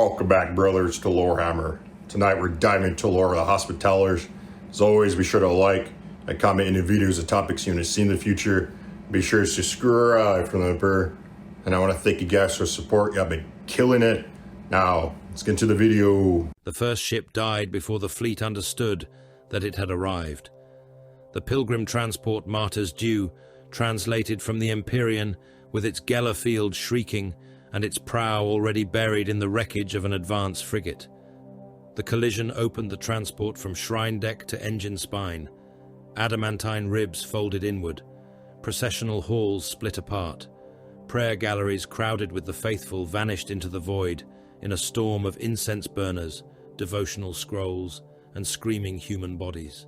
Welcome back, brothers, to Warhammer. Tonight we're diving into lore of the Hospitallers. As always, be sure to like and comment any videos or topics you want to see in the future. Be sure to subscribe from the Emperor. And I want to thank you guys for support. Y'all been killing it. Now, let's get into the video. The first ship died before the fleet understood that it had arrived. The pilgrim transport Martyr's Dew translated from the Empyrean with its Gellerfield shrieking and its prow already buried in the wreckage of an advance frigate. The collision opened the transport from shrine deck to engine spine. Adamantine ribs folded inward. Processional halls split apart. Prayer galleries crowded with the faithful vanished into the void in a storm of incense burners, devotional scrolls, and screaming human bodies.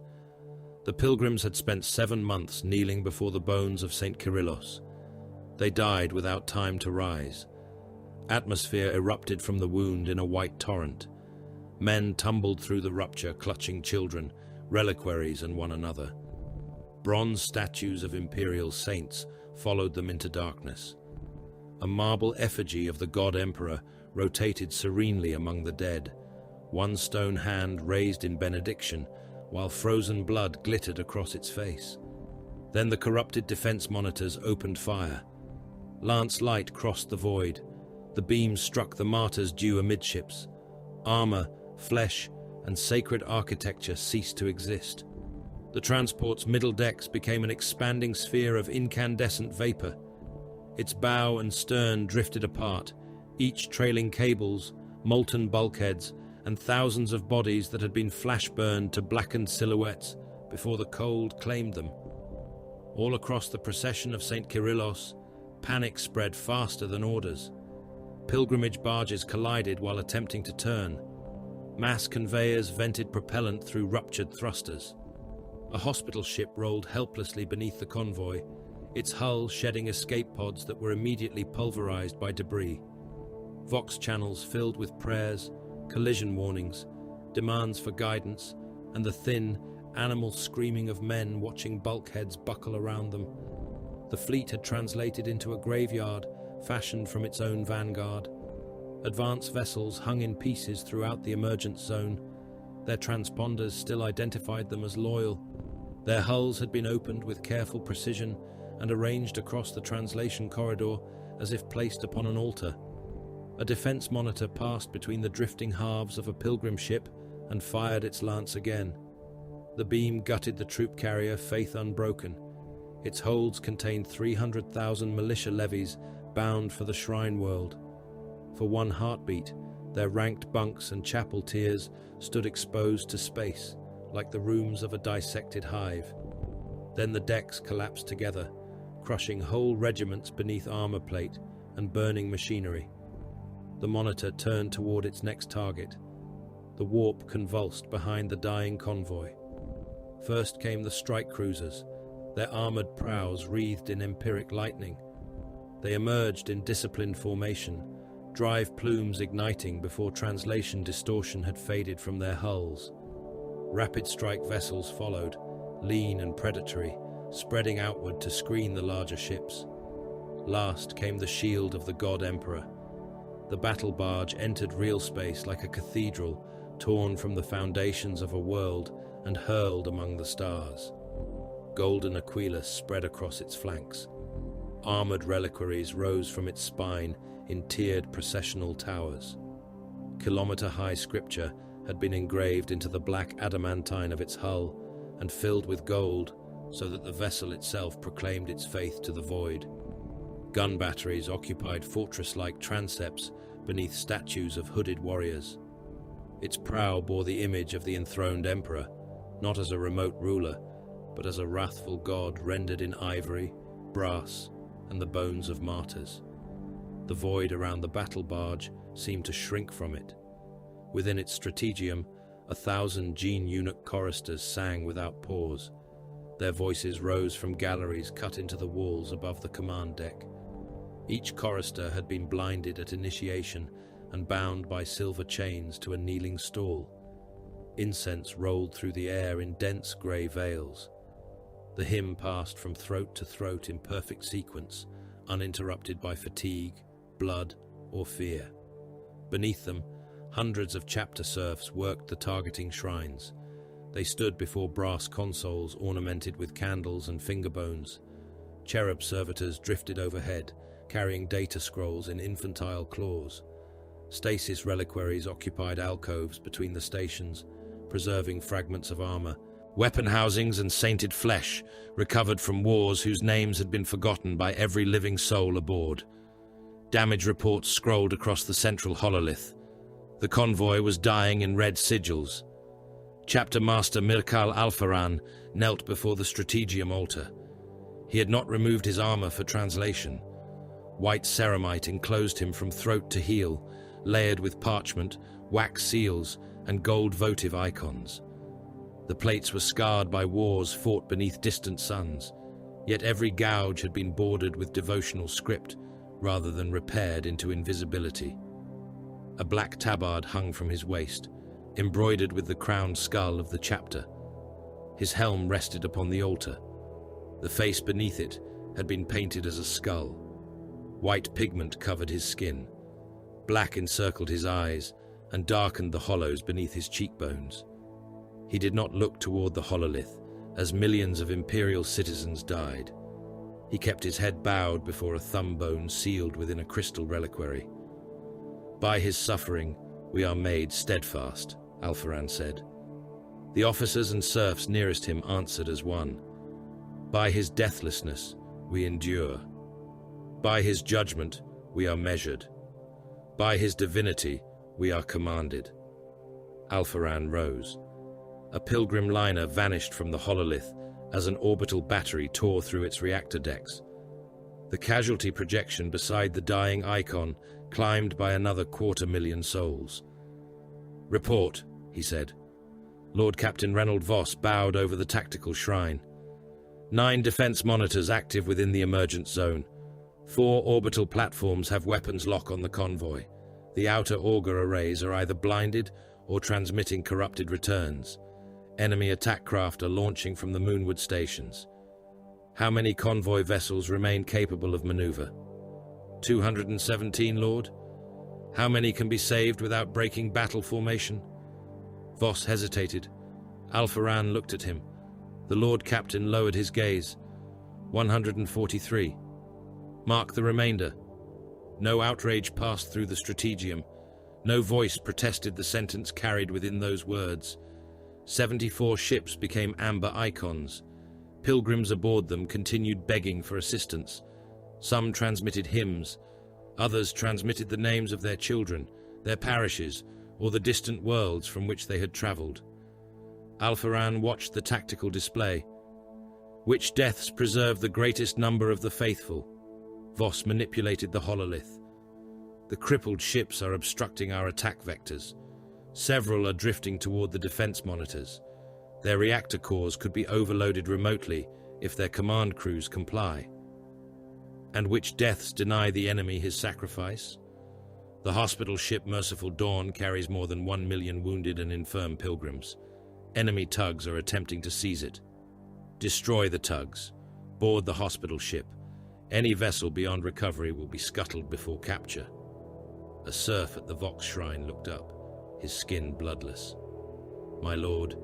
The pilgrims had spent 7 months kneeling before the bones of St. Kyrillos. They died without time to rise. Atmosphere erupted from the wound in a white torrent. Men tumbled through the rupture, clutching children, reliquaries, and one another. Bronze statues of imperial saints followed them into darkness. A marble effigy of the god emperor rotated serenely among the dead, one stone hand raised in benediction, while frozen blood glittered across its face. Then the corrupted defense monitors opened fire. Lance light crossed the void. The beams struck the Martyr's Dew amidships. Armor, flesh, and sacred architecture ceased to exist. The transport's middle decks became an expanding sphere of incandescent vapor. Its bow and stern drifted apart, each trailing cables, molten bulkheads, and thousands of bodies that had been flash-burned to blackened silhouettes before the cold claimed them. All across the procession of St. Kyrillos, panic spread faster than orders. Pilgrimage barges collided while attempting to turn. Mass conveyors vented propellant through ruptured thrusters. A hospital ship rolled helplessly beneath the convoy, its hull shedding escape pods that were immediately pulverized by debris. Vox channels filled with prayers, collision warnings, demands for guidance, and the thin, animal screaming of men watching bulkheads buckle around them. The fleet had translated into a graveyard fashioned from its own vanguard. Advance vessels hung in pieces throughout the emergent zone. Their transponders still identified them as loyal. Their hulls had been opened with careful precision and arranged across the translation corridor as if placed upon an altar. A defense monitor passed between the drifting halves of a pilgrim ship and fired its lance again. The beam gutted the troop carrier, Faith Unbroken. Its holds contained 300,000 militia levies bound for the shrine world. For one heartbeat, their ranked bunks and chapel tiers stood exposed to space, like the rooms of a dissected hive. Then the decks collapsed together, crushing whole regiments beneath armor plate and burning machinery. The monitor turned toward its next target. The warp convulsed behind the dying convoy. First came the strike cruisers, their armored prows wreathed in empyric lightning. They emerged in disciplined formation, drive plumes igniting before translation distortion had faded from their hulls. Rapid strike vessels followed, lean and predatory, spreading outward to screen the larger ships. Last came the shield of the god emperor. The battle barge entered real space like a cathedral, torn from the foundations of a world and hurled among the stars. Golden aquilus spread across its flanks. Armored reliquaries rose from its spine in tiered processional towers. Kilometer-high scripture had been engraved into the black adamantine of its hull and filled with gold so that the vessel itself proclaimed its faith to the void. Gun batteries occupied fortress-like transepts beneath statues of hooded warriors. Its prow bore the image of the enthroned emperor, not as a remote ruler, but as a wrathful god rendered in ivory, brass, and the bones of martyrs. The void around the battle barge seemed to shrink from it. Within its strategium, 1,000 gene eunuch choristers sang without pause. Their voices rose from galleries cut into the walls above the command deck. Each chorister had been blinded at initiation and bound by silver chains to a kneeling stall. Incense rolled through the air in dense grey veils. The hymn passed from throat to throat in perfect sequence, uninterrupted by fatigue, blood, or fear. Beneath them, hundreds of chapter serfs worked the targeting shrines. They stood before brass consoles ornamented with candles and finger bones. Cherub servitors drifted overhead, carrying data scrolls in infantile claws. Stasis reliquaries occupied alcoves between the stations, preserving fragments of armor, weapon housings and sainted flesh recovered from wars whose names had been forgotten by every living soul aboard. Damage reports scrolled across the central hololith. The convoy was dying in red sigils. Chapter Master Mirkal Alfaran knelt before the Strategium altar. He had not removed his armor for translation. White ceramite enclosed him from throat to heel, layered with parchment, wax seals, and gold votive icons. The plates were scarred by wars fought beneath distant suns, yet every gouge had been bordered with devotional script rather than repaired into invisibility. A black tabard hung from his waist, embroidered with the crowned skull of the chapter. His helm rested upon the altar. The face beneath it had been painted as a skull. White pigment covered his skin. Black encircled his eyes and darkened the hollows beneath his cheekbones. He did not look toward the hololith as millions of Imperial citizens died. He kept his head bowed before a thumb bone sealed within a crystal reliquary. By his suffering, we are made steadfast, Alfaran said. The officers and serfs nearest him answered as one. By his deathlessness, we endure. By his judgment, we are measured. By his divinity, we are commanded. Alfaran rose. A pilgrim liner vanished from the hololith as an orbital battery tore through its reactor decks. The casualty projection beside the dying icon climbed by another 250,000 souls. Report, he said. Lord Captain Reynold Voss bowed over the tactical shrine. 9 defense monitors active within the emergent zone. 4 orbital platforms have weapons lock on the convoy. The outer auger arrays are either blinded or transmitting corrupted returns. Enemy attack craft are launching from the moonward stations. How many convoy vessels remain capable of maneuver? 217, Lord? How many can be saved without breaking battle formation? Voss hesitated. Alfaran looked at him. The Lord Captain lowered his gaze. 143. Mark the remainder. No outrage passed through the strategium. No voice protested the sentence carried within those words. 74 ships became amber icons. Pilgrims aboard them continued begging for assistance. Some transmitted hymns. Others transmitted the names of their children, their parishes, or the distant worlds from which they had traveled. Alfaran watched the tactical display. Which deaths preserve the greatest number of the faithful? Voss manipulated the hololith. The crippled ships are obstructing our attack vectors. Several are drifting toward the defense monitors. Their reactor cores could be overloaded remotely if their command crews comply. And which deaths deny the enemy his sacrifice? The hospital ship Merciful Dawn carries more than 1 million wounded and infirm pilgrims. Enemy tugs are attempting to seize it. Destroy the tugs. Board the hospital ship. Any vessel beyond recovery will be scuttled before capture. A serf at the Vox shrine looked up, his skin bloodless. My lord,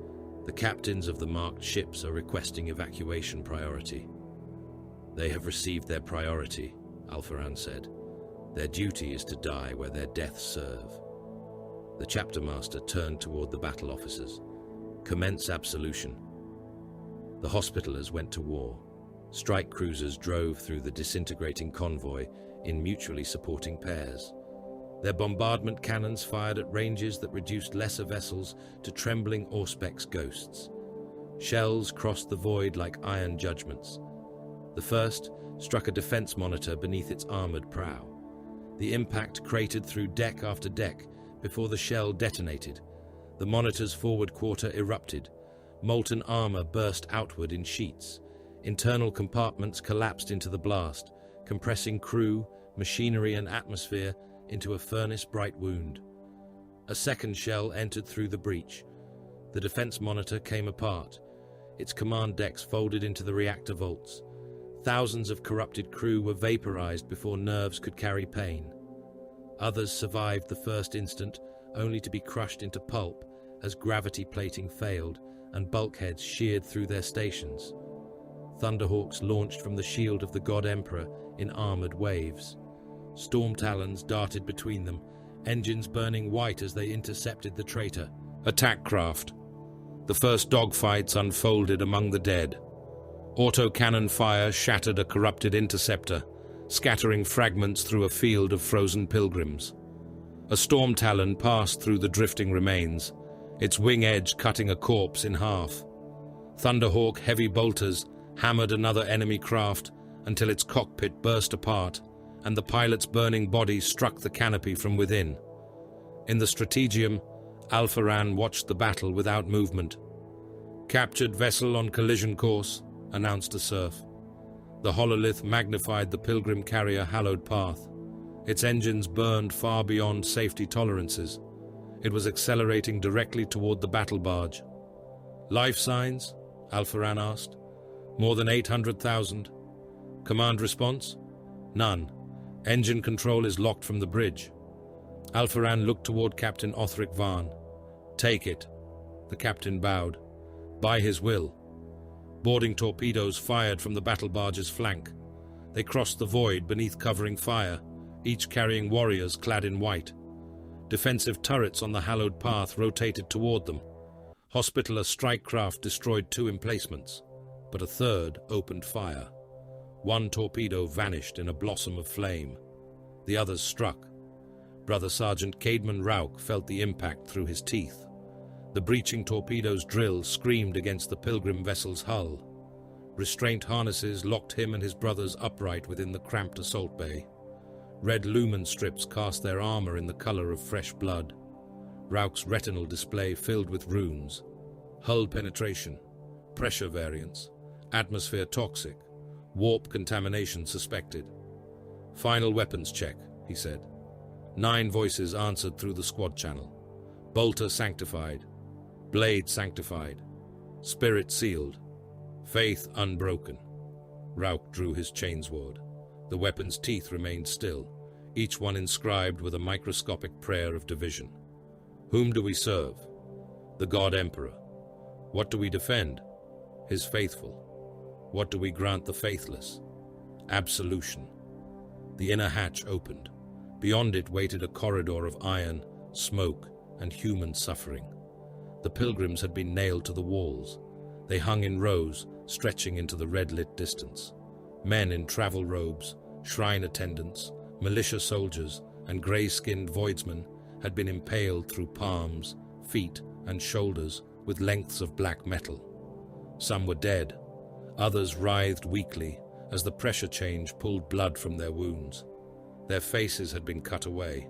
the captains of the marked ships are requesting evacuation priority. They have received their priority, Alfaran said. Their duty is to die where their deaths serve. The chapter master turned toward the battle officers. Commence absolution. The hospitallers went to war. Strike cruisers drove through the disintegrating convoy in mutually supporting pairs. Their bombardment cannons fired at ranges that reduced lesser vessels to trembling Auspex ghosts. Shells crossed the void like iron judgments. The first struck a defense monitor beneath its armored prow. The impact cratered through deck after deck before the shell detonated. The monitor's forward quarter erupted. Molten armor burst outward in sheets. Internal compartments collapsed into the blast, compressing crew, machinery, and atmosphere into a furnace-bright wound. A second shell entered through the breach. The defense monitor came apart. Its command decks folded into the reactor vaults. Thousands of corrupted crew were vaporized before nerves could carry pain. Others survived the first instant only to be crushed into pulp as gravity plating failed and bulkheads sheared through their stations. Thunderhawks launched from the shield of the God Emperor in armored waves. Storm talons darted between them, engines burning white as they intercepted the traitor. Attack craft. The first dogfights unfolded among the dead. Autocannon fire shattered a corrupted interceptor, scattering fragments through a field of frozen pilgrims. A storm talon passed through the drifting remains, its wing edge cutting a corpse in half. Thunderhawk heavy bolters hammered another enemy craft until its cockpit burst apart, and the pilot's burning body struck the canopy from within. In the Strategium, Alpharan watched the battle without movement. "Captured vessel on collision course," announced a serf. The hololith magnified the pilgrim carrier hallowed path. Its engines burned far beyond safety tolerances. It was accelerating directly toward the battle barge. "Life signs?" Alpharan asked. "More than 800,000. Command response?" "None. Engine control is locked from the bridge." Alpharan looked toward Captain Othric Varn. "Take it." The captain bowed. "By his will." Boarding torpedoes fired from the battle barge's flank. They crossed the void beneath covering fire, each carrying warriors clad in white. Defensive turrets on the hallowed path rotated toward them. Hospitaller strike craft destroyed 2 emplacements, but a third opened fire. One torpedo vanished in a blossom of flame. The others struck. Brother Sergeant Caedmon Rauch felt the impact through his teeth. The breaching torpedo's drill screamed against the pilgrim vessel's hull. Restraint harnesses locked him and his brothers upright within the cramped assault bay. Red lumen strips cast their armor in the color of fresh blood. Rauch's retinal display filled with runes. Hull penetration, pressure variance, atmosphere toxic, warp contamination suspected. "Final weapons check," he said. 9 voices answered through the squad channel. "Bolter sanctified. Blade sanctified. Spirit sealed. Faith unbroken." Rauch drew his chainsword. The weapon's teeth remained still, each one inscribed with a microscopic prayer of division. "Whom do we serve?" "The God Emperor." "What do we defend?" "His faithful." "What do we grant the faithless?" "Absolution." The inner hatch opened. Beyond it waited a corridor of iron, smoke, and human suffering. The pilgrims had been nailed to the walls. They hung in rows, stretching into the red-lit distance. Men in travel robes, shrine attendants, militia soldiers, and grey-skinned voidsmen had been impaled through palms, feet, and shoulders with lengths of black metal. Some were dead. Others writhed weakly as the pressure change pulled blood from their wounds. Their faces had been cut away.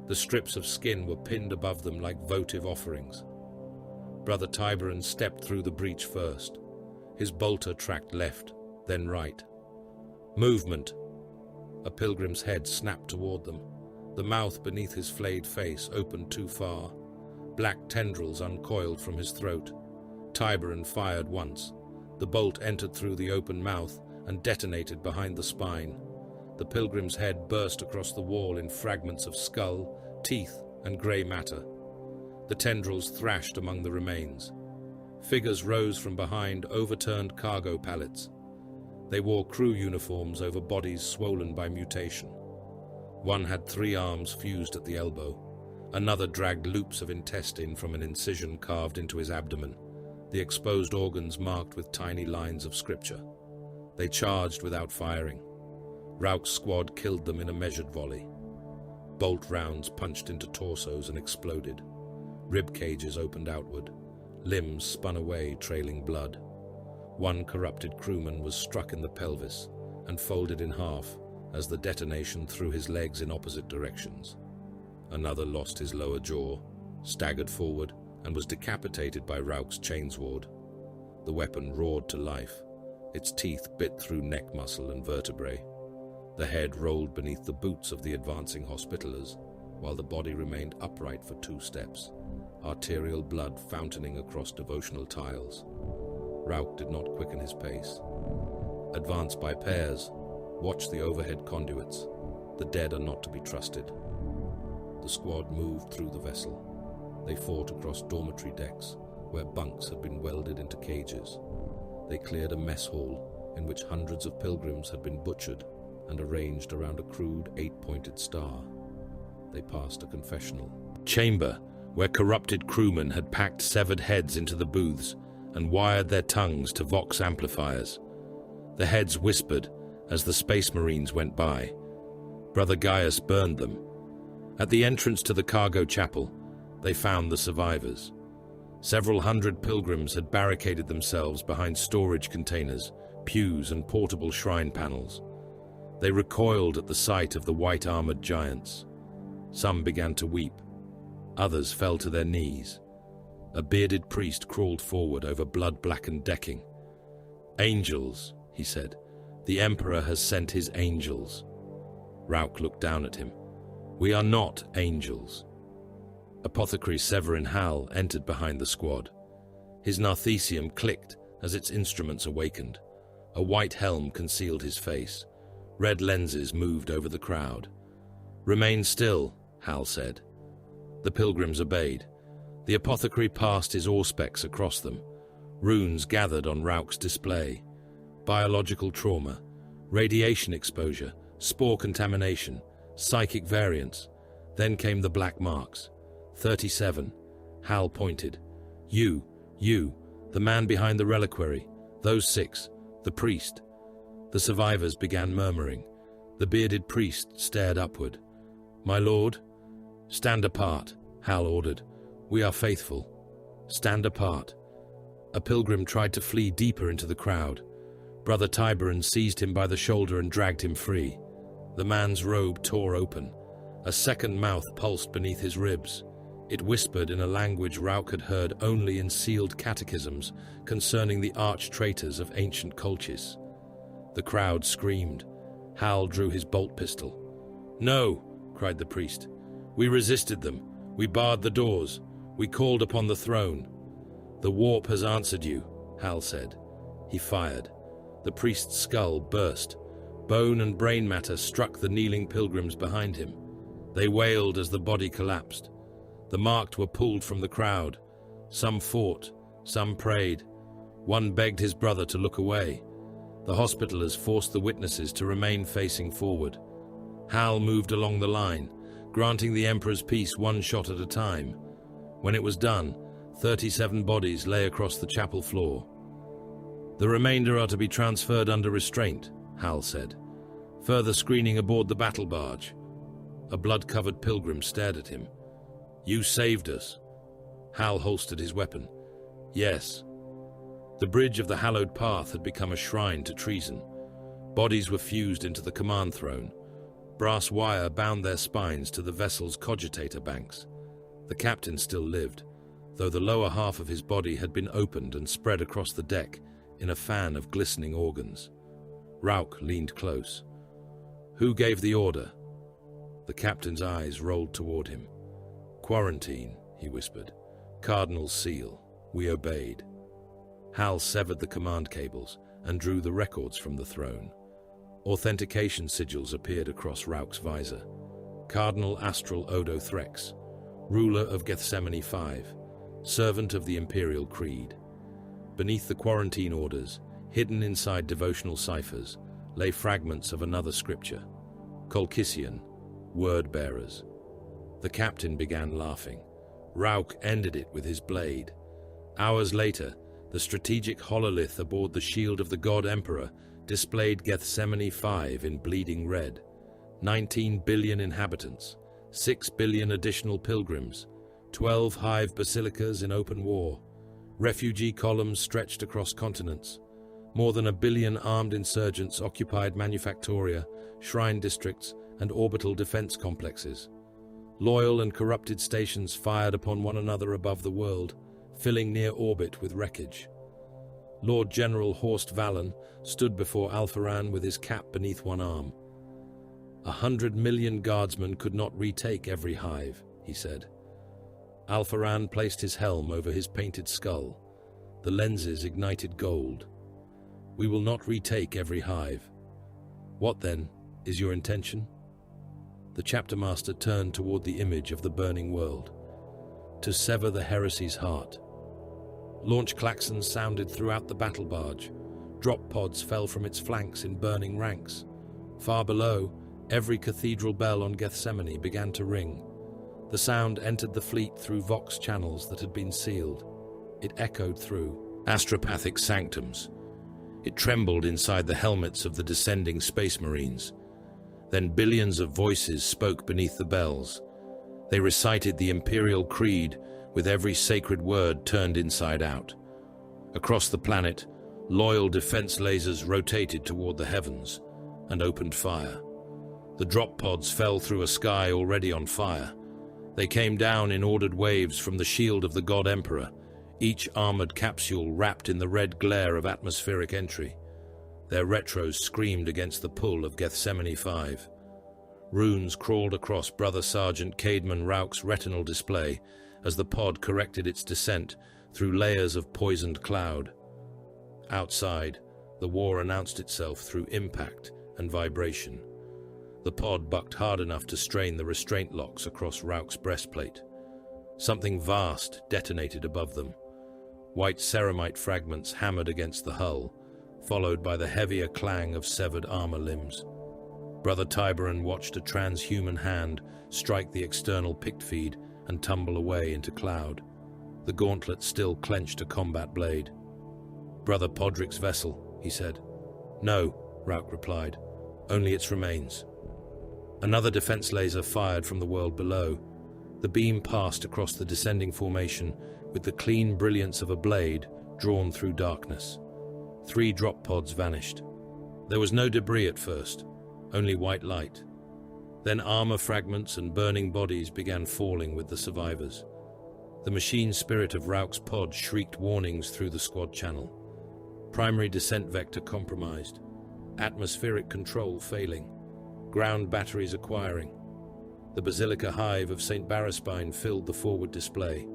The strips of skin were pinned above them like votive offerings. Brother Tiberan stepped through the breach first. His bolter tracked left, then right. "Movement!" A pilgrim's head snapped toward them. The mouth beneath his flayed face opened too far. Black tendrils uncoiled from his throat. Tiberan fired once. The bolt entered through the open mouth and detonated behind the spine. The pilgrim's head burst across the wall in fragments of skull, teeth, and grey matter. The tendrils thrashed among the remains. Figures rose from behind overturned cargo pallets. They wore crew uniforms over bodies swollen by mutation. One had 3 arms fused at the elbow. Another dragged loops of intestine from an incision carved into his abdomen, the exposed organs marked with tiny lines of scripture. They charged without firing. Rauch's squad killed them in a measured volley. Bolt rounds punched into torsos and exploded. Rib cages opened outward. Limbs spun away, trailing blood. One corrupted crewman was struck in the pelvis and folded in half as the detonation threw his legs in opposite directions. Another lost his lower jaw, staggered forward, and was decapitated by Rauch's chainsword. The weapon roared to life. Its teeth bit through neck muscle and vertebrae. The head rolled beneath the boots of the advancing Hospitallers, while the body remained upright for 2 steps, arterial blood fountaining across devotional tiles. Rauch did not quicken his pace. "Advance by pairs. Watch the overhead conduits. The dead are not to be trusted." The squad moved through the vessel. They fought across dormitory decks, where bunks had been welded into cages. They cleared a mess hall in which hundreds of pilgrims had been butchered and arranged around a crude 8-pointed star. They passed a confessional chamber where corrupted crewmen had packed severed heads into the booths and wired their tongues to vox amplifiers. The heads whispered as the Space Marines went by. Brother Gaius burned them. At the entrance to the cargo chapel, they found the survivors. Several hundred pilgrims had barricaded themselves behind storage containers, pews, and portable shrine panels. They recoiled at the sight of the white-armored giants. Some began to weep. Others fell to their knees. A bearded priest crawled forward over blood-blackened decking. "Angels," he said. "The Emperor has sent his angels." Rauch looked down at him. "We are not angels." Apothecary Severin Hal entered behind the squad. His narthecium clicked as its instruments awakened. A white helm concealed his face. Red lenses moved over the crowd. "Remain still," Hal said. The pilgrims obeyed. The apothecary passed his auspex across them. Runes gathered on Rauch's display. Biological trauma, radiation exposure, spore contamination, psychic variants. Then came the black marks. 37. Hal pointed. You, the man behind the reliquary. Those 6, the priest." The survivors began murmuring. The bearded priest stared upward. "My lord?" "Stand apart," Hal ordered. "We are faithful. Stand apart." A pilgrim tried to flee deeper into the crowd. Brother Tiberan seized him by the shoulder and dragged him free. The man's robe tore open. A second mouth pulsed beneath his ribs. It whispered in a language Rauch had heard only in sealed catechisms concerning the arch-traitors of ancient Colchis. The crowd screamed. Hal drew his bolt pistol. "No," cried the priest. "We resisted them. We barred the doors. We called upon the throne." "The warp has answered you," Hal said. He fired. The priest's skull burst. Bone and brain matter struck the kneeling pilgrims behind him. They wailed as the body collapsed. The marked were pulled from the crowd. Some fought, some prayed. One begged his brother to look away. The hospitalers forced the witnesses to remain facing forward. Hal moved along the line, granting the Emperor's peace one shot at a time. When it was done, 37 bodies lay across the chapel floor. "The remainder are to be transferred under restraint," Hal said. "Further screening aboard the battle barge." A blood-covered pilgrim stared at him. "You saved us." Hal holstered his weapon. "Yes." The bridge of the hallowed path had become a shrine to treason. Bodies were fused into the command throne. Brass wire bound their spines to the vessel's cogitator banks. The captain still lived, though the lower half of his body had been opened and spread across the deck in a fan of glistening organs. Rauch leaned close. "Who gave the order?" The captain's eyes rolled toward him. "Quarantine," he whispered. "Cardinal's seal. We obeyed." Hal severed the command cables and drew the records from the throne. Authentication sigils appeared across Rauch's visor. Cardinal Astral Odo Threx, ruler of Gethsemane 5, servant of the Imperial Creed. Beneath the quarantine orders, hidden inside devotional ciphers, lay fragments of another scripture. Colchisian, word-bearers. The captain began laughing. Rauch ended it with his blade. Hours later, the strategic hololith aboard the shield of the God Emperor displayed Gethsemane 5 in bleeding red. 19 billion inhabitants, 6 billion additional pilgrims, 12 hive basilicas in open war, refugee columns stretched across continents. More than 1 billion armed insurgents occupied manufactoria, shrine districts, and orbital defense complexes. Loyal and corrupted stations fired upon one another above the world, filling near orbit with wreckage. Lord General Horst Wallon stood before Alpharan with his cap beneath one arm. 100 million guardsmen could not retake every hive, he said. Alpharan placed his helm over his painted skull. The lenses ignited gold. "We will not retake every hive." "What, then, is your intention?" The chapter master turned toward the image of the burning world. To sever the heresy's heart. Launch klaxons sounded throughout the battle barge. Drop pods fell from its flanks in burning ranks. Far below, every cathedral bell on Gethsemane began to ring. The sound entered the fleet through vox channels that had been sealed. It echoed through astropathic sanctums. It trembled inside the helmets of the descending space marines. Then billions of voices spoke beneath the bells. They recited the Imperial Creed with every sacred word turned inside out. Across the planet, loyal defense lasers rotated toward the heavens and opened fire. The drop pods fell through a sky already on fire. They came down in ordered waves from the shield of the God Emperor, each armored capsule wrapped in the red glare of atmospheric entry. Their retros screamed against the pull of Gethsemane 5. Runes crawled across Brother Sergeant Caedmon Rauch's retinal display as the pod corrected its descent through layers of poisoned cloud. Outside, the war announced itself through impact and vibration. The pod bucked hard enough to strain the restraint locks across Rauch's breastplate. Something vast detonated above them. White ceramite fragments hammered against the hull, followed by the heavier clang of severed armor limbs. Brother Tiberon watched a transhuman hand strike the external pict feed and tumble away into cloud. The gauntlet still clenched a combat blade. "Brother Podrick's vessel," he said. "No," Rauch replied. "Only its remains." Another defense laser fired from the world below. The beam passed across the descending formation with the clean brilliance of a blade drawn through darkness. 3 drop pods vanished. There was no debris at first, only white light. Then armor fragments and burning bodies began falling with the survivors. The machine spirit of Rauch's pod shrieked warnings through the squad channel. Primary descent vector compromised. Atmospheric control failing. Ground batteries acquiring. The Basilica Hive of St. Barraspine filled the forward display.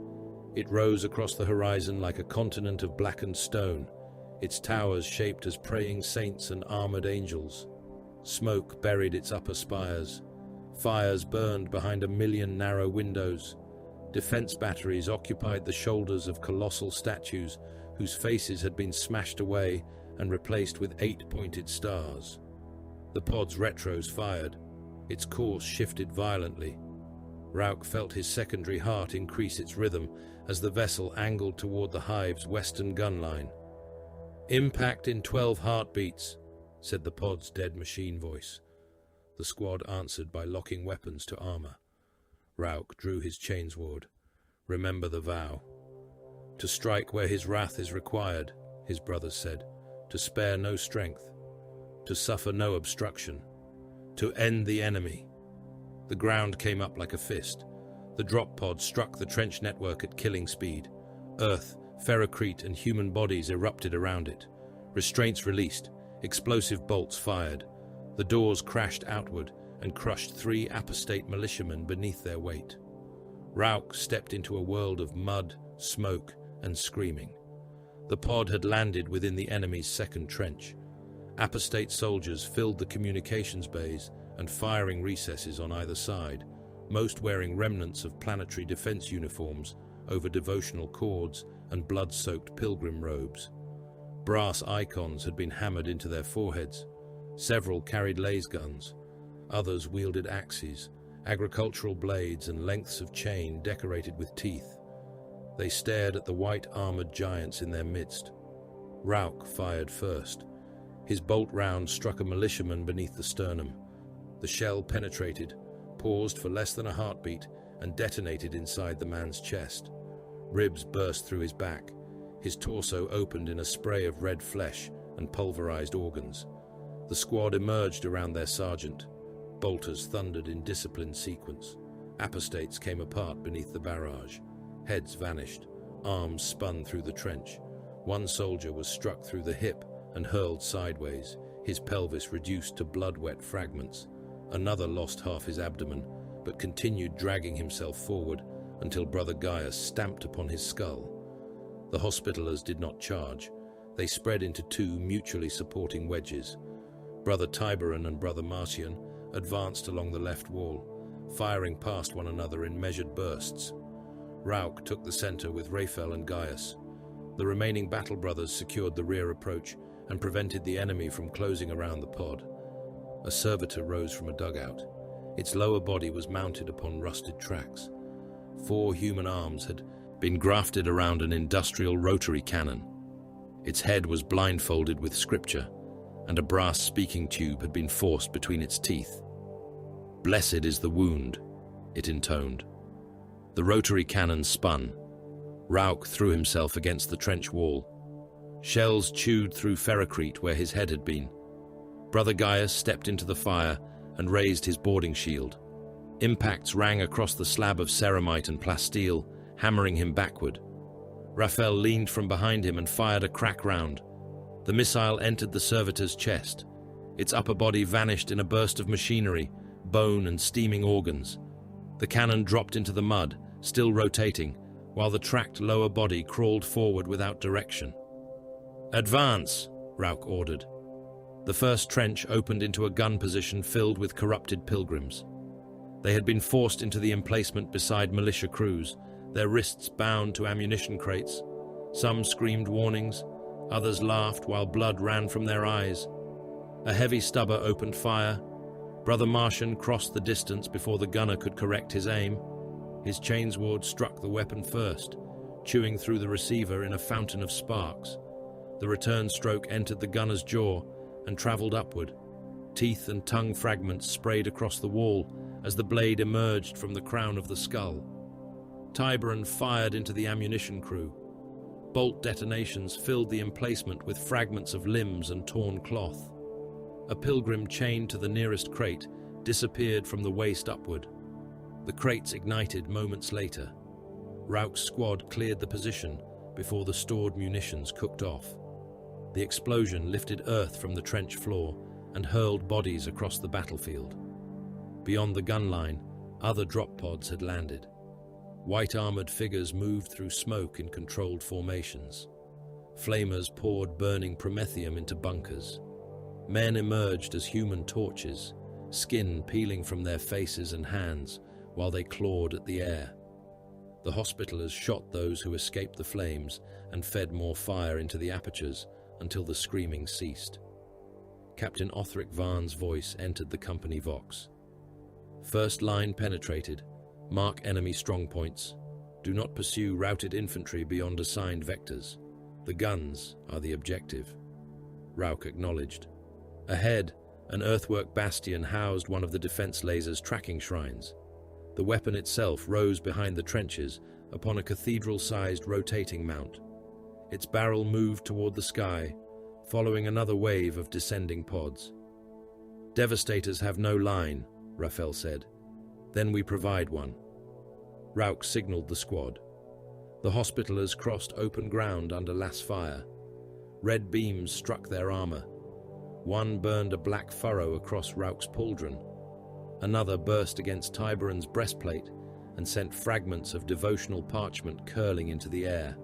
It rose across the horizon like a continent of blackened stone, its towers shaped as praying saints and armored angels. Smoke buried its upper spires. Fires burned behind 1,000,000 narrow windows. Defense batteries occupied the shoulders of colossal statues whose faces had been smashed away and replaced with 8-pointed stars. The pod's retros fired. Its course shifted violently. Rauch felt his secondary heart increase its rhythm as the vessel angled toward the hive's western gun line. "Impact in 12 heartbeats," said the pod's dead machine voice. The squad answered by locking weapons to armor. Rauch drew his chainsword. "Remember the vow." "To strike where his wrath is required," his brothers said. "To spare no strength. To suffer no obstruction. To end the enemy." The ground came up like a fist. The drop pod struck the trench network at killing speed. Earth, ferrocrete, and human bodies erupted around it. Restraints released. Explosive bolts fired. The doors crashed outward and crushed 3 apostate militiamen beneath their weight. Rauch stepped into a world of mud, smoke, and screaming. The pod had landed within the enemy's second trench. Apostate soldiers filled the communications bays and firing recesses on either side, most wearing remnants of planetary defense uniforms over devotional cords and blood-soaked pilgrim robes. Brass icons had been hammered into their foreheads. Several carried laser guns. Others wielded axes, agricultural blades, and lengths of chain decorated with teeth. They stared at the white armored giants in their midst. Rauch fired first. His bolt round struck a militiaman beneath the sternum. The shell penetrated, paused for less than a heartbeat, and detonated inside the man's chest. Ribs burst through his back. His torso opened in a spray of red flesh and pulverized organs. The squad emerged around their sergeant. Bolters thundered in disciplined sequence. Apostates came apart beneath the barrage. Heads vanished. Arms spun through the trench. One soldier was struck through the hip and hurled sideways, his pelvis reduced to blood-wet fragments. Another lost half his abdomen, but continued dragging himself forward until Brother Gaius stamped upon his skull. The Hospitallers did not charge. They spread into 2 mutually supporting wedges. Brother Tiberon and Brother Marcion advanced along the left wall. firing past one another in measured bursts. Rauk took the center with Raphael and Gaius. The remaining battle brothers secured the rear approach and prevented the enemy from closing around the pod. A servitor rose from a dugout. Its lower body was mounted upon rusted tracks. 4 human arms had been grafted around an industrial rotary cannon. Its head was blindfolded with scripture, and a brass speaking tube had been forced between its teeth. "Blessed is the wound," it intoned. The rotary cannon spun. Rauk threw himself against the trench wall. Shells chewed through ferrocrete where his head had been. Brother Gaius stepped into the fire and raised his boarding shield. Impacts rang across the slab of ceramite and plasteel, hammering him backward. Raphael leaned from behind him and fired a crack round. The missile entered the servitor's chest. Its upper body vanished in a burst of machinery, bone and steaming organs. The cannon dropped into the mud, still rotating, while the tracked lower body crawled forward without direction. "Advance," Rauk ordered. The first trench opened into a gun position filled with corrupted pilgrims. They had been forced into the emplacement beside militia crews, their wrists bound to ammunition crates. Some screamed warnings, others laughed while blood ran from their eyes. A heavy stubber opened fire. Brother Martian crossed the distance before the gunner could correct his aim. His chainsword struck the weapon first, chewing through the receiver in a fountain of sparks. The return stroke entered the gunner's jaw and traveled upward. Teeth and tongue fragments sprayed across the wall as the blade emerged from the crown of the skull. Tiberan fired into the ammunition crew. Bolt detonations filled the emplacement with fragments of limbs and torn cloth. A pilgrim chained to the nearest crate disappeared from the waist upward. The crates ignited moments later. Rauk's squad cleared the position before the stored munitions cooked off. The explosion lifted earth from the trench floor and hurled bodies across the battlefield. Beyond the gun line, other drop pods had landed. White-armored figures moved through smoke in controlled formations. Flamers poured burning promethium into bunkers. Men emerged as human torches, skin peeling from their faces and hands while they clawed at the air. The Hospitallers shot those who escaped the flames and fed more fire into the apertures until the screaming ceased. Captain Othric Vaughn's voice entered the company vox. "First line penetrated. Mark enemy strongpoints. Do not pursue routed infantry beyond assigned vectors. The guns are the objective." Rauk acknowledged. Ahead, an earthwork bastion housed one of the defense laser's tracking shrines. The weapon itself rose behind the trenches upon a cathedral-sized rotating mount. Its barrel moved toward the sky, following another wave of descending pods. "Devastators have no line," Raphael said. "Then we provide one." Rauk signaled the squad. The Hospitallers crossed open ground under lass fire. Red beams struck their armor. One burned a black furrow across Rauk's pauldron. Another burst against Tiberan's breastplate and sent fragments of devotional parchment curling into the air.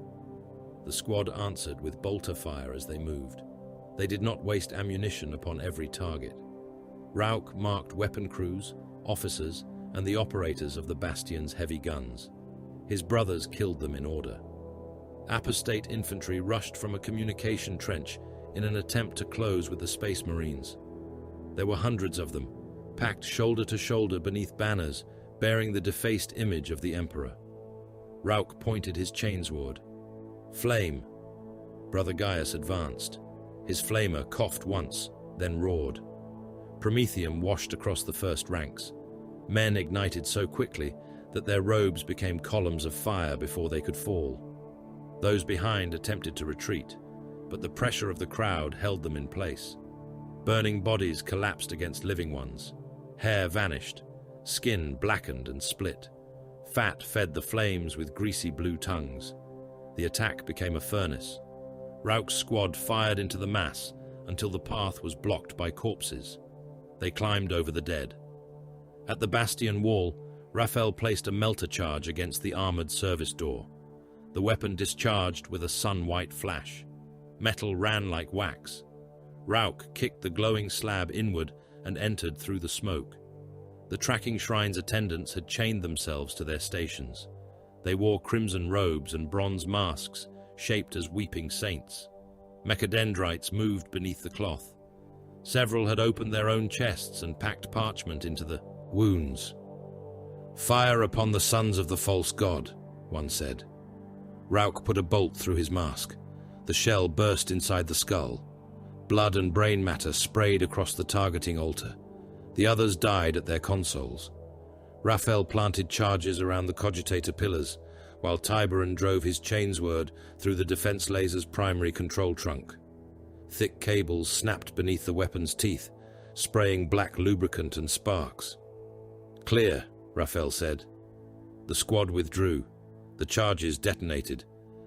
The squad answered with bolter fire as they moved. They did not waste ammunition upon every target. Rauk marked weapon crews, officers, and the operators of the bastion's heavy guns. His brothers killed them in order. Apostate infantry rushed from a communication trench in an attempt to close with the Space Marines. There were hundreds of them, packed shoulder to shoulder beneath banners bearing the defaced image of the Emperor. Rauk pointed his chainsword. "Flame!" Brother Gaius advanced. His flamer coughed once, then roared. Promethium washed across the first ranks. Men ignited so quickly that their robes became columns of fire before they could fall. Those behind attempted to retreat, but the pressure of the crowd held them in place. Burning bodies collapsed against living ones. Hair vanished, skin blackened and split. Fat fed the flames with greasy blue tongues. The attack became a furnace. Rauk's squad fired into the mass until the path was blocked by corpses. They climbed over the dead. At the bastion wall, Raphael placed a melter charge against the armored service door. The weapon discharged with a sun-white flash. Metal ran like wax. Rauk kicked the glowing slab inward and entered through the smoke. The tracking shrine's attendants had chained themselves to their stations. They wore crimson robes and bronze masks, shaped as weeping saints. Mechadendrites moved beneath the cloth. Several had opened their own chests and packed parchment into the wounds. "Fire upon the sons of the false god," one said. Rauk put a bolt through his mask. The shell burst inside the skull. Blood and brain matter sprayed across the targeting altar. The others died at their consoles. Raphael planted charges around the cogitator pillars, while Tiberan drove his chainsword through the defense laser's primary control trunk. Thick cables snapped beneath the weapon's teeth, spraying black lubricant and sparks. "Clear," Raphael said. The squad withdrew. The charges detonated.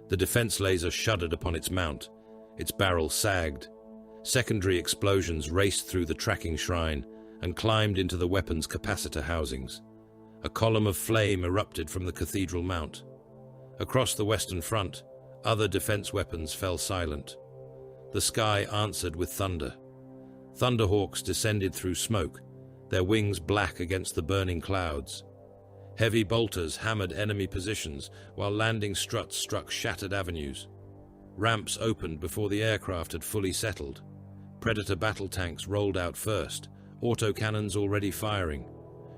The defense laser shuddered upon its mount. Its barrel sagged. Secondary explosions raced through the tracking shrine and climbed into the weapon's capacitor housings. A column of flame erupted from the cathedral mount. Across the western front, other defense weapons fell silent. The sky answered with thunder. Thunderhawks descended through smoke, their wings black against the burning clouds. Heavy bolters hammered enemy positions, while landing struts struck shattered avenues. Ramps opened before the aircraft had fully settled. Predator battle tanks rolled out first, autocannons already firing.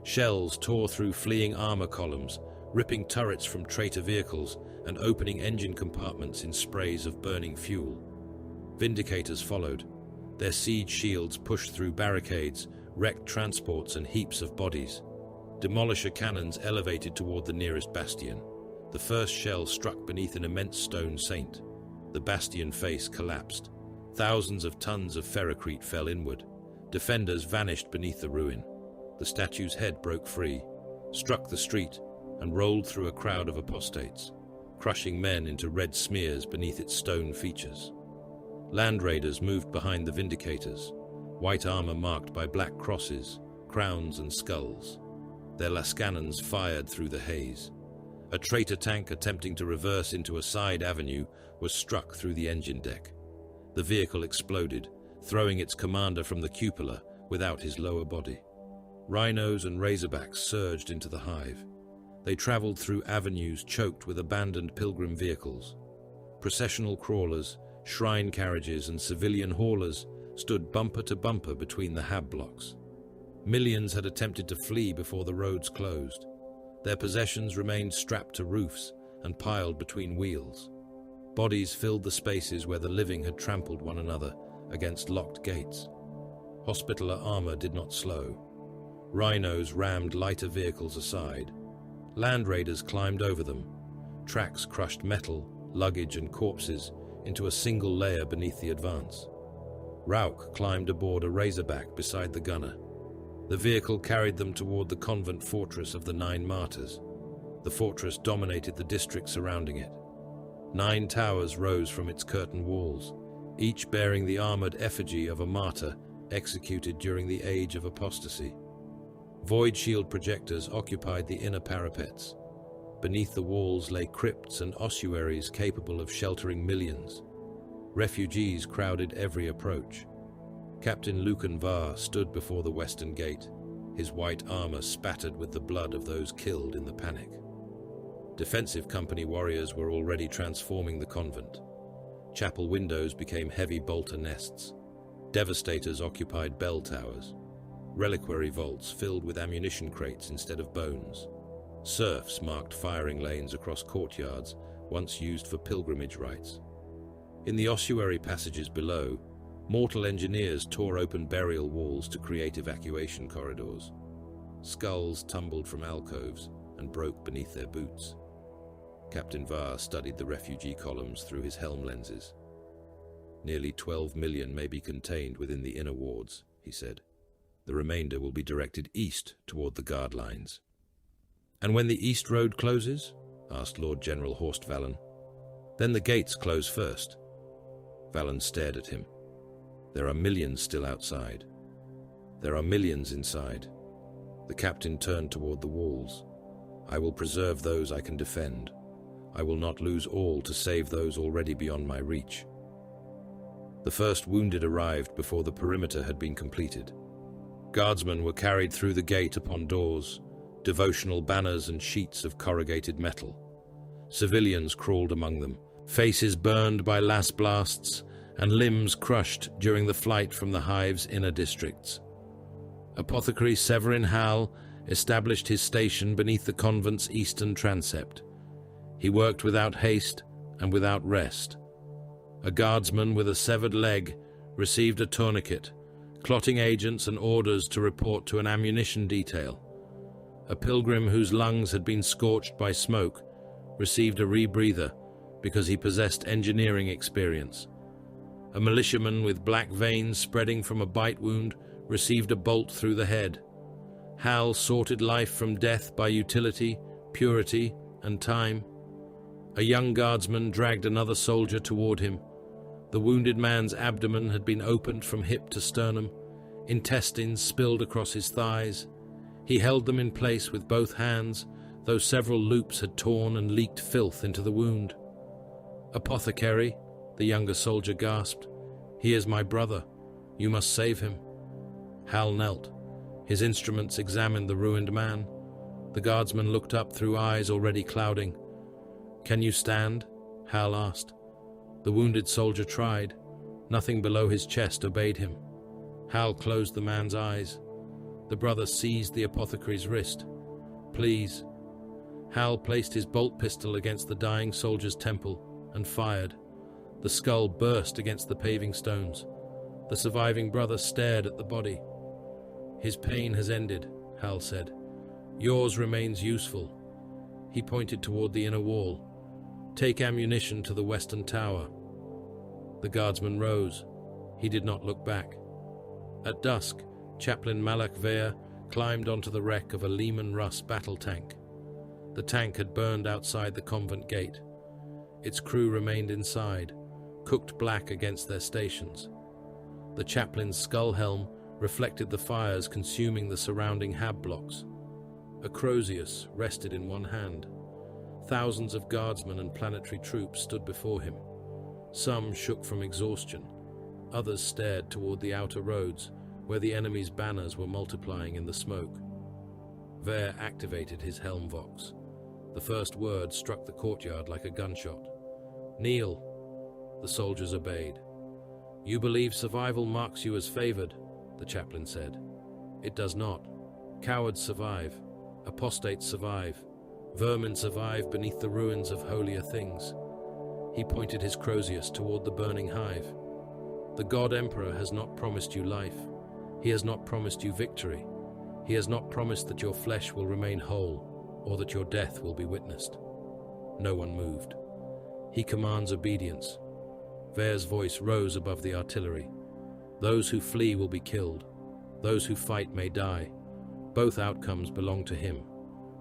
Shells tore through fleeing armor columns, ripping turrets from traitor vehicles and opening engine compartments in sprays of burning fuel. Vindicators followed. Their siege shields pushed through barricades, wrecked transports and heaps of bodies. Demolisher cannons elevated toward the nearest bastion. The first shell struck beneath an immense stone saint. The bastion face collapsed. Thousands of tons of ferrocrete fell inward. Defenders vanished beneath the ruin. The statue's head broke free, struck the street, and rolled through a crowd of apostates, crushing men into red smears beneath its stone features. Land raiders moved behind the Vindicators, white armor marked by black crosses, crowns and skulls. Their lascannons fired through the haze. A traitor tank attempting to reverse into a side avenue was struck through the engine deck. The vehicle exploded, throwing its commander from the cupola without his lower body. Rhinos and razorbacks surged into the hive. They traveled through avenues choked with abandoned pilgrim vehicles. Processional crawlers, shrine carriages and civilian haulers stood bumper to bumper between the hab blocks. Millions had attempted to flee before the roads closed. Their possessions remained strapped to roofs and piled between wheels. Bodies filled the spaces where the living had trampled one another against locked gates. Hospitaller armor did not slow. Rhinos rammed lighter vehicles aside. Land raiders climbed over them. Tracks crushed metal, luggage and corpses into a single layer beneath the advance. Rauk climbed aboard a razorback beside the gunner. The vehicle carried them toward the convent fortress of the 9 Martyrs. The fortress dominated the district surrounding it. 9 towers rose from its curtain walls, each bearing the armored effigy of a martyr executed during the age of apostasy. Void shield projectors occupied the inner parapets. Beneath the walls lay crypts and ossuaries capable of sheltering millions. Refugees crowded every approach. Captain Lucan Var stood before the western gate, his white armor spattered with the blood of those killed in the panic. Defensive company warriors were already transforming the convent. Chapel windows became heavy bolter nests. Devastators occupied bell towers. Reliquary vaults filled with ammunition crates instead of bones. Serfs marked firing lanes across courtyards, once used for pilgrimage rites. In the ossuary passages below, mortal engineers tore open burial walls to create evacuation corridors. Skulls tumbled from alcoves and broke beneath their boots. Captain Var studied the refugee columns through his helm lenses. "Nearly 12 million may be contained within the inner wards," he said. "The remainder will be directed east toward the guard lines." "And when the east road closes?" asked Lord General Horst Valen. "Then the gates close first." Valen stared at him. "There are millions still outside. There are millions inside." The captain turned toward the walls. "I will preserve those I can defend. I will not lose all to save those already beyond my reach." The first wounded arrived before the perimeter had been completed. Guardsmen were carried through the gate upon doors, devotional banners and sheets of corrugated metal. Civilians crawled among them, faces burned by las blasts and limbs crushed during the flight from the hive's inner districts. Apothecary Severin Hal established his station beneath the convent's eastern transept. He worked without haste and without rest. A guardsman with a severed leg received a tourniquet, clotting agents and orders to report to an ammunition detail. A pilgrim whose lungs had been scorched by smoke received a rebreather because he possessed engineering experience. A militiaman with black veins spreading from a bite wound received a bolt through the head. Hal sorted life from death by utility, purity, and time. A young guardsman dragged another soldier toward him. The wounded man's abdomen had been opened from hip to sternum. Intestines spilled across his thighs. He held them in place with both hands, though several loops had torn and leaked filth into the wound. "Apothecary," the younger soldier gasped. "He is my brother. You must save him." Hal knelt. His instruments examined the ruined man. The guardsman looked up through eyes already clouding. "Can you stand?" Hal asked. The wounded soldier tried. Nothing below his chest obeyed him. Hal closed the man's eyes. The brother seized the apothecary's wrist. "Please." Hal placed his bolt pistol against the dying soldier's temple and fired. The skull burst against the paving stones. The surviving brother stared at the body. "His pain has ended," Hal said. "Yours remains useful." He pointed toward the inner wall. "Take ammunition to the western tower." The guardsman rose. He did not look back. At dusk, Chaplain Malak Vare climbed onto the wreck of a Lehman Russ battle tank. The tank had burned outside the convent gate. Its crew remained inside, cooked black against their stations. The chaplain's skull helm reflected the fires consuming the surrounding hab blocks. A crozius rested in one hand. Thousands of guardsmen and planetary troops stood before him. Some shook from exhaustion. Others stared toward the outer roads, where the enemy's banners were multiplying in the smoke. Vare activated his helm vox. The first word struck the courtyard like a gunshot. "Kneel." The soldiers obeyed. "You believe survival marks you as favored," the chaplain said. "It does not. Cowards survive. Apostates survive. Vermin survive beneath the ruins of holier things." He pointed his crozius toward the burning hive. "The God Emperor has not promised you life. He has not promised you victory. He has not promised that your flesh will remain whole, or that your death will be witnessed." No one moved. "He commands obedience." Vare's voice rose above the artillery. "Those who flee will be killed. Those who fight may die. Both outcomes belong to him.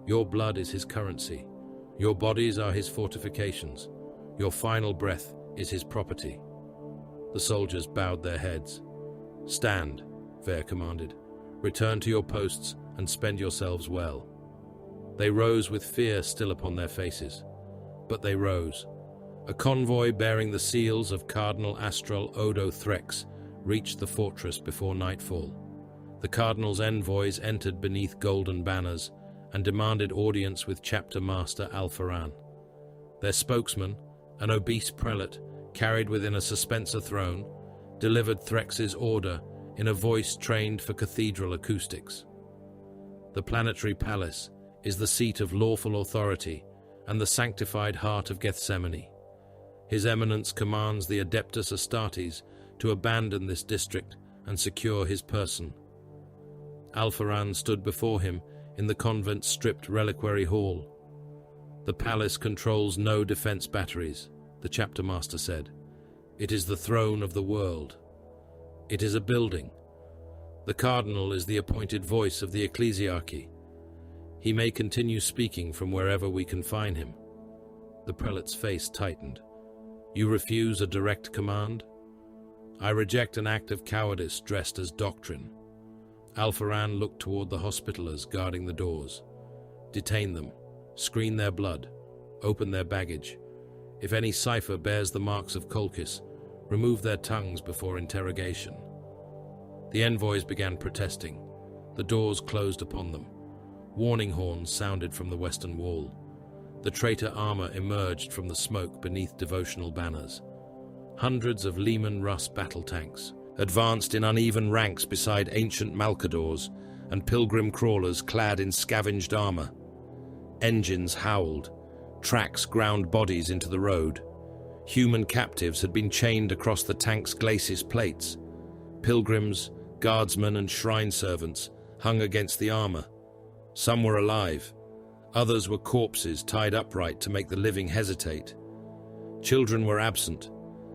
Your blood is his currency. Your bodies are his fortifications. Your final breath is his property." The soldiers bowed their heads. "Stand," Vare commanded. "Return to your posts and spend yourselves well." They rose with fear still upon their faces. But they rose. A convoy bearing the seals of Cardinal Astral Odo Threx reached the fortress before nightfall. The Cardinal's envoys entered beneath golden banners and demanded audience with Chapter Master Alpharan. Their spokesman, an obese prelate carried within a suspensor throne, delivered Threx's order in a voice trained for cathedral acoustics. "The planetary palace is the seat of lawful authority and the sanctified heart of Gethsemane. His Eminence commands the Adeptus Astartes to abandon this district and secure his person." Alpharan stood before him in the convent's stripped reliquary hall. "The palace controls no defense batteries," the chapter master said. "It is the throne of the world. It is a building. The cardinal is the appointed voice of the ecclesiarchy. He may continue speaking from wherever we confine him." The prelate's face tightened. "You refuse a direct command?" "I reject an act of cowardice dressed as doctrine." Alpharan looked toward the hospitallers guarding the doors. "Detain them. Screen their blood. Open their baggage. If any cipher bears the marks of Colchis, remove their tongues before interrogation." The envoys began protesting. The doors closed upon them. Warning horns sounded from the western wall. The traitor armor emerged from the smoke beneath devotional banners. Hundreds of Lehman Russ battle tanks advanced in uneven ranks beside ancient Malcadors and pilgrim crawlers clad in scavenged armor. Engines howled. Tracks ground bodies into the road. Human captives had been chained across the tank's glacis plates. Pilgrims, guardsmen, and shrine servants hung against the armor. Some were alive. Others were corpses tied upright to make the living hesitate. Children were absent,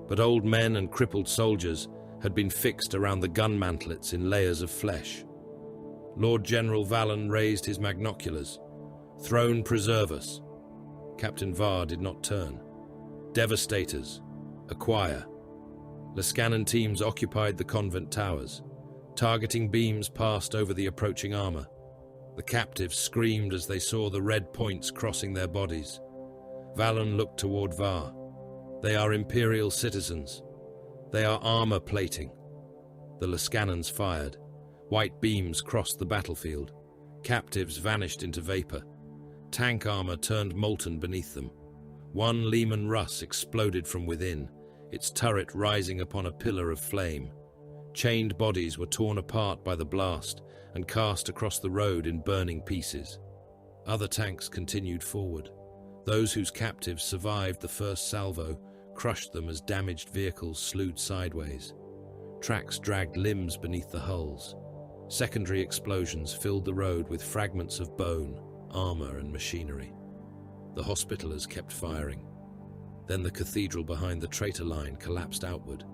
but old men and crippled soldiers had been fixed around the gun mantlets in layers of flesh. Lord General Vallon raised his magnoculars. "Throne preserve us." Captain Var did not turn. Devastators. Acquire. Lascanan teams occupied the convent towers. Targeting beams passed over the approaching armor. The captives screamed as they saw the red points crossing their bodies. Vallon looked toward Var. They are Imperial citizens. They are armor plating. The Lascanans fired. White beams crossed the battlefield. Captives vanished into vapor. Tank armor turned molten beneath them. One Lehman Russ exploded from within, its turret rising upon a pillar of flame. Chained bodies were torn apart by the blast and cast across the road in burning pieces. Other tanks continued forward. Those whose captives survived the first salvo crushed them as damaged vehicles slewed sideways. Tracks dragged limbs beneath the hulls. Secondary explosions filled the road with fragments of bone, armor, and machinery. The Hospitallers kept firing. Then the cathedral behind the traitor line collapsed outward.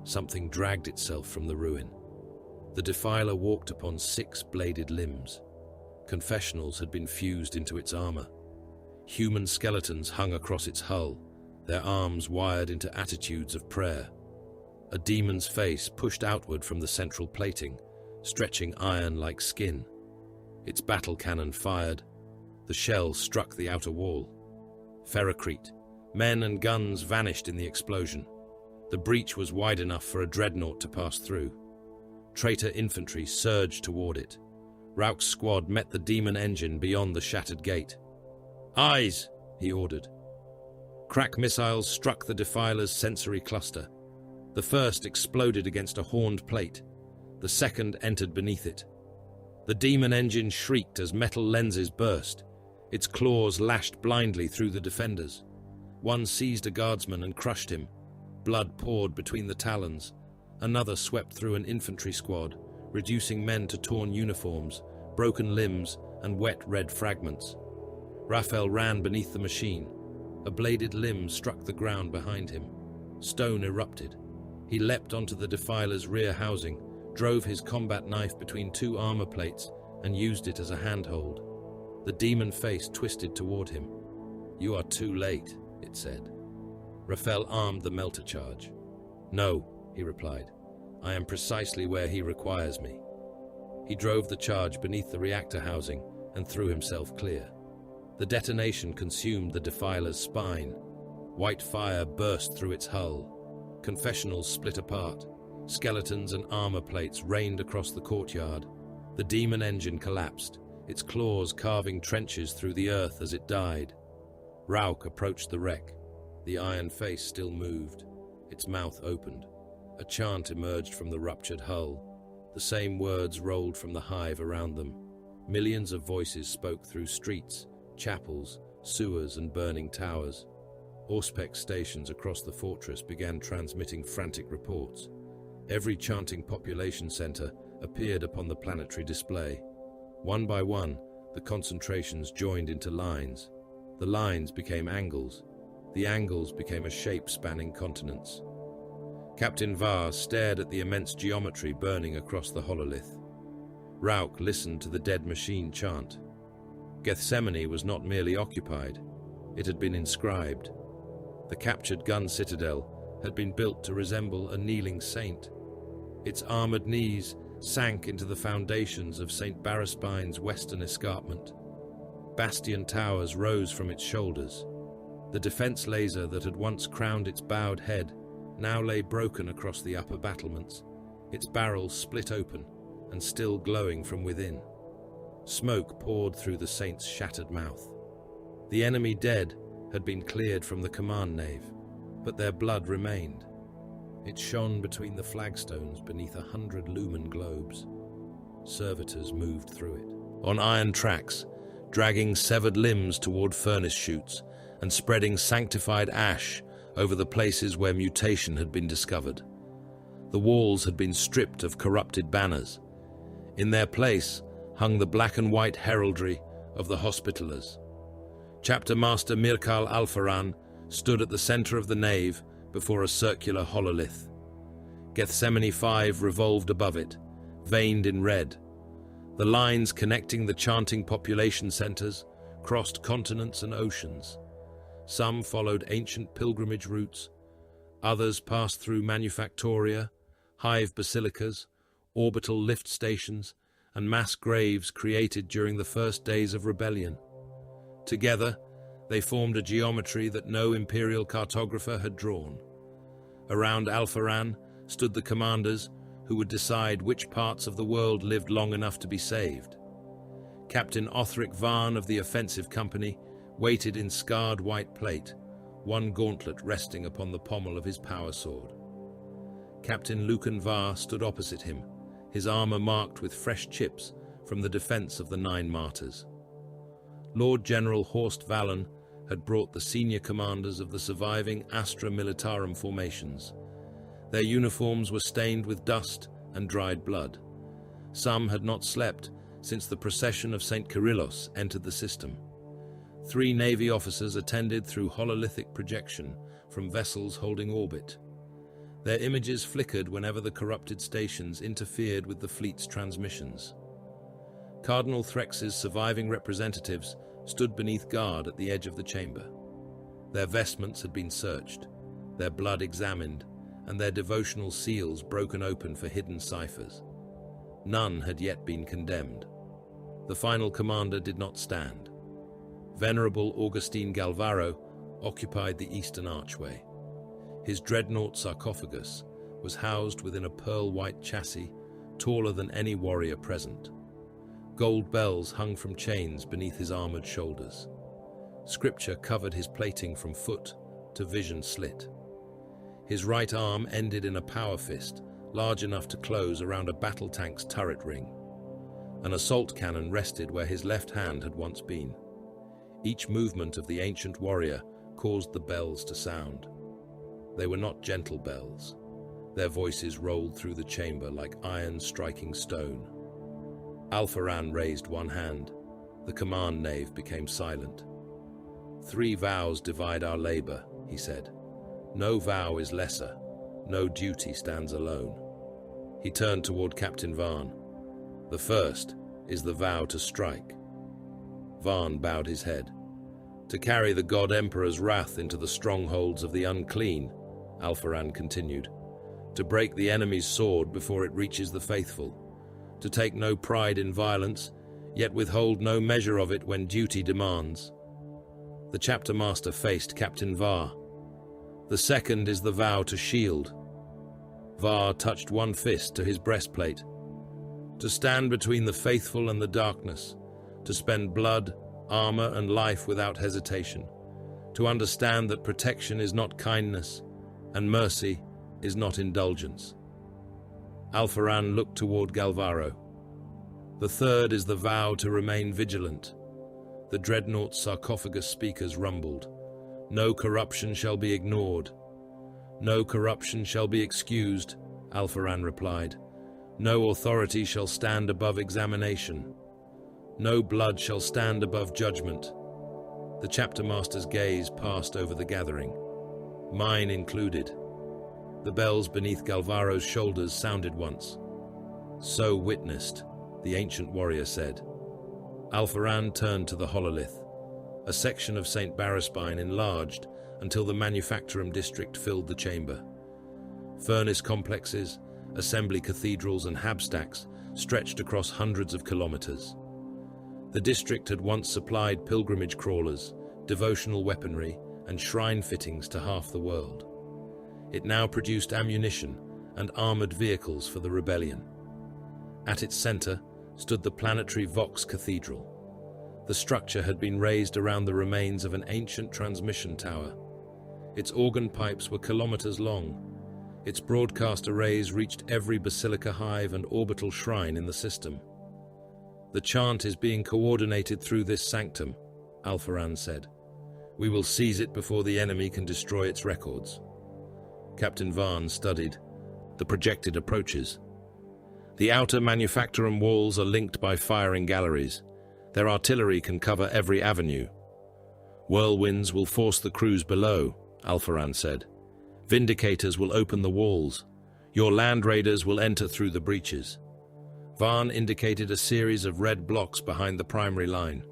Something dragged itself from the ruin. The defiler walked upon 6 bladed limbs. Confessionals had been fused into its armor. Human skeletons hung across its hull, their arms wired into attitudes of prayer. A demon's face pushed outward from the central plating, stretching iron like skin. Its battle cannon fired. The shell struck the outer wall. Ferrocrete. Men and guns vanished in the explosion. The breach was wide enough for a dreadnought to pass through. Traitor infantry surged toward it. Rauch's squad met the demon engine beyond the shattered gate. "Eyes!" he ordered. Crack missiles struck the defiler's sensory cluster. The first exploded against a horned plate. The second entered beneath it. The demon engine shrieked as metal lenses burst. Its claws lashed blindly through the defenders. One seized a guardsman and crushed him. Blood poured between the talons. Another swept through an infantry squad, reducing men to torn uniforms, broken limbs, and wet red fragments. Raphael ran beneath the machine. A bladed limb struck the ground behind him. Stone erupted. He leapt onto the defiler's rear housing, drove his combat knife between 2 armor plates, and used it as a handhold. The demon face twisted toward him. "You are too late," it said. Raphael armed the melter charge. "No," he replied. "I am precisely where he requires me." He drove the charge beneath the reactor housing and threw himself clear. The detonation consumed the defiler's spine. White fire burst through its hull. Confessionals split apart. Skeletons and armor plates rained across the courtyard. The demon engine collapsed, its claws carving trenches through the earth as it died. Rauch approached the wreck. The iron face still moved. Its mouth opened. A chant emerged from the ruptured hull. The same words rolled from the hive around them. Millions of voices spoke through streets, chapels, sewers, and burning towers. Auspex stations across the fortress began transmitting frantic reports. Every chanting population center appeared upon the planetary display. One by one, the concentrations joined into lines. The lines became angles. The angles became a shape spanning continents. Captain Var stared at the immense geometry burning across the hololith. Rauch listened to the dead machine chant. Gethsemane was not merely occupied, it had been inscribed. The captured gun citadel had been built to resemble a kneeling saint. Its armored knees sank into the foundations of St. Barraspine's western escarpment. Bastion towers rose from its shoulders. The defense laser that had once crowned its bowed head now lay broken across the upper battlements. Its barrels split open, and still glowing from within. Smoke poured through the saint's shattered mouth. The enemy dead had been cleared from the command nave, but their blood remained. It shone between the flagstones beneath 100 lumen globes. Servitors moved through it, on iron tracks, dragging severed limbs toward furnace chutes and spreading sanctified ash over the places where mutation had been discovered. The walls had been stripped of corrupted banners. In their place hung the black and white heraldry of the Hospitallers. Chapter Master Mirkal Alfaran stood at the center of the nave before a circular hololith. Gethsemane 5 revolved above it, veined in red. The lines connecting the chanting population centers crossed continents and oceans. Some followed ancient pilgrimage routes, others passed through manufactoria, hive basilicas, orbital lift stations, and mass graves created during the first days of rebellion. Together, they formed a geometry that no imperial cartographer had drawn. Around Alfaran stood the commanders who would decide which parts of the world lived long enough to be saved. Captain Othric Varn of the Offensive Company waited in scarred white plate, one gauntlet resting upon the pommel of his power sword. Captain Lucan Var stood opposite him, his armor marked with fresh chips from the defense of the 9 martyrs. Lord General Horst Vallon had brought the senior commanders of the surviving Astra Militarum formations. Their uniforms were stained with dust and dried blood. Some had not slept since the procession of St. Kyrillos entered the system. 3 Navy officers attended through hololithic projection from vessels holding orbit. Their images flickered whenever the corrupted stations interfered with the fleet's transmissions. Cardinal Threx's surviving representatives stood beneath guard at the edge of the chamber. Their vestments had been searched, their blood examined, and their devotional seals broken open for hidden ciphers. None had yet been condemned. The final commander did not stand. Venerable Augustine Galvaro occupied the eastern archway. His dreadnought sarcophagus was housed within a pearl-white chassis taller than any warrior present. Gold bells hung from chains beneath his armored shoulders. Scripture covered his plating from foot to vision slit. His right arm ended in a power fist large enough to close around a battle tank's turret ring. An assault cannon rested where his left hand had once been. Each movement of the ancient warrior caused the bells to sound. They were not gentle bells. Their voices rolled through the chamber like iron striking stone. Alfaran raised one hand. The command nave became silent. 3 vows divide our labor, he said. No vow is lesser. No duty stands alone. He turned toward Captain Varn. The first is the vow to strike. Varn bowed his head. To carry the God Emperor's wrath into the strongholds of the unclean, Alfaran continued. To break the enemy's sword before it reaches the faithful. To take no pride in violence, yet withhold no measure of it when duty demands. The chapter master faced Captain Var. The second is the vow to shield. Var touched one fist to his breastplate. To stand between the faithful and the darkness. To spend blood, armor, and life without hesitation. To understand that protection is not kindness, and mercy is not indulgence. Alfaran looked toward Galvaro. The third is the vow to remain vigilant. The dreadnought's sarcophagus speakers rumbled. No corruption shall be ignored. No corruption shall be excused, Alfaran replied. No authority shall stand above examination. No blood shall stand above judgment. The chapter master's gaze passed over the gathering. Mine included. The bells beneath Galvaro's shoulders sounded once. So witnessed, the ancient warrior said. Alfaran turned to the hololith. A section of St. Barraspine enlarged until the manufactorum district filled the chamber. Furnace complexes, assembly cathedrals and habstacks stretched across hundreds of kilometers. The district had once supplied pilgrimage crawlers, devotional weaponry, and shrine fittings to half the world. It now produced ammunition and armored vehicles for the rebellion. At its center stood the planetary Vox Cathedral. The structure had been raised around the remains of an ancient transmission tower. Its organ pipes were kilometers long. Its broadcast arrays reached every basilica hive and orbital shrine in the system. "The chant is being coordinated through this sanctum," Alpharan said. "We will seize it before the enemy can destroy its records." Captain Varn studied the projected approaches. The outer manufactorum walls are linked by firing galleries. Their artillery can cover every avenue. "Whirlwinds will force the crews below," Alpharan said. "Vindicators will open the walls. Your land raiders will enter through the breaches." Varn indicated a series of red blocks behind the primary line.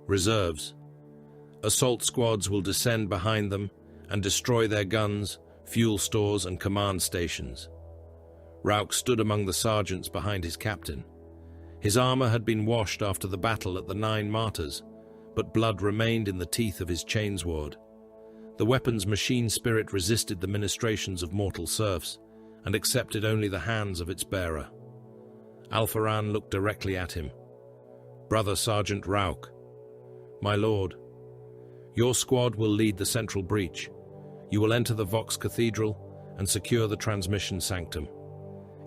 "Reserves. Assault squads will descend behind them and destroy their guns, fuel stores, and command stations." Rauk stood among the sergeants behind his captain. His armor had been washed after the battle at the 9 Martyrs, but blood remained in the teeth of his chainsword. The weapon's machine spirit resisted the ministrations of mortal serfs and accepted only the hands of its bearer. Alpharan looked directly at him. "Brother Sergeant Rauk." "My lord." "Your squad will lead the central breach. You will enter the Vox Cathedral and secure the transmission sanctum.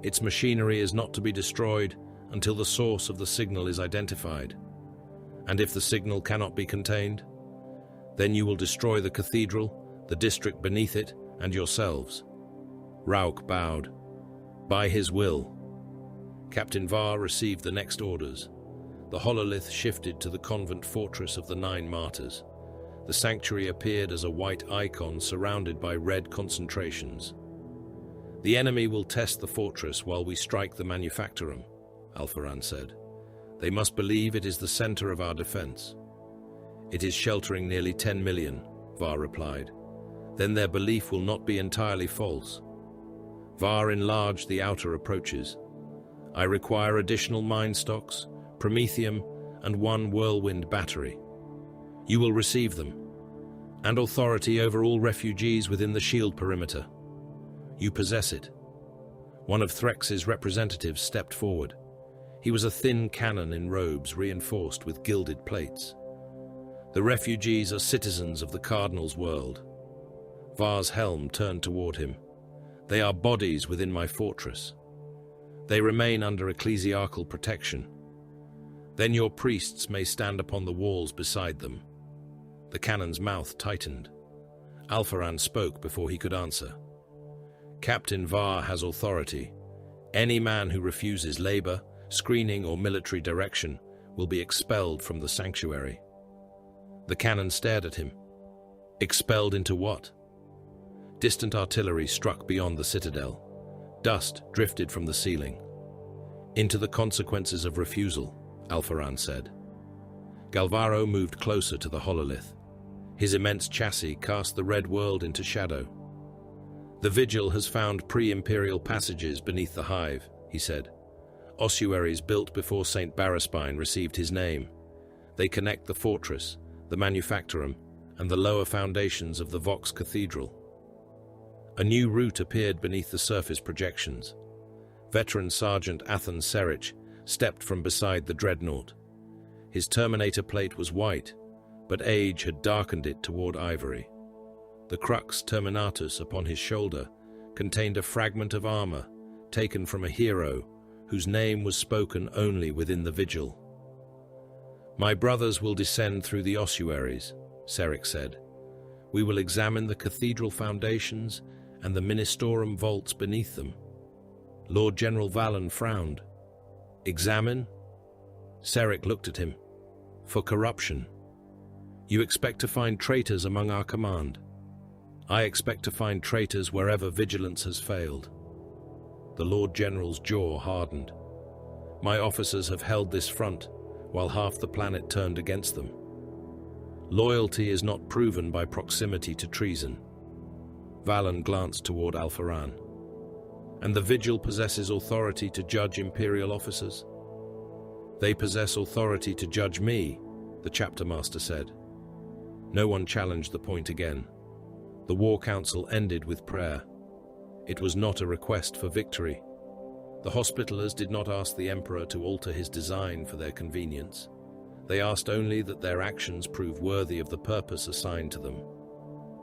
Its machinery is not to be destroyed until the source of the signal is identified. And if the signal cannot be contained, then you will destroy the cathedral, the district beneath it, and yourselves." Rauk bowed. "By his will." Captain Var received the next orders. The hololith shifted to the convent fortress of the 9 Martyrs. The sanctuary appeared as a white icon surrounded by red concentrations. "The enemy will test the fortress while we strike the manufactorum," Alpharan said. "They must believe it is the center of our defense." "It is sheltering nearly 10 million, Var replied. "Then their belief will not be entirely false." Var enlarged the outer approaches. "I require additional mine stocks, promethium, and 1 whirlwind battery. You will receive them, and authority over all refugees within the shield perimeter. You possess it." One of Threx's representatives stepped forward. He was a thin cannon in robes reinforced with gilded plates. "The refugees are citizens of the Cardinal's world." Var's helm turned toward him. "They are bodies within my fortress. They remain under ecclesiarchal protection. Then your priests may stand upon the walls beside them." The cannon's mouth tightened. Alpharan spoke before he could answer. "Captain Var has authority. Any man who refuses labor, screening, or military direction will be expelled from the sanctuary." The cannon stared at him. "Expelled into what?" Distant artillery struck beyond the citadel. Dust drifted from the ceiling. "Into the consequences of refusal," Alpharan said. Galvaro moved closer to the hololith. His immense chassis cast the red world into shadow. "The Vigil has found pre-imperial passages beneath the hive," he said. "Ossuaries built before St. Baraspine received his name. They connect the fortress, the manufactorum, and the lower foundations of the Vox Cathedral." A new route appeared beneath the surface projections. Veteran Sergeant Athan Serich stepped from beside the dreadnought. His Terminator plate was white, but age had darkened it toward ivory. The crux terminatus upon his shoulder contained a fragment of armor taken from a hero whose name was spoken only within the Vigil. "My brothers will descend through the ossuaries," Serich said. "We will examine the cathedral foundations and the ministorum vaults beneath them." Lord General Valen frowned. "Examine?" Serich looked at him. "For corruption. You expect to find traitors among our command. I expect to find traitors wherever vigilance has failed." The Lord General's jaw hardened. "My officers have held this front while half the planet turned against them. Loyalty is not proven by proximity to treason." Valen glanced toward Alpharan. "And the Vigil possesses authority to judge Imperial officers?" "They possess authority to judge me," the chapter master said. No one challenged the point again. The War Council ended with prayer. It was not a request for victory. The Hospitallers did not ask the Emperor to alter his design for their convenience. They asked only that their actions prove worthy of the purpose assigned to them.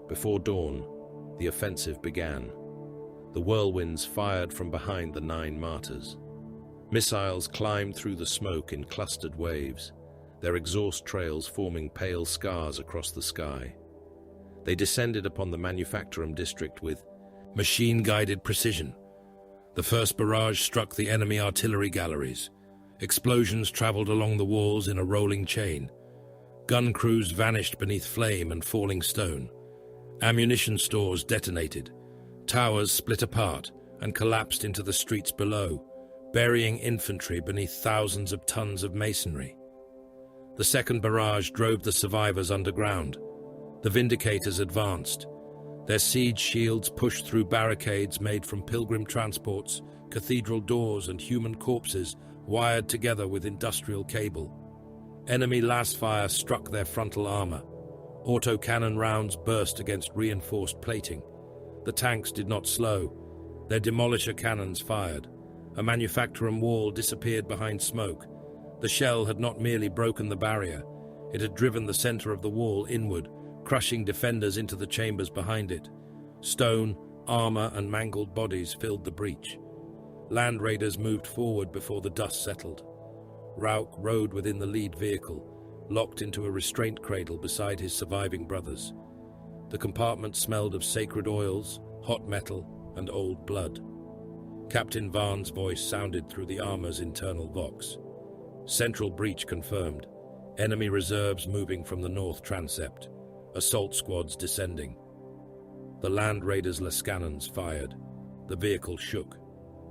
Before dawn, the offensive began. The whirlwinds fired from behind the 9 martyrs. Missiles climbed through the smoke in clustered waves, their exhaust trails forming pale scars across the sky. They descended upon the Manufacturum district with machine-guided precision. The first barrage struck the enemy artillery galleries. Explosions traveled along the walls in a rolling chain. Gun crews vanished beneath flame and falling stone. Ammunition stores detonated. Towers split apart and collapsed into the streets below, burying infantry beneath thousands of tons of masonry. The second barrage drove the survivors underground. The Vindicators advanced. Their siege shields pushed through barricades made from pilgrim transports, cathedral doors, and human corpses wired together with industrial cable. Enemy lasfire struck their frontal armor. Autocannon rounds burst against reinforced plating. The tanks did not slow. Their demolisher cannons fired. A Manufacturum wall disappeared behind smoke. The shell had not merely broken the barrier, it had driven the center of the wall inward, crushing defenders into the chambers behind it. Stone, armor, and mangled bodies filled the breach. Land raiders moved forward before the dust settled. Rauch rode within the lead vehicle, locked into a restraint cradle beside his surviving brothers. The compartment smelled of sacred oils, hot metal, and old blood. Captain Vaughn's voice sounded through the armor's internal vox. Central breach confirmed. Enemy reserves moving from the north transept. Assault squads descending. The Land Raiders' Lascannons fired. The vehicle shook.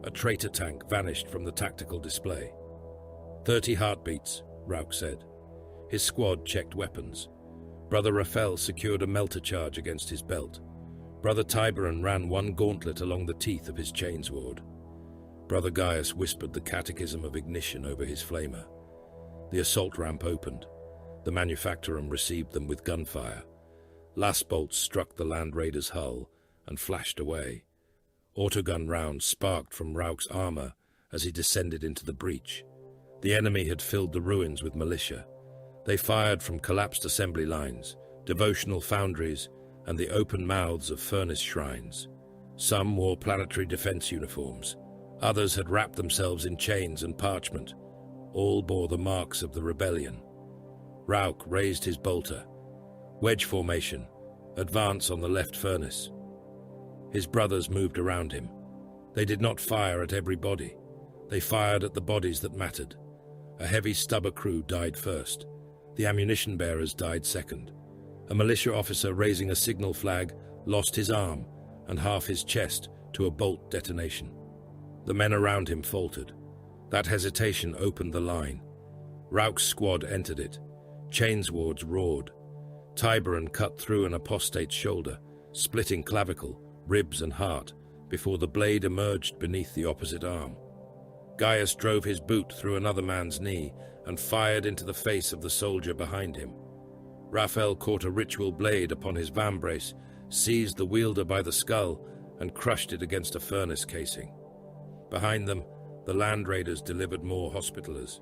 A traitor tank vanished from the tactical display. 30 heartbeats, Rauch said. His squad checked weapons. Brother Raphael secured a melter charge against his belt. Brother Tiberon ran one gauntlet along the teeth of his chainsword. Brother Gaius whispered the catechism of ignition over his flamer. The assault ramp opened. The Manufacturum received them with gunfire. Last bolts struck the Land Raider's hull and flashed away. Autogun rounds sparked from Rauch's armor as he descended into the breach. The enemy had filled the ruins with militia. They fired from collapsed assembly lines, devotional foundries, and the open mouths of furnace shrines. Some wore planetary defense uniforms. Others had wrapped themselves in chains and parchment. All bore the marks of the rebellion. Rauch raised his bolter. Wedge formation. Advance on the left furnace. His brothers moved around him. They did not fire at every body. They fired at the bodies that mattered. A heavy stubber crew died first. The ammunition bearers died second. A militia officer raising a signal flag lost his arm and half his chest to a bolt detonation. The men around him faltered. That hesitation opened the line. Rauch's squad entered it. Chainswords roared. Tiberon cut through an apostate's shoulder, splitting clavicle, ribs and heart, before the blade emerged beneath the opposite arm. Gaius drove his boot through another man's knee and fired into the face of the soldier behind him. Raphael caught a ritual blade upon his vambrace, seized the wielder by the skull, and crushed it against a furnace casing. Behind them, the Land Raiders delivered more Hospitallers.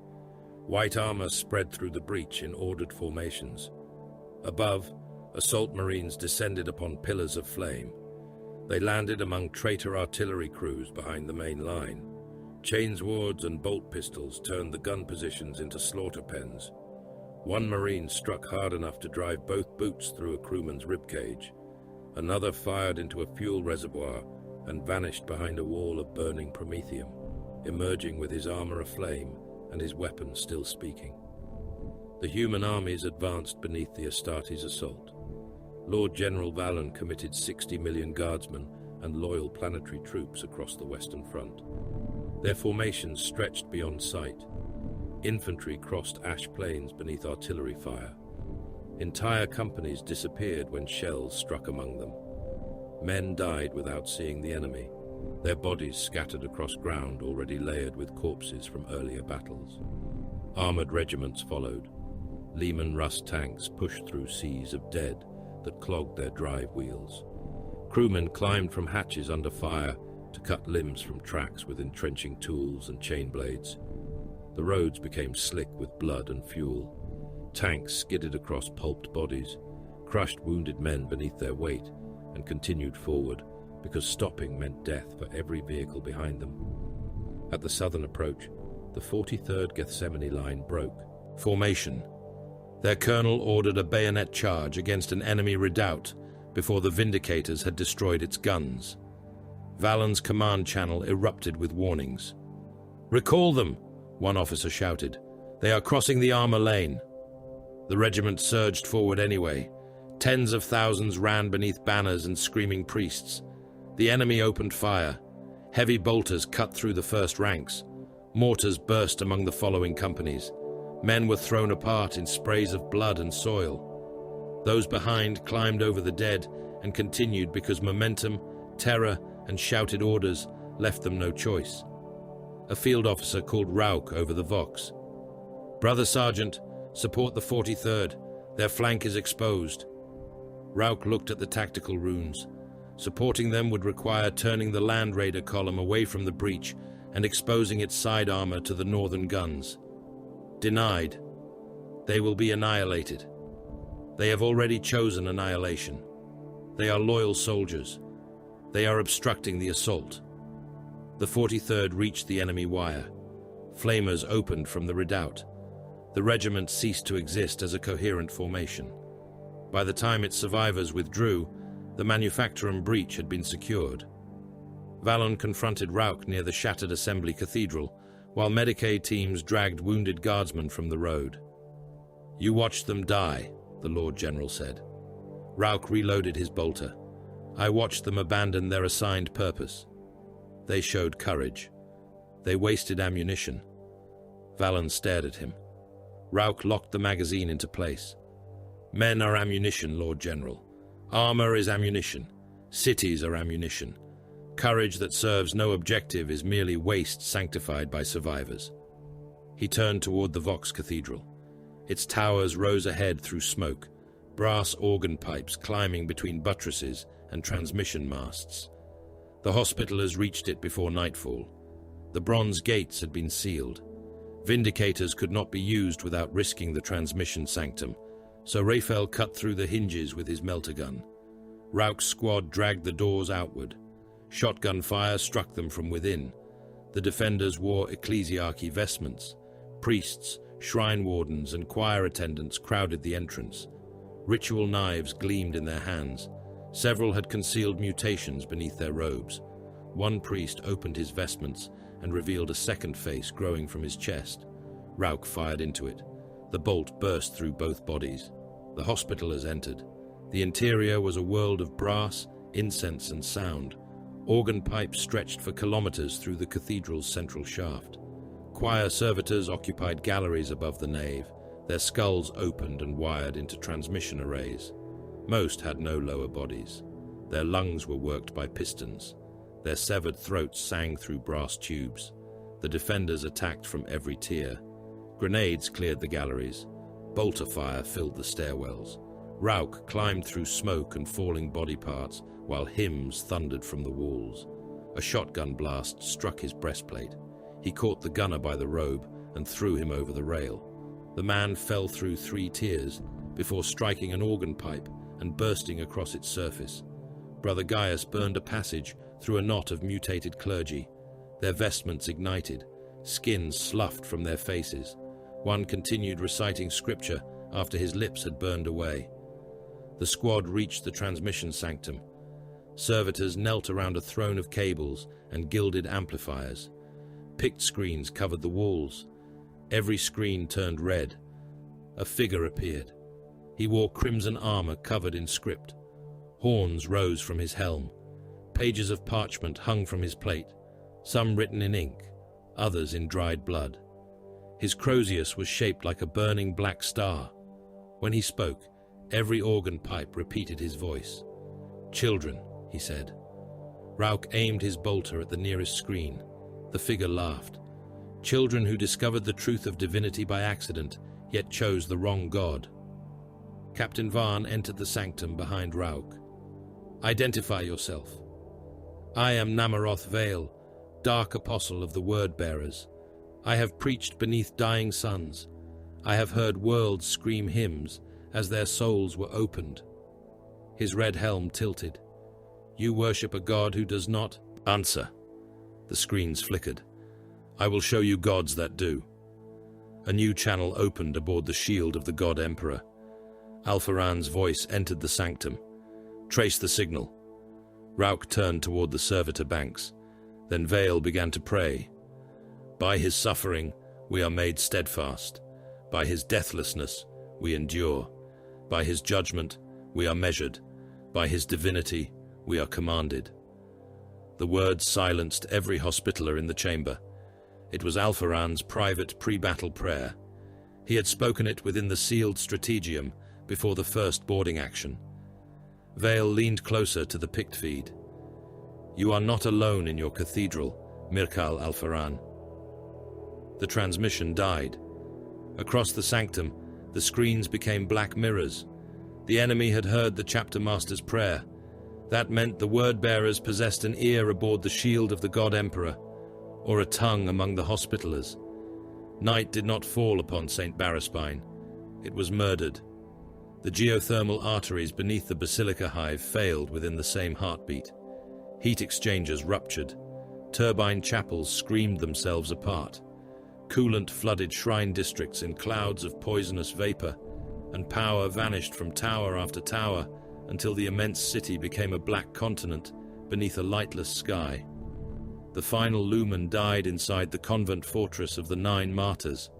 White armor spread through the breach in ordered formations. Above, assault marines descended upon pillars of flame. They landed among traitor artillery crews behind the main line. Chainswords and bolt pistols turned the gun positions into slaughter pens. One marine struck hard enough to drive both boots through a crewman's ribcage. Another fired into a fuel reservoir and vanished behind a wall of burning promethium, emerging with his armor aflame and his weapons still speaking. The human armies advanced beneath the Astartes assault. Lord General Vallon committed 60 million guardsmen and loyal planetary troops across the Western Front. Their formations stretched beyond sight. Infantry crossed ash plains beneath artillery fire. Entire companies disappeared when shells struck among them. Men died without seeing the enemy, their bodies scattered across ground already layered with corpses from earlier battles. Armored regiments followed. Lehman Russ tanks pushed through seas of dead that clogged their drive wheels. Crewmen climbed from hatches under fire to cut limbs from tracks with entrenching tools and chain blades. The roads became slick with blood and fuel. Tanks skidded across pulped bodies, crushed wounded men beneath their weight, and continued forward because stopping meant death for every vehicle behind them. At the southern approach, the 43rd Gethsemane line broke. Formation. Their colonel ordered a bayonet charge against an enemy redoubt before the Vindicators had destroyed its guns. Valon's command channel erupted with warnings. "Recall them!" one officer shouted. "They are crossing the armor lane." The regiment surged forward anyway. Tens of thousands ran beneath banners and screaming priests. The enemy opened fire. Heavy bolters cut through the first ranks. Mortars burst among the following companies. Men were thrown apart in sprays of blood and soil. Those behind climbed over the dead and continued because momentum, terror, and shouted orders left them no choice. A field officer called Rauch over the vox. "Brother Sergeant, support the 43rd. Their flank is exposed." Rauch looked at the tactical runes. Supporting them would require turning the Land Raider column away from the breach and exposing its side armor to the northern guns. Denied. They will be annihilated. They have already chosen annihilation. They are loyal soldiers. They are obstructing the assault. The 43rd reached the enemy wire. Flamers opened from the redoubt. The regiment ceased to exist as a coherent formation. By the time its survivors withdrew, the manufacturing breach had been secured. Valon confronted Rauch near the shattered assembly cathedral, while Medicaid teams dragged wounded guardsmen from the road. "You watched them die," the Lord General said. Rauch reloaded his bolter. "I watched them abandon their assigned purpose. They showed courage. They wasted ammunition." Valon stared at him. Rauch locked the magazine into place. "Men are ammunition, Lord General. Armor is ammunition. Cities are ammunition. Courage that serves no objective is merely waste sanctified by survivors." He turned toward the Vox Cathedral. Its towers rose ahead through smoke, brass organ pipes climbing between buttresses and transmission masts. The Hospitallers reached it before nightfall. The bronze gates had been sealed. Vindicators could not be used without risking the transmission sanctum, so Raphael cut through the hinges with his melter gun. Rauch's squad dragged the doors outward. Shotgun fire struck them from within. The defenders wore ecclesiarchy vestments. Priests, shrine wardens, and choir attendants crowded the entrance. Ritual knives gleamed in their hands. Several had concealed mutations beneath their robes. One priest opened his vestments and revealed a second face growing from his chest. Rauch fired into it. The bolt burst through both bodies. The Hospitallers entered. The interior was a world of brass, incense, and sound. Organ pipes stretched for kilometers through the cathedral's central shaft. Choir servitors occupied galleries above the nave, their skulls opened and wired into transmission arrays. Most had no lower bodies. Their lungs were worked by pistons. Their severed throats sang through brass tubes. The defenders attacked from every tier. Grenades cleared the galleries. Bolter fire filled the stairwells. Rauch climbed through smoke and falling body parts, while hymns thundered from the walls. A shotgun blast struck his breastplate. He caught the gunner by the robe and threw him over the rail. The man fell through 3 tiers before striking an organ pipe and bursting across its surface. Brother Gaius burned a passage through a knot of mutated clergy. Their vestments ignited. Skins sloughed from their faces. One continued reciting scripture after his lips had burned away. The squad reached the transmission sanctum. Servitors knelt around a throne of cables and gilded amplifiers. Pict screens covered the walls. Every screen turned red. A figure appeared. He wore crimson armor covered in script. Horns rose from his helm. Pages of parchment hung from his plate, some written in ink, others in dried blood. His crozius was shaped like a burning black star. When he spoke, every organ pipe repeated his voice. "Children," he said. Rauch aimed his bolter at the nearest screen. The figure laughed. "Children who discovered the truth of divinity by accident, yet chose the wrong god." Captain Varn entered the sanctum behind Rauch. "Identify yourself." I am Namaroth Vale, dark apostle of the word-bearers. I have preached beneath dying suns. I have heard worlds scream hymns as their souls were opened. His red helm tilted. You worship a god who does not answer. The screens flickered. I will show you gods that do. A new channel opened aboard the shield of the god emperor. Alpharan's voice entered the sanctum. Trace the signal. Rauk turned toward the servitor banks. Then Vale began to pray. By his suffering, we are made steadfast. By his deathlessness, we endure. By his judgment, we are measured. By his divinity, we are commanded. The words silenced every hospitaller in the chamber. It was Alpharan's private pre-battle prayer. He had spoken it within the sealed strategium before the first boarding action. Vale leaned closer to the pict feed. You are not alone in your cathedral, Mirkal Alpharan. The transmission died. Across the sanctum, the screens became black mirrors. The enemy had heard the chapter master's prayer. That meant the word-bearers possessed an ear aboard the shield of the god emperor, or a tongue among the hospitallers. Night did not fall upon St. Baraspine. It was murdered. The geothermal arteries beneath the basilica hive failed within the same heartbeat. Heat exchangers ruptured. Turbine chapels screamed themselves apart. Coolant flooded shrine districts in clouds of poisonous vapor, and power vanished from tower after tower until the immense city became a black continent beneath a lightless sky. The final lumen died inside the convent fortress of the 9 Martyrs.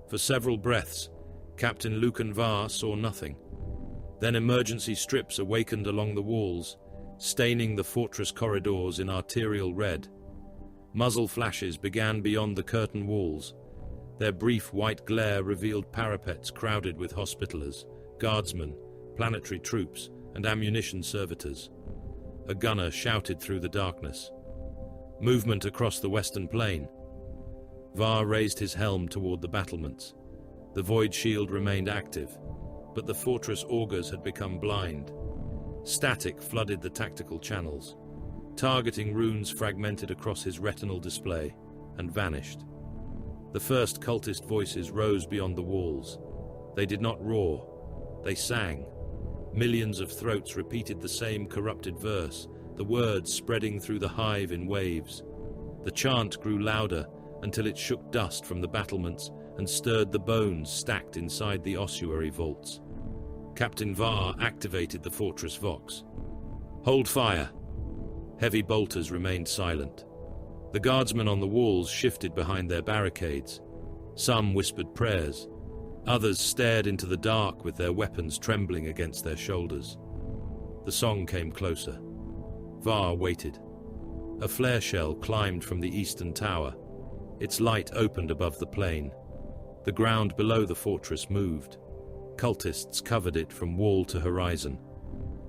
For several breaths, Captain Lucan Var saw nothing. Then emergency strips awakened along the walls, staining the fortress corridors in arterial red. Muzzle flashes began beyond the curtain walls. Their brief white glare revealed parapets crowded with hospitallers, guardsmen, planetary troops, and ammunition servitors. A gunner shouted through the darkness. Movement across the western plain. Var raised his helm toward the battlements. The void shield remained active, but the fortress augurs had become blind. Static flooded the tactical channels. Targeting runes fragmented across his retinal display and vanished. The first cultist voices rose beyond the walls. They did not roar. They sang. Millions of throats repeated the same corrupted verse, the words spreading through the hive in waves. The chant grew louder until it shook dust from the battlements and stirred the bones stacked inside the ossuary vaults. Captain Var activated the fortress vox. Hold fire! Heavy bolters remained silent. The guardsmen on the walls shifted behind their barricades. Some whispered prayers. Others stared into the dark with their weapons trembling against their shoulders. The song came closer. Var waited. A flare shell climbed from the eastern tower. Its light opened above the plain. The ground below the fortress moved. Cultists covered it from wall to horizon.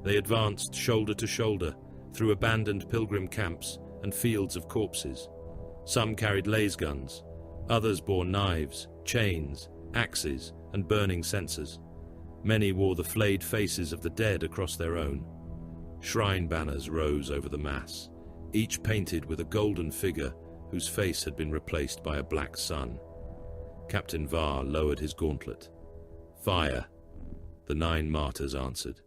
They advanced shoulder to shoulder through abandoned pilgrim camps and fields of corpses. Some carried laser guns. Others bore knives, chains, axes, and burning censers. Many wore the flayed faces of the dead across their own. Shrine banners rose over the mass, each painted with a golden figure whose face had been replaced by a black sun. Captain Var lowered his gauntlet. Fire! The 9 Martyrs answered.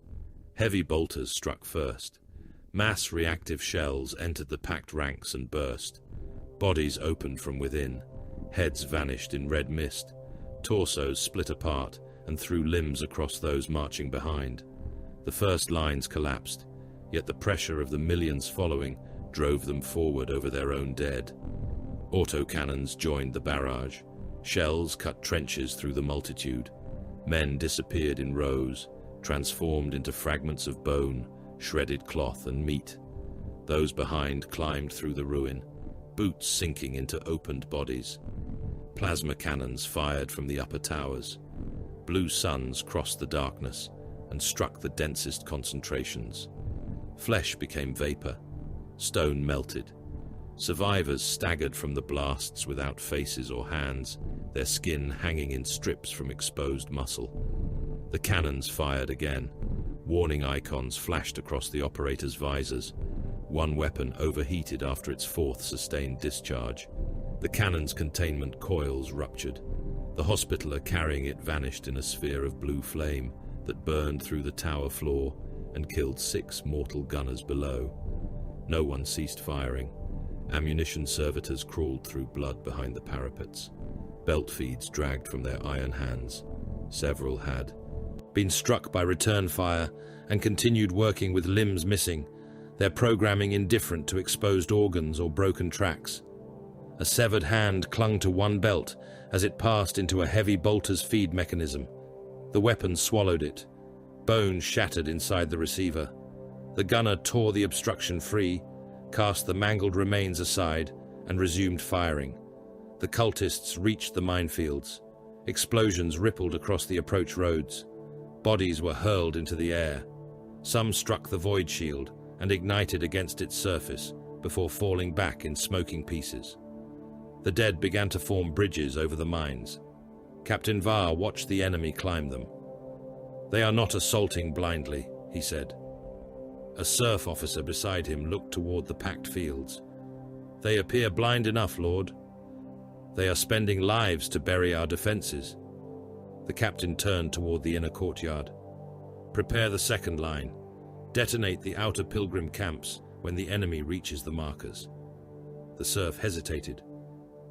Heavy bolters struck first. Mass reactive shells entered the packed ranks and burst. Bodies opened from within. Heads vanished in red mist. Torsos split apart and threw limbs across those marching behind. The first lines collapsed, yet the pressure of the millions following drove them forward over their own dead. Autocannons joined the barrage. Shells cut trenches through the multitude. Men disappeared in rows, transformed into fragments of bone, shredded cloth and meat. Those behind climbed through the ruin, boots sinking into opened bodies. Plasma cannons fired from the upper towers. Blue suns crossed the darkness and struck the densest concentrations. Flesh became vapor. Stone melted. Survivors staggered from the blasts without faces or hands, their skin hanging in strips from exposed muscle. The cannons fired again. Warning icons flashed across the operators' visors. One weapon overheated after its fourth sustained discharge. The cannon's containment coils ruptured. The hospitaller carrying it vanished in a sphere of blue flame that burned through the tower floor and killed 6 mortal gunners below. No one ceased firing. Ammunition servitors crawled through blood behind the parapets. Belt feeds dragged from their iron hands. Several had been struck by return fire and continued working with limbs missing, their programming indifferent to exposed organs or broken tracks. A severed hand clung to one belt as it passed into a heavy bolter's feed mechanism. The weapon swallowed it. Bones shattered inside the receiver. The gunner tore the obstruction free, cast the mangled remains aside, and resumed firing. The cultists reached the minefields. Explosions rippled across the approach roads. Bodies were hurled into the air. Some struck the void shield and ignited against its surface before falling back in smoking pieces. The dead began to form bridges over the mines. Captain Var watched the enemy climb them. "They are not assaulting blindly," he said. A serf officer beside him looked toward the packed fields. "They appear blind enough, Lord. They are spending lives to bury our defenses." The captain turned toward the inner courtyard. "Prepare the second line. Detonate the outer pilgrim camps when the enemy reaches the markers." The serf hesitated.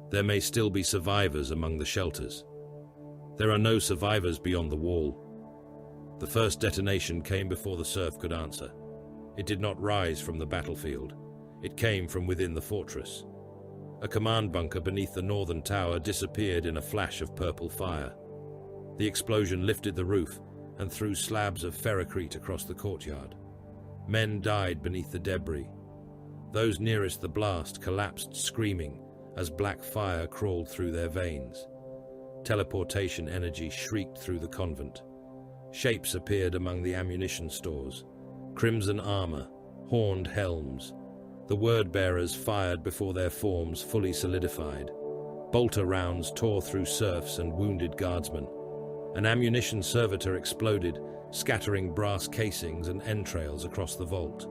"There may still be survivors among the shelters." "There are no survivors beyond the wall." The first detonation came before the serf could answer. It did not rise from the battlefield. It came from within the fortress. A command bunker beneath the northern tower disappeared in a flash of purple fire. The explosion lifted the roof and threw slabs of ferrocrete across the courtyard. Men died beneath the debris. Those nearest the blast collapsed screaming as black fire crawled through their veins. Teleportation energy shrieked through the convent. Shapes appeared among the ammunition stores. Crimson armor, horned helms. The word-bearers fired before their forms fully solidified. Bolter rounds tore through serfs and wounded guardsmen. An ammunition servitor exploded, scattering brass casings and entrails across the vault.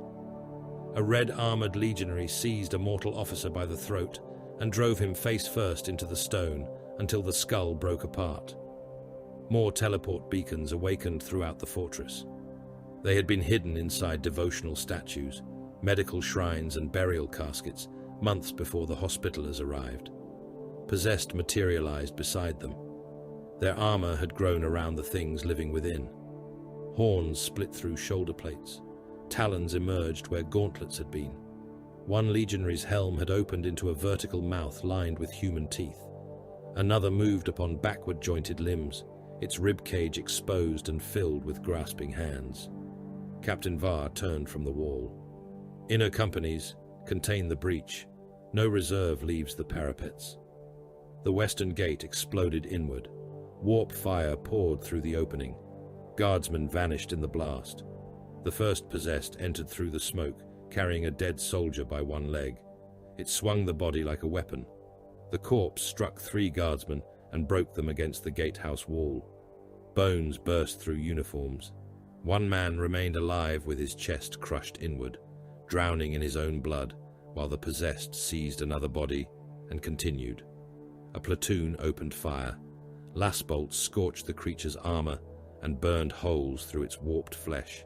A red-armored legionary seized a mortal officer by the throat and drove him face first into the stone until the skull broke apart. More teleport beacons awakened throughout the fortress. They had been hidden inside devotional statues, medical shrines and burial caskets months before the Hospitallers arrived. Possessed materialized beside them. Their armor had grown around the things living within. Horns split through shoulder plates. Talons emerged where gauntlets had been. One legionary's helm had opened into a vertical mouth lined with human teeth. Another moved upon backward-jointed limbs, its ribcage exposed and filled with grasping hands. Captain Var turned from the wall. "Inner companies, contain the breach. No reserve leaves the parapets." The western gate exploded inward. Warp fire poured through the opening. Guardsmen vanished in the blast. The first possessed entered through the smoke, carrying a dead soldier by one leg. It swung the body like a weapon. The corpse struck 3 guardsmen and broke them against the gatehouse wall. Bones burst through uniforms. One man remained alive with his chest crushed inward, drowning in his own blood, while the possessed seized another body and continued. A platoon opened fire. Lass bolts scorched the creature's armor and burned holes through its warped flesh.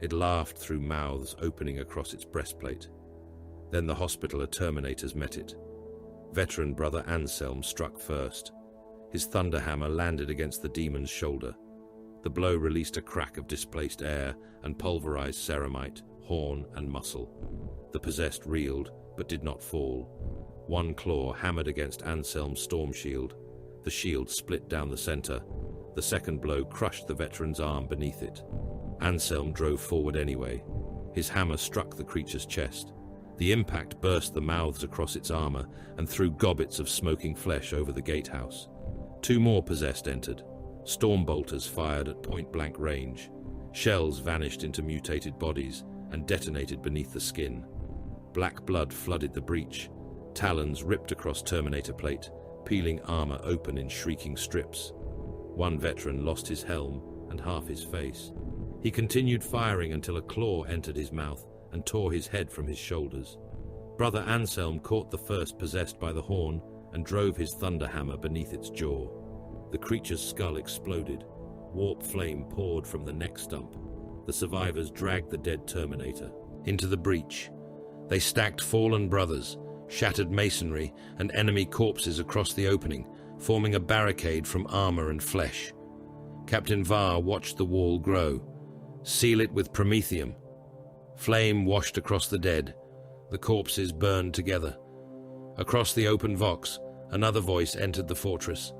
It laughed through mouths opening across its breastplate. Then the Hospitaller Terminators met it. Veteran Brother Anselm struck first. His thunderhammer landed against the demon's shoulder. The blow released a crack of displaced air and pulverized ceramite, horn, and muscle. The possessed reeled, but did not fall. One claw hammered against Anselm's storm shield. The shield split down the center. The second blow crushed the veteran's arm beneath it. Anselm drove forward anyway. His hammer struck the creature's chest. The impact burst the mouths across its armor and threw gobbets of smoking flesh over the gatehouse. 2 more possessed entered. Storm bolters fired at point-blank range. Shells vanished into mutated bodies and detonated beneath the skin. Black blood flooded the breach. Talons ripped across Terminator plate, peeling armor open in shrieking strips. One veteran lost his helm and half his face. He continued firing until a claw entered his mouth and tore his head from his shoulders. Brother Anselm caught the first possessed by the horn and drove his thunder hammer beneath its jaw. The creature's skull exploded. Warp flame poured from the neck stump. The survivors dragged the dead Terminator into the breach. They stacked fallen brothers, shattered masonry, and enemy corpses across the opening, forming a barricade from armor and flesh. Captain Var watched the wall grow. Seal it with promethium. Flame washed across the dead. The corpses burned together. Across the open vox, another voice entered the fortress.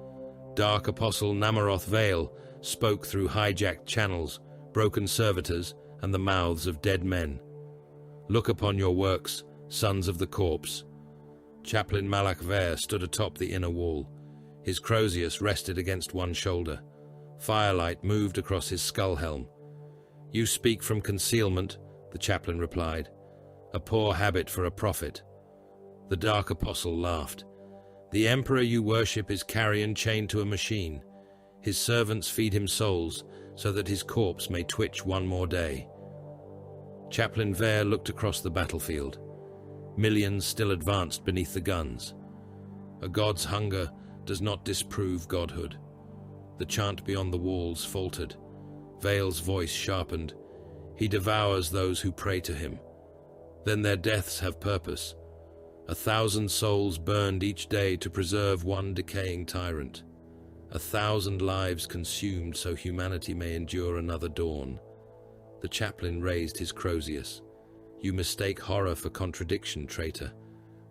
Dark Apostle Namaroth Vale spoke through hijacked channels, broken servitors, and the mouths of dead men. Look upon your works, sons of the corpse. Chaplain Malak Ver stood atop the inner wall. His crozius rested against one shoulder. Firelight moved across his skull helm. You speak from concealment, the chaplain replied. A poor habit for a prophet. The Dark Apostle laughed. The emperor you worship is carrion chained to a machine. His servants feed him souls so that his corpse may twitch one more day. Chaplain Ver looked across the battlefield. Millions still advanced beneath the guns. A god's hunger does not disprove godhood. The chant beyond the walls faltered. Vale's voice sharpened. He devours those who pray to him. Then their deaths have purpose. 1,000 souls burned each day to preserve one decaying tyrant. 1,000 lives consumed so humanity may endure another dawn. The chaplain raised his crozius. You mistake horror for contradiction, traitor.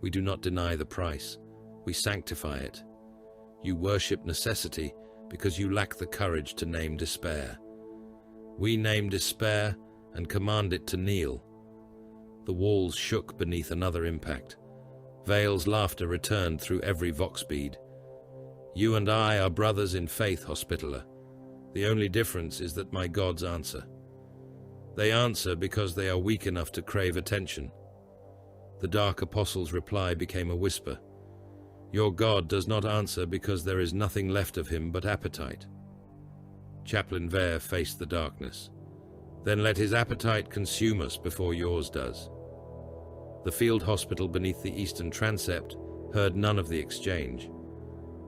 We do not deny the price. We sanctify it. You worship necessity because you lack the courage to name despair. We name despair and command it to kneel. The walls shook beneath another impact. Vale's laughter returned through every vox bead. You and I are brothers in faith, Hospitaller. The only difference is that my gods answer. They answer because they are weak enough to crave attention. The Dark Apostle's reply became a whisper. Your God does not answer because there is nothing left of him but appetite. Chaplain Ver faced the darkness. Then let his appetite consume us before yours does. The field hospital beneath the eastern transept heard none of the exchange.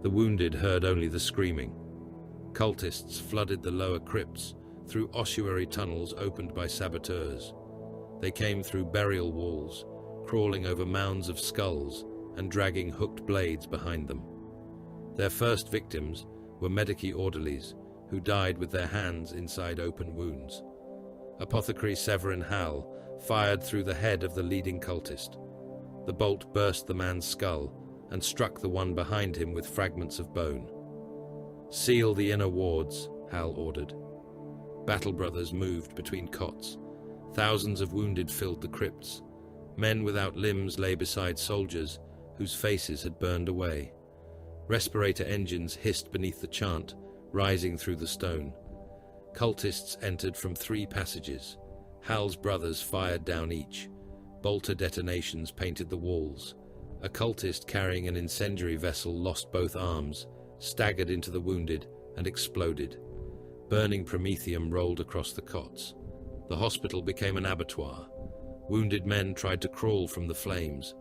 The wounded heard only the screaming. Cultists flooded the lower crypts through ossuary tunnels opened by saboteurs. They came through burial walls, crawling over mounds of skulls and dragging hooked blades behind them. Their first victims were medici orderlies who died with their hands inside open wounds. Apothecary Severin Hal fired through the head of the leading cultist. The bolt burst the man's skull and struck the one behind him with fragments of bone. Seal the inner wards, Hal ordered. Battle brothers moved between cots. Thousands of wounded filled the crypts. Men without limbs lay beside soldiers whose faces had burned away. Respirator engines hissed beneath the chant, rising through the stone. Cultists entered from 3 passages. Hal's brothers fired down each. Bolter detonations painted the walls. A cultist carrying an incendiary vessel lost both arms, staggered into the wounded, and exploded. Burning promethium rolled across the cots. The hospital became an abattoir. Wounded men tried to crawl from the flames.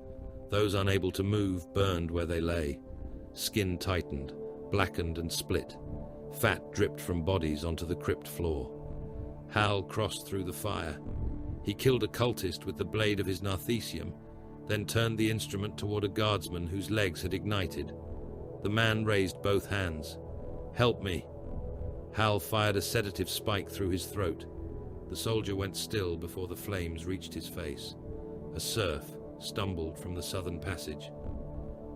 Those unable to move burned where they lay. Skin tightened, blackened and split. Fat dripped from bodies onto the crypt floor. Hal crossed through the fire. He killed a cultist with the blade of his narthecium, then turned the instrument toward a guardsman whose legs had ignited. The man raised both hands. "Help me." Hal fired a sedative spike through his throat. The soldier went still before the flames reached his face. A serf stumbled from the southern passage.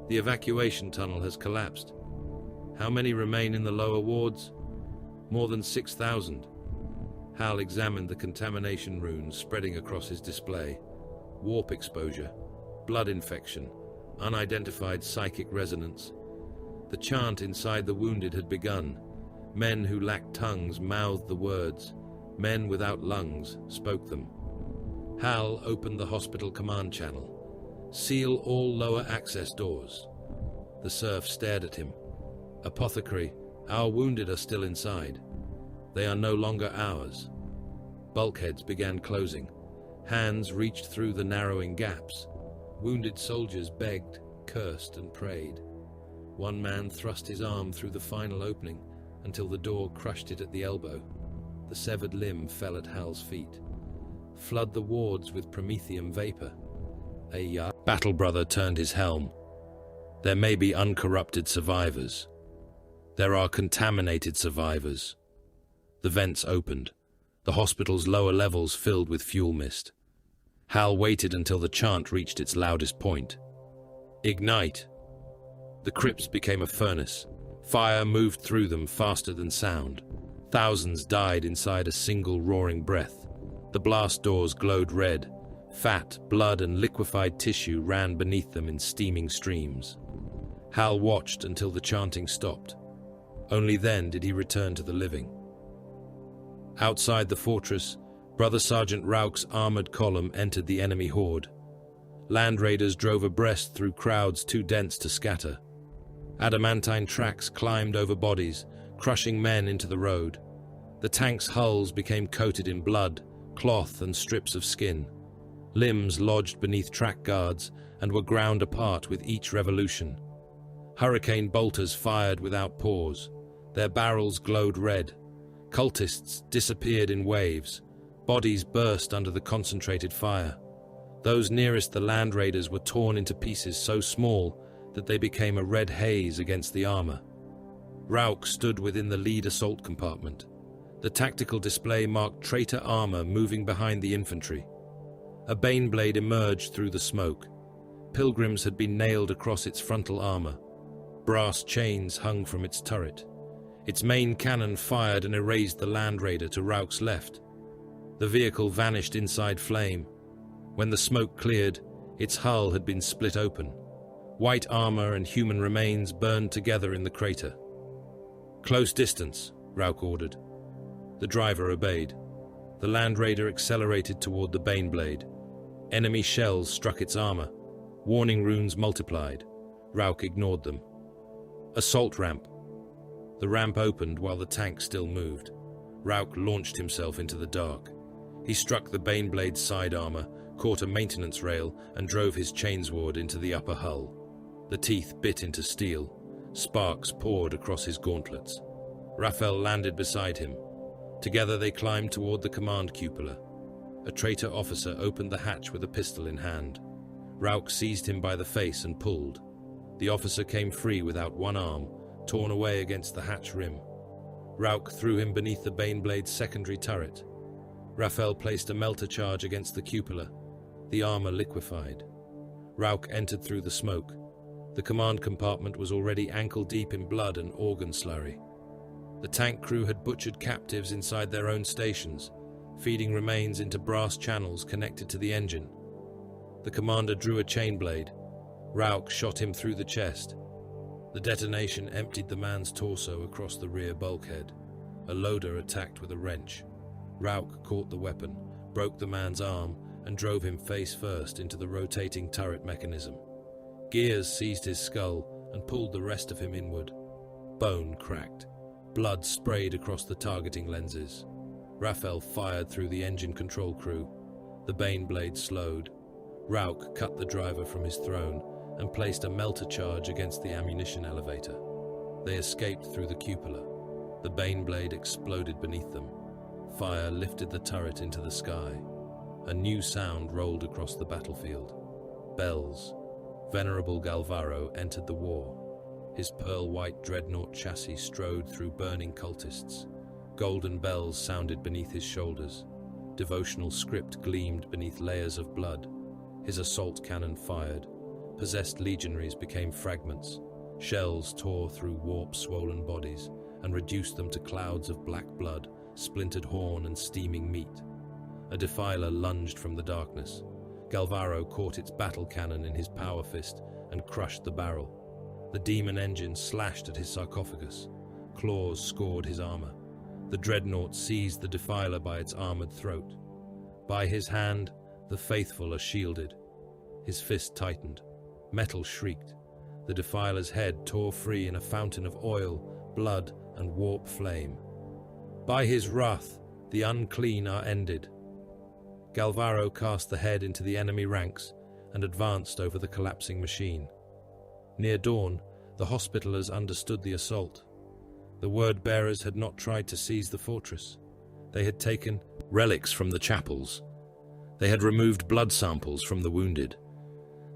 The evacuation tunnel has collapsed. How many remain in the lower wards? More than 6,000. Hal examined the contamination runes spreading across his display. Warp exposure, blood infection, unidentified psychic resonance. The chant inside the wounded had begun. Men who lacked tongues mouthed the words. Men without lungs spoke them. Hal opened the hospital command channel. Seal all lower access doors. The serf stared at him. Apothecary, our wounded are still inside. They are no longer ours. Bulkheads began closing. Hands reached through the narrowing gaps. Wounded soldiers begged, cursed, and prayed. One man thrust his arm through the final opening until the door crushed it at the elbow. The severed limb fell at Hal's feet. Flood the wards with promethium vapor. A battle brother turned his helm. There may be uncorrupted survivors. There are contaminated survivors. The vents opened. The hospital's lower levels filled with fuel mist. Hal waited until the chant reached its loudest point. Ignite! The crypts became a furnace. Fire moved through them faster than sound. Thousands died inside a single roaring breath. The blast doors glowed red. Fat, blood, and liquefied tissue ran beneath them in steaming streams. Hal watched until the chanting stopped. Only then did he return to the living. Outside the fortress, Brother Sergeant Rauch's armored column entered the enemy horde. Land raiders drove abreast through crowds too dense to scatter. Adamantine tracks climbed over bodies, crushing men into the road. The tanks' hulls became coated in blood, cloth, and strips of skin. Limbs lodged beneath track guards and were ground apart with each revolution. Hurricane bolters fired without pause. Their barrels glowed red. Cultists disappeared in waves. Bodies burst under the concentrated fire. Those nearest the land raiders were torn into pieces so small that they became a red haze against the armor. Rauch stood within the lead assault compartment. The tactical display marked traitor armor moving behind the infantry. A baneblade emerged through the smoke. Pilgrims had been nailed across its frontal armor. Brass chains hung from its turret. Its main cannon fired and erased the land raider to Rauch's left. The vehicle vanished inside flame. When the smoke cleared, its hull had been split open. White armor and human remains burned together in the crater. "Close distance," Rauch ordered. The driver obeyed. The land raider accelerated toward the baneblade. Enemy shells struck its armor. Warning runes multiplied. Rauch ignored them. Assault ramp. The ramp opened while the tank still moved. Rauch launched himself into the dark. He struck the Baneblade's side armor, caught a maintenance rail, and drove his chainsword into the upper hull. The teeth bit into steel. Sparks poured across his gauntlets. Raphael landed beside him. Together they climbed toward the command cupola. A traitor officer opened the hatch with a pistol in hand. Rauch seized him by the face and pulled. The officer came free without one arm, torn away against the hatch rim. Rauch threw him beneath the Baneblade's secondary turret. Raphael placed a melter charge against the cupola. The armor liquefied. Rauch entered through the smoke. The command compartment was already ankle-deep in blood and organ slurry. The tank crew had butchered captives inside their own stations, feeding remains into brass channels connected to the engine. The commander drew a chain blade. Rauch shot him through the chest. The detonation emptied the man's torso across the rear bulkhead. A loader attacked with a wrench. Rauch caught the weapon, broke the man's arm, and drove him face first into the rotating turret mechanism. Gears seized his skull and pulled the rest of him inward. Bone cracked. Blood sprayed across the targeting lenses. Raphael fired through the engine control crew. The Baneblade slowed. Rauch cut the driver from his throne and placed a melter charge against the ammunition elevator. They escaped through the cupola. The Baneblade exploded beneath them. Fire lifted the turret into the sky. A new sound rolled across the battlefield. Bells. Venerable Galvaro entered the war. His pearl-white dreadnought chassis strode through burning cultists. Golden bells sounded beneath his shoulders. Devotional script gleamed beneath layers of blood. His assault cannon fired. Possessed legionaries became fragments. Shells tore through warp-swollen bodies and reduced them to clouds of black blood, splintered horn, and steaming meat. A defiler lunged from the darkness. Galvaro caught its battle cannon in his power fist and crushed the barrel. The demon engine slashed at his sarcophagus. Claws scored his armor. The dreadnought seized the defiler by its armored throat. By his hand, the faithful are shielded. His fist tightened. Metal shrieked. The defiler's head tore free in a fountain of oil, blood, and warp flame. By his wrath, the unclean are ended. Galvaro cast the head into the enemy ranks and advanced over the collapsing machine. Near dawn, the Hospitallers understood the assault. The word-bearers had not tried to seize the fortress. They had taken relics from the chapels. They had removed blood samples from the wounded.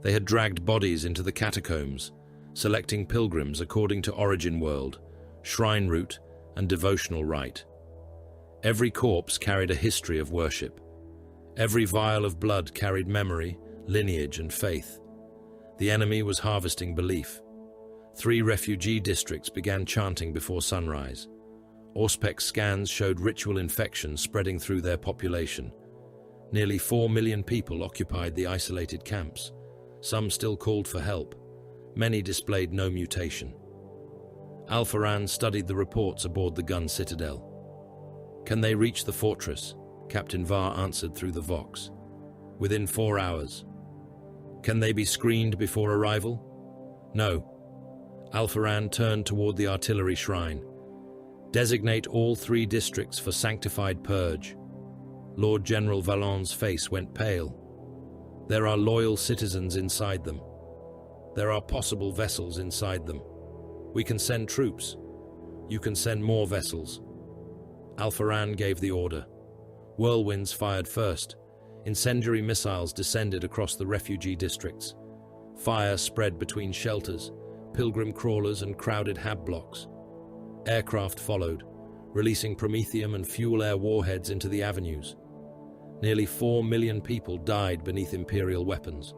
They had dragged bodies into the catacombs, selecting pilgrims according to origin world, shrine route, and devotional rite. Every corpse carried a history of worship. Every vial of blood carried memory, lineage, and faith. The enemy was harvesting belief. 3 refugee districts began chanting before sunrise. Auspex scans showed ritual infection spreading through their population. Nearly 4 million people occupied the isolated camps. Some still called for help. Many displayed no mutation. Alpharan studied the reports aboard the gun citadel. "Can they reach the fortress?" Captain Var answered through the Vox. "Within 4 hours." "Can they be screened before arrival?" "No." Alpharan turned toward the artillery shrine. "Designate all 3 districts for sanctified purge." Lord General Vallon's face went pale. "There are loyal citizens inside them. There are possible vessels inside them. We can send troops. You can send more vessels." Alpharan gave the order. Whirlwinds fired first. Incendiary missiles descended across the refugee districts. Fire spread between shelters, pilgrim crawlers and crowded hab blocks. Aircraft followed, releasing promethium and fuel-air warheads into the avenues. Nearly 4 million people died beneath Imperial weapons.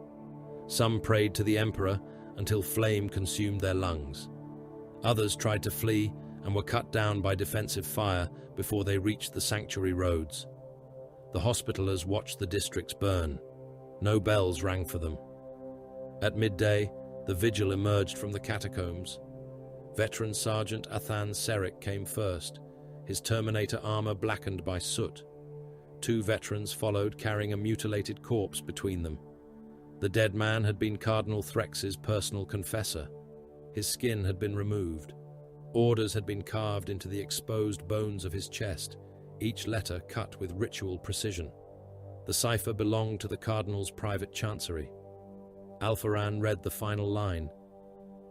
Some prayed to the Emperor until flame consumed their lungs. Others tried to flee and were cut down by defensive fire before they reached the sanctuary roads. The Hospitallers watched the districts burn. No bells rang for them. At midday, the vigil emerged from the catacombs. Veteran Sergeant Athan Serik came first, his Terminator armor blackened by soot. 2 veterans followed, carrying a mutilated corpse between them. The dead man had been Cardinal Threx's personal confessor. His skin had been removed. Orders had been carved into the exposed bones of his chest, each letter cut with ritual precision. The cipher belonged to the Cardinal's private chancery. Alpharan read the final line: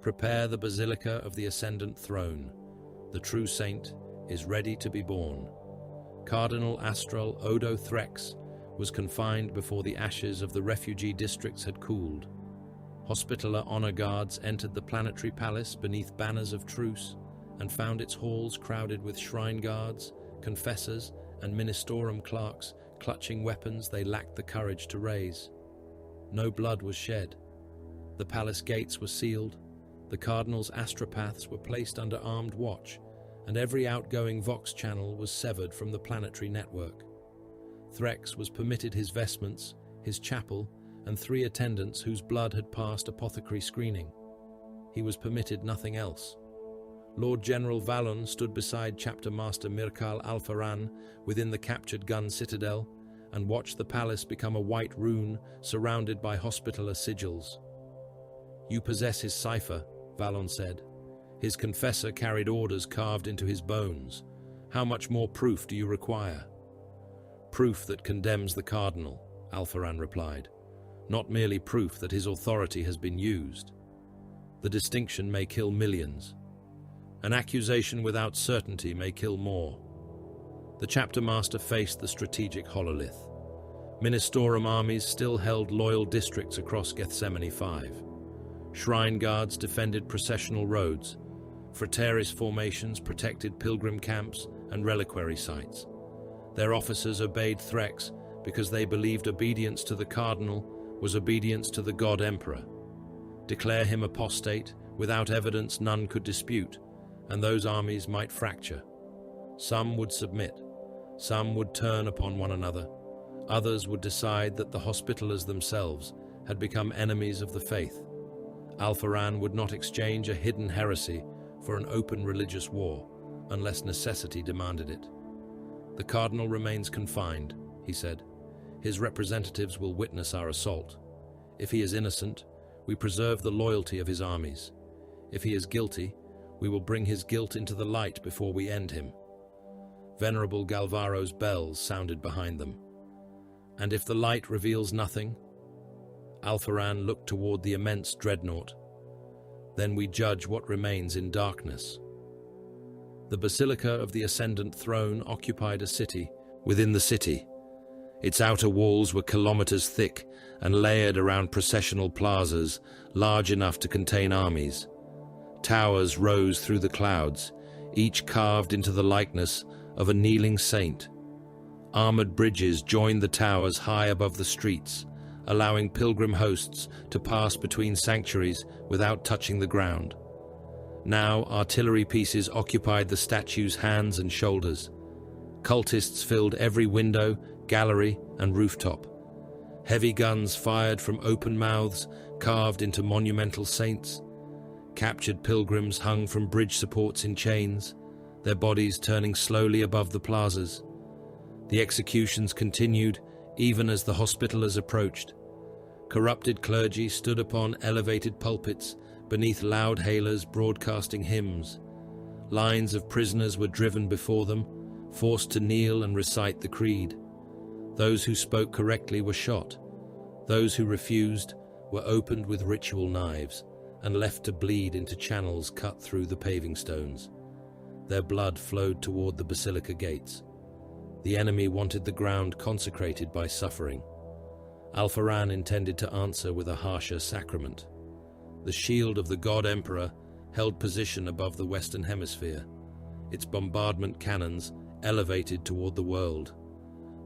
"Prepare the Basilica of the Ascendant Throne. The true saint is ready to be born." Cardinal Astral Odo Threx was confined before the ashes of the refugee districts had cooled. Hospitaller honor guards entered the planetary palace beneath banners of truce and found its halls crowded with shrine guards, confessors, and ministorum clerks clutching weapons they lacked the courage to raise. No blood was shed. The palace gates were sealed, the cardinal's astropaths were placed under armed watch, and every outgoing Vox channel was severed from the planetary network. Threx was permitted his vestments, his chapel, and 3 attendants whose blood had passed apothecary screening. He was permitted nothing else. Lord General Vallon stood beside Chapter Master Mirkal Alpharan within the captured gun citadel and watched the palace become a white rune surrounded by Hospitaller sigils. "You possess his cipher," Vallon said. "His confessor carried orders carved into his bones. How much more proof do you require?" "Proof that condemns the Cardinal," Alpharan replied. "Not merely proof that his authority has been used. The distinction may kill millions. An accusation without certainty may kill more." The chapter master faced the strategic hololith. Ministorum armies still held loyal districts across Gethsemane 5. Shrine guards defended processional roads. Frateris formations protected pilgrim camps and reliquary sites. Their officers obeyed Threx because they believed obedience to the cardinal was obedience to the God Emperor. Declare him apostate, without evidence none could dispute, and those armies might fracture. Some would submit, some would turn upon one another, others would decide that the Hospitallers themselves had become enemies of the faith. Alpharan would not exchange a hidden heresy for an open religious war, unless necessity demanded it. "The Cardinal remains confined," he said. "His representatives will witness our assault. If he is innocent, we preserve the loyalty of his armies. If he is guilty, we will bring his guilt into the light before we end him." Venerable Galvaro's bells sounded behind them. And if the light reveals nothing? Alpharan looked toward the immense dreadnought. Then we judge what remains in darkness. The Basilica of the Ascendant Throne occupied a city within the city. Its outer walls were kilometers thick and layered around processional plazas large enough to contain armies. Towers rose through the clouds, each carved into the likeness of a kneeling saint. Armored bridges joined the towers high above the streets, allowing pilgrim hosts to pass between sanctuaries without touching the ground. Now artillery pieces occupied the statue's hands and shoulders. Cultists filled every window, gallery, and rooftop. Heavy guns fired from open mouths carved into monumental saints. Captured pilgrims hung from bridge supports in chains, their bodies turning slowly above the plazas. The executions continued even as the Hospitallers approached. Corrupted clergy stood upon elevated pulpits beneath loud hailers broadcasting hymns. Lines of prisoners were driven before them, forced to kneel and recite the creed. Those who spoke correctly were shot. Those who refused were opened with ritual knives and left to bleed into channels cut through the paving stones. Their blood flowed toward the basilica gates. The enemy wanted the ground consecrated by suffering. Alpharan intended to answer with a harsher sacrament. The shield of the God Emperor held position above the Western Hemisphere, its bombardment cannons elevated toward the world.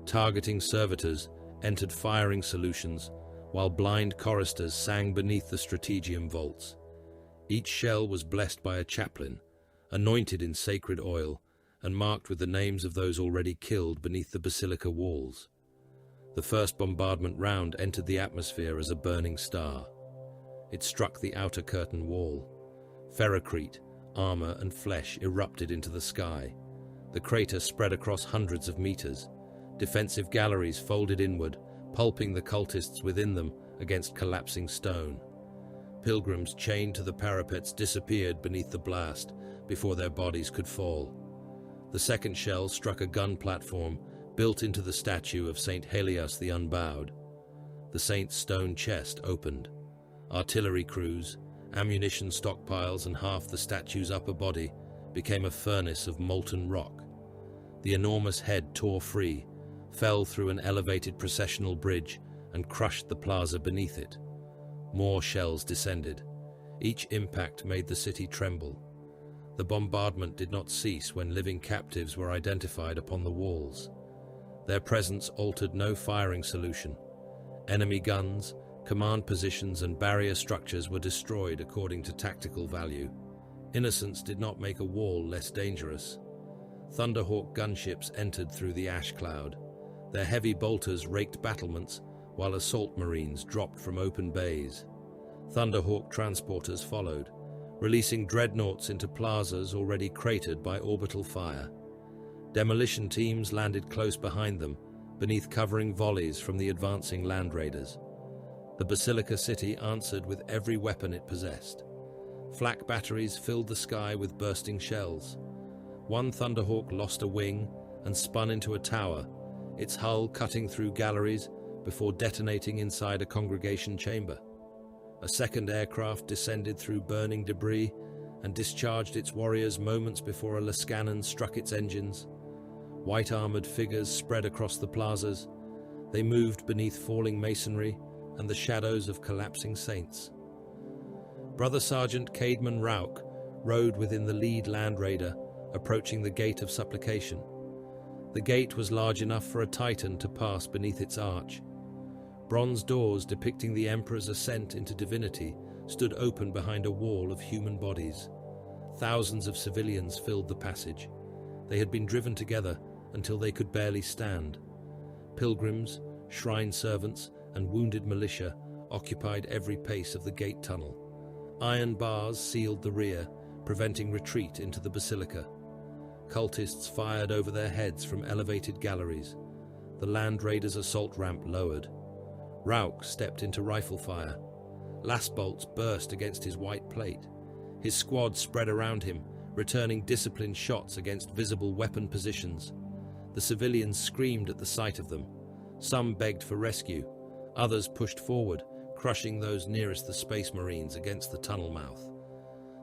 Targeting servitors entered firing solutions, while blind choristers sang beneath the strategium vaults. Each shell was blessed by a chaplain, anointed in sacred oil, and marked with the names of those already killed beneath the basilica walls. The first bombardment round entered the atmosphere as a burning star. It struck the outer curtain wall. Ferrocrete, armor, and flesh erupted into the sky. The crater spread across hundreds of meters. Defensive galleries folded inward, pulping the cultists within them against collapsing stone. Pilgrims chained to the parapets disappeared beneath the blast before their bodies could fall. The second shell struck a gun platform built into the statue of Saint Helios the Unbowed. The saint's stone chest opened. Artillery crews, ammunition stockpiles, and half the statue's upper body became a furnace of molten rock. The enormous head tore free, fell through an elevated processional bridge, and crushed the plaza beneath it. More shells descended. Each impact made the city tremble. The bombardment did not cease when living captives were identified upon the walls. Their presence altered no firing solution. Enemy guns, command positions, and barrier structures were destroyed according to tactical value. Innocence did not make a wall less dangerous. Thunderhawk gunships entered through the ash cloud. Their heavy bolters raked battlements, while assault marines dropped from open bays. Thunderhawk transporters followed, releasing dreadnoughts into plazas already cratered by orbital fire. Demolition teams landed close behind them, beneath covering volleys from the advancing land raiders. The Basilica City answered with every weapon it possessed. Flak batteries filled the sky with bursting shells. One Thunderhawk lost a wing and spun into a tower, its hull cutting through galleries before detonating inside a congregation chamber. A second aircraft descended through burning debris and discharged its warriors moments before a Lascanon struck its engines. White-armored figures spread across the plazas. They moved beneath falling masonry and the shadows of collapsing saints. Brother Sergeant Caedmon Rauch rode within the lead land raider, approaching the Gate of Supplication. The gate was large enough for a Titan to pass beneath its arch. Bronze doors depicting the Emperor's ascent into divinity stood open behind a wall of human bodies. Thousands of civilians filled the passage. They had been driven together until they could barely stand. Pilgrims, shrine servants, and wounded militia occupied every pace of the gate tunnel. Iron bars sealed the rear, preventing retreat into the basilica. Cultists fired over their heads from elevated galleries. The land raiders' assault ramp lowered. Rauch stepped into rifle fire. Last bolts burst against his white plate. His squad spread around him, returning disciplined shots against visible weapon positions. The civilians screamed at the sight of them. Some begged for rescue. Others pushed forward, crushing those nearest the Space Marines against the tunnel mouth.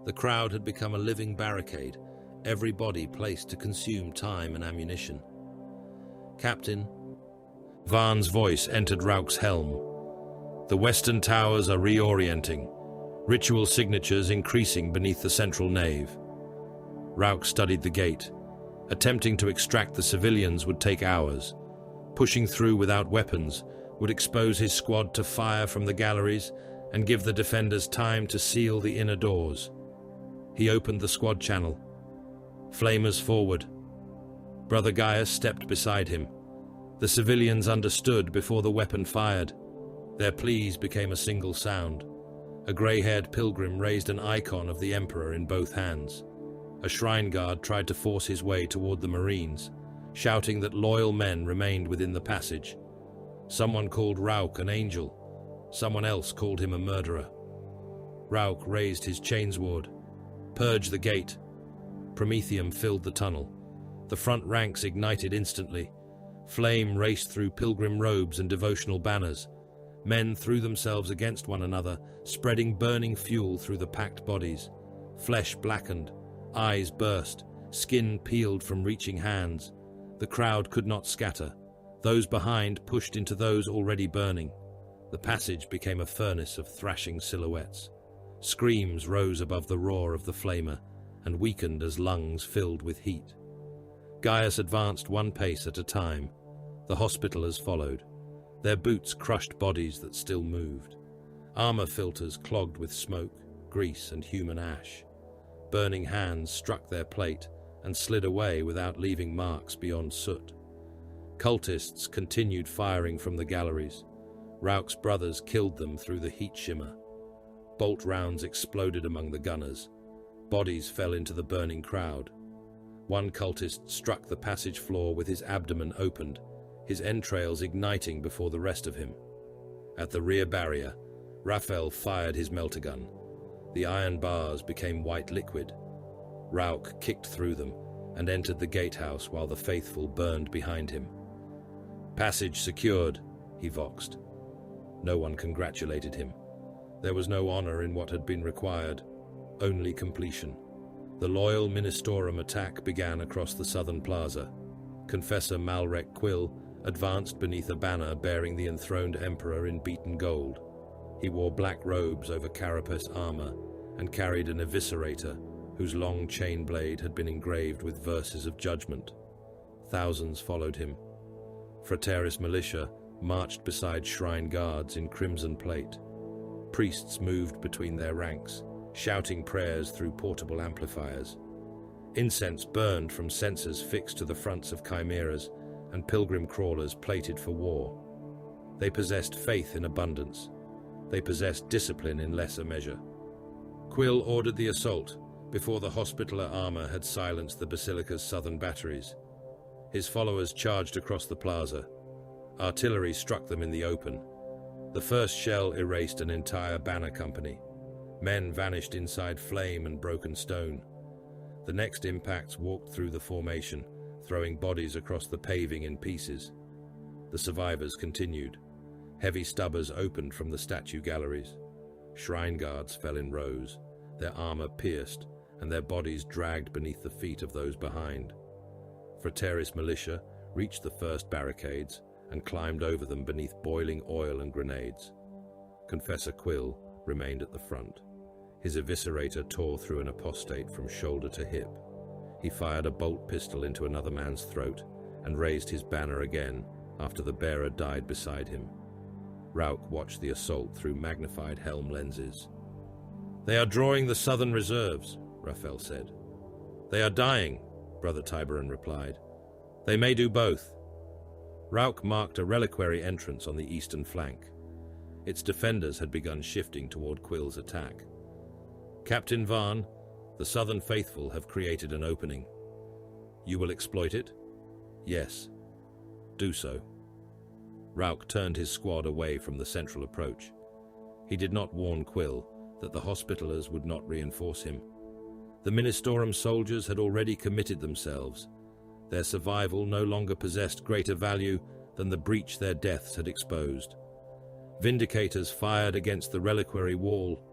The crowd had become a living barricade, every body placed to consume time and ammunition. Captain Vaughn's voice entered Rauch's helm. The western towers are reorienting, ritual signatures increasing beneath the central nave. Rauch studied the gate. Attempting to extract the civilians would take hours. Pushing through without weapons would expose his squad to fire from the galleries and give the defenders time to seal the inner doors. He opened the squad channel. Flamers forward. Brother Gaius stepped beside him. The civilians understood before the weapon fired. Their pleas became a single sound. A grey-haired pilgrim raised an icon of the Emperor in both hands. A shrine guard tried to force his way toward the Marines, shouting that loyal men remained within the passage. Someone called Rauch an angel. Someone else called him a murderer. Rauch raised his chainsword. Purge the gate. Promethium filled the tunnel. The front ranks ignited instantly. Flame raced through pilgrim robes and devotional banners. Men threw themselves against one another, spreading burning fuel through the packed bodies. Flesh blackened, eyes burst, skin peeled from reaching hands. The crowd could not scatter. Those behind pushed into those already burning. The passage became a furnace of thrashing silhouettes. Screams rose above the roar of the flamer and weakened as lungs filled with heat. Gaius advanced one pace at a time. The Hospitallers followed. Their boots crushed bodies that still moved. Armor filters clogged with smoke, grease, and human ash. Burning hands struck their plate and slid away without leaving marks beyond soot. Cultists continued firing from the galleries. Rauch's brothers killed them through the heat shimmer. Bolt rounds exploded among the gunners. Bodies fell into the burning crowd. One cultist struck the passage floor with his abdomen opened, his entrails igniting before the rest of him. At the rear barrier, Raphael fired his melter gun. The iron bars became white liquid. Rauch kicked through them and entered the gatehouse while the faithful burned behind him. Passage secured, he voxed. No one congratulated him. There was no honor in what had been required, only completion. The loyal Ministorum attack began across the southern plaza. Confessor Malrek Quill advanced beneath a banner bearing the enthroned emperor in beaten gold. He wore black robes over carapace armor and carried an eviscerator whose long chain blade had been engraved with verses of judgment. Thousands followed him. Frateris militia marched beside shrine guards in crimson plate. Priests moved between their ranks, shouting prayers through portable amplifiers. Incense burned from censers fixed to the fronts of chimeras and pilgrim crawlers plated for war. They possessed faith in abundance. They possessed discipline in lesser measure. Quill ordered the assault before the Hospitaller armor had silenced the basilica's southern batteries. His followers charged across the plaza. Artillery struck them in the open. The first shell erased an entire banner company. Men vanished inside flame and broken stone. The next impacts walked through the formation, throwing bodies across the paving in pieces. The survivors continued. Heavy stubbers opened from the statue galleries. Shrine guards fell in rows, their armor pierced, and their bodies dragged beneath the feet of those behind. Frateris militia reached the first barricades and climbed over them beneath boiling oil and grenades. Confessor Quill remained at the front. His eviscerator tore through an apostate from shoulder to hip. He fired a bolt pistol into another man's throat and raised his banner again after the bearer died beside him. Rauch watched the assault through magnified helm lenses. "They are drawing the southern reserves," Raphael said. "They are dying," Brother Tiberon replied. "They may do both." Rauch marked a reliquary entrance on the eastern flank. Its defenders had begun shifting toward Quill's attack. "Captain Vaughn, the Southern Faithful have created an opening. You will exploit it?" "Yes." "Do so." Rauch turned his squad away from the central approach. He did not warn Quill that the Hospitallers would not reinforce him. The Ministorum soldiers had already committed themselves. Their survival no longer possessed greater value than the breach their deaths had exposed. Vindicators fired against the reliquary wall.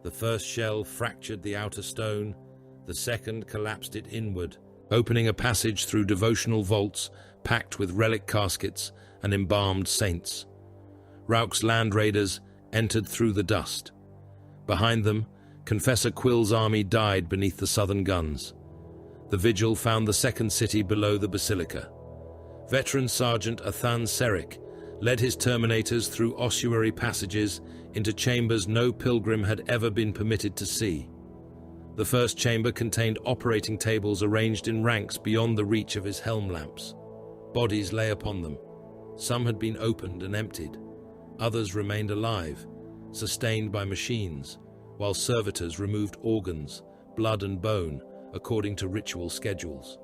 The first shell fractured the outer stone, the second collapsed it inward, opening a passage through devotional vaults packed with relic caskets and embalmed saints. Rauch's land raiders entered through the dust. Behind them, Confessor Quill's army died beneath the southern guns. The vigil found the second city below the basilica. Veteran Sergeant Athan Seric led his Terminators through ossuary passages into chambers no pilgrim had ever been permitted to see. The first chamber contained operating tables arranged in ranks beyond the reach of his helm lamps. Bodies lay upon them. Some had been opened and emptied. Others remained alive, sustained by machines, while servitors removed organs, blood and bone, according to ritual schedules.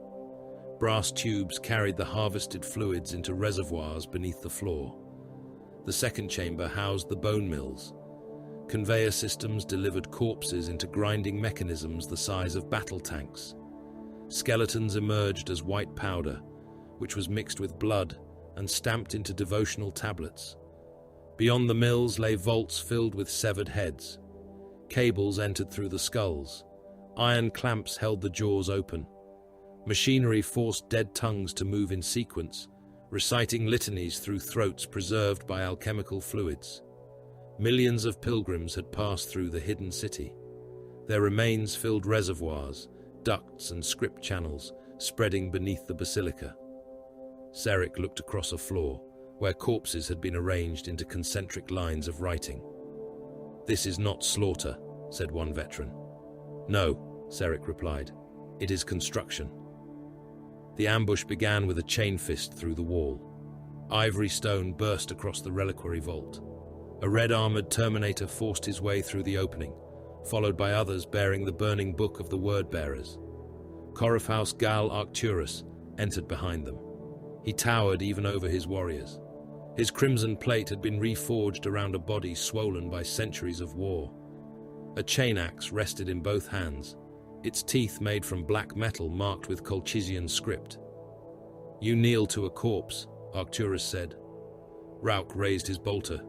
Brass tubes carried the harvested fluids into reservoirs beneath the floor. The second chamber housed the bone mills. Conveyor systems delivered corpses into grinding mechanisms the size of battle tanks. Skeletons emerged as white powder, which was mixed with blood and stamped into devotional tablets. Beyond the mills lay vaults filled with severed heads. Cables entered through the skulls. Iron clamps held the jaws open. Machinery forced dead tongues to move in sequence, reciting litanies through throats preserved by alchemical fluids. Millions of pilgrims had passed through the hidden city. Their remains filled reservoirs, ducts and script channels, spreading beneath the basilica. Seric looked across a floor, where corpses had been arranged into concentric lines of writing. "This is not slaughter," said one veteran. "No," Seric replied. "It is construction." The ambush began with a chain fist through the wall. Ivory stone burst across the reliquary vault. A red-armored Terminator forced his way through the opening, followed by others bearing the burning book of the Word-bearers. Coryphaeus Gal Arcturus entered behind them. He towered even over his warriors. His crimson plate had been reforged around a body swollen by centuries of war. A chain axe rested in both hands, its teeth made from black metal marked with Colchizian script. "You kneel to a corpse," Arcturus said. Rauch raised his bolter.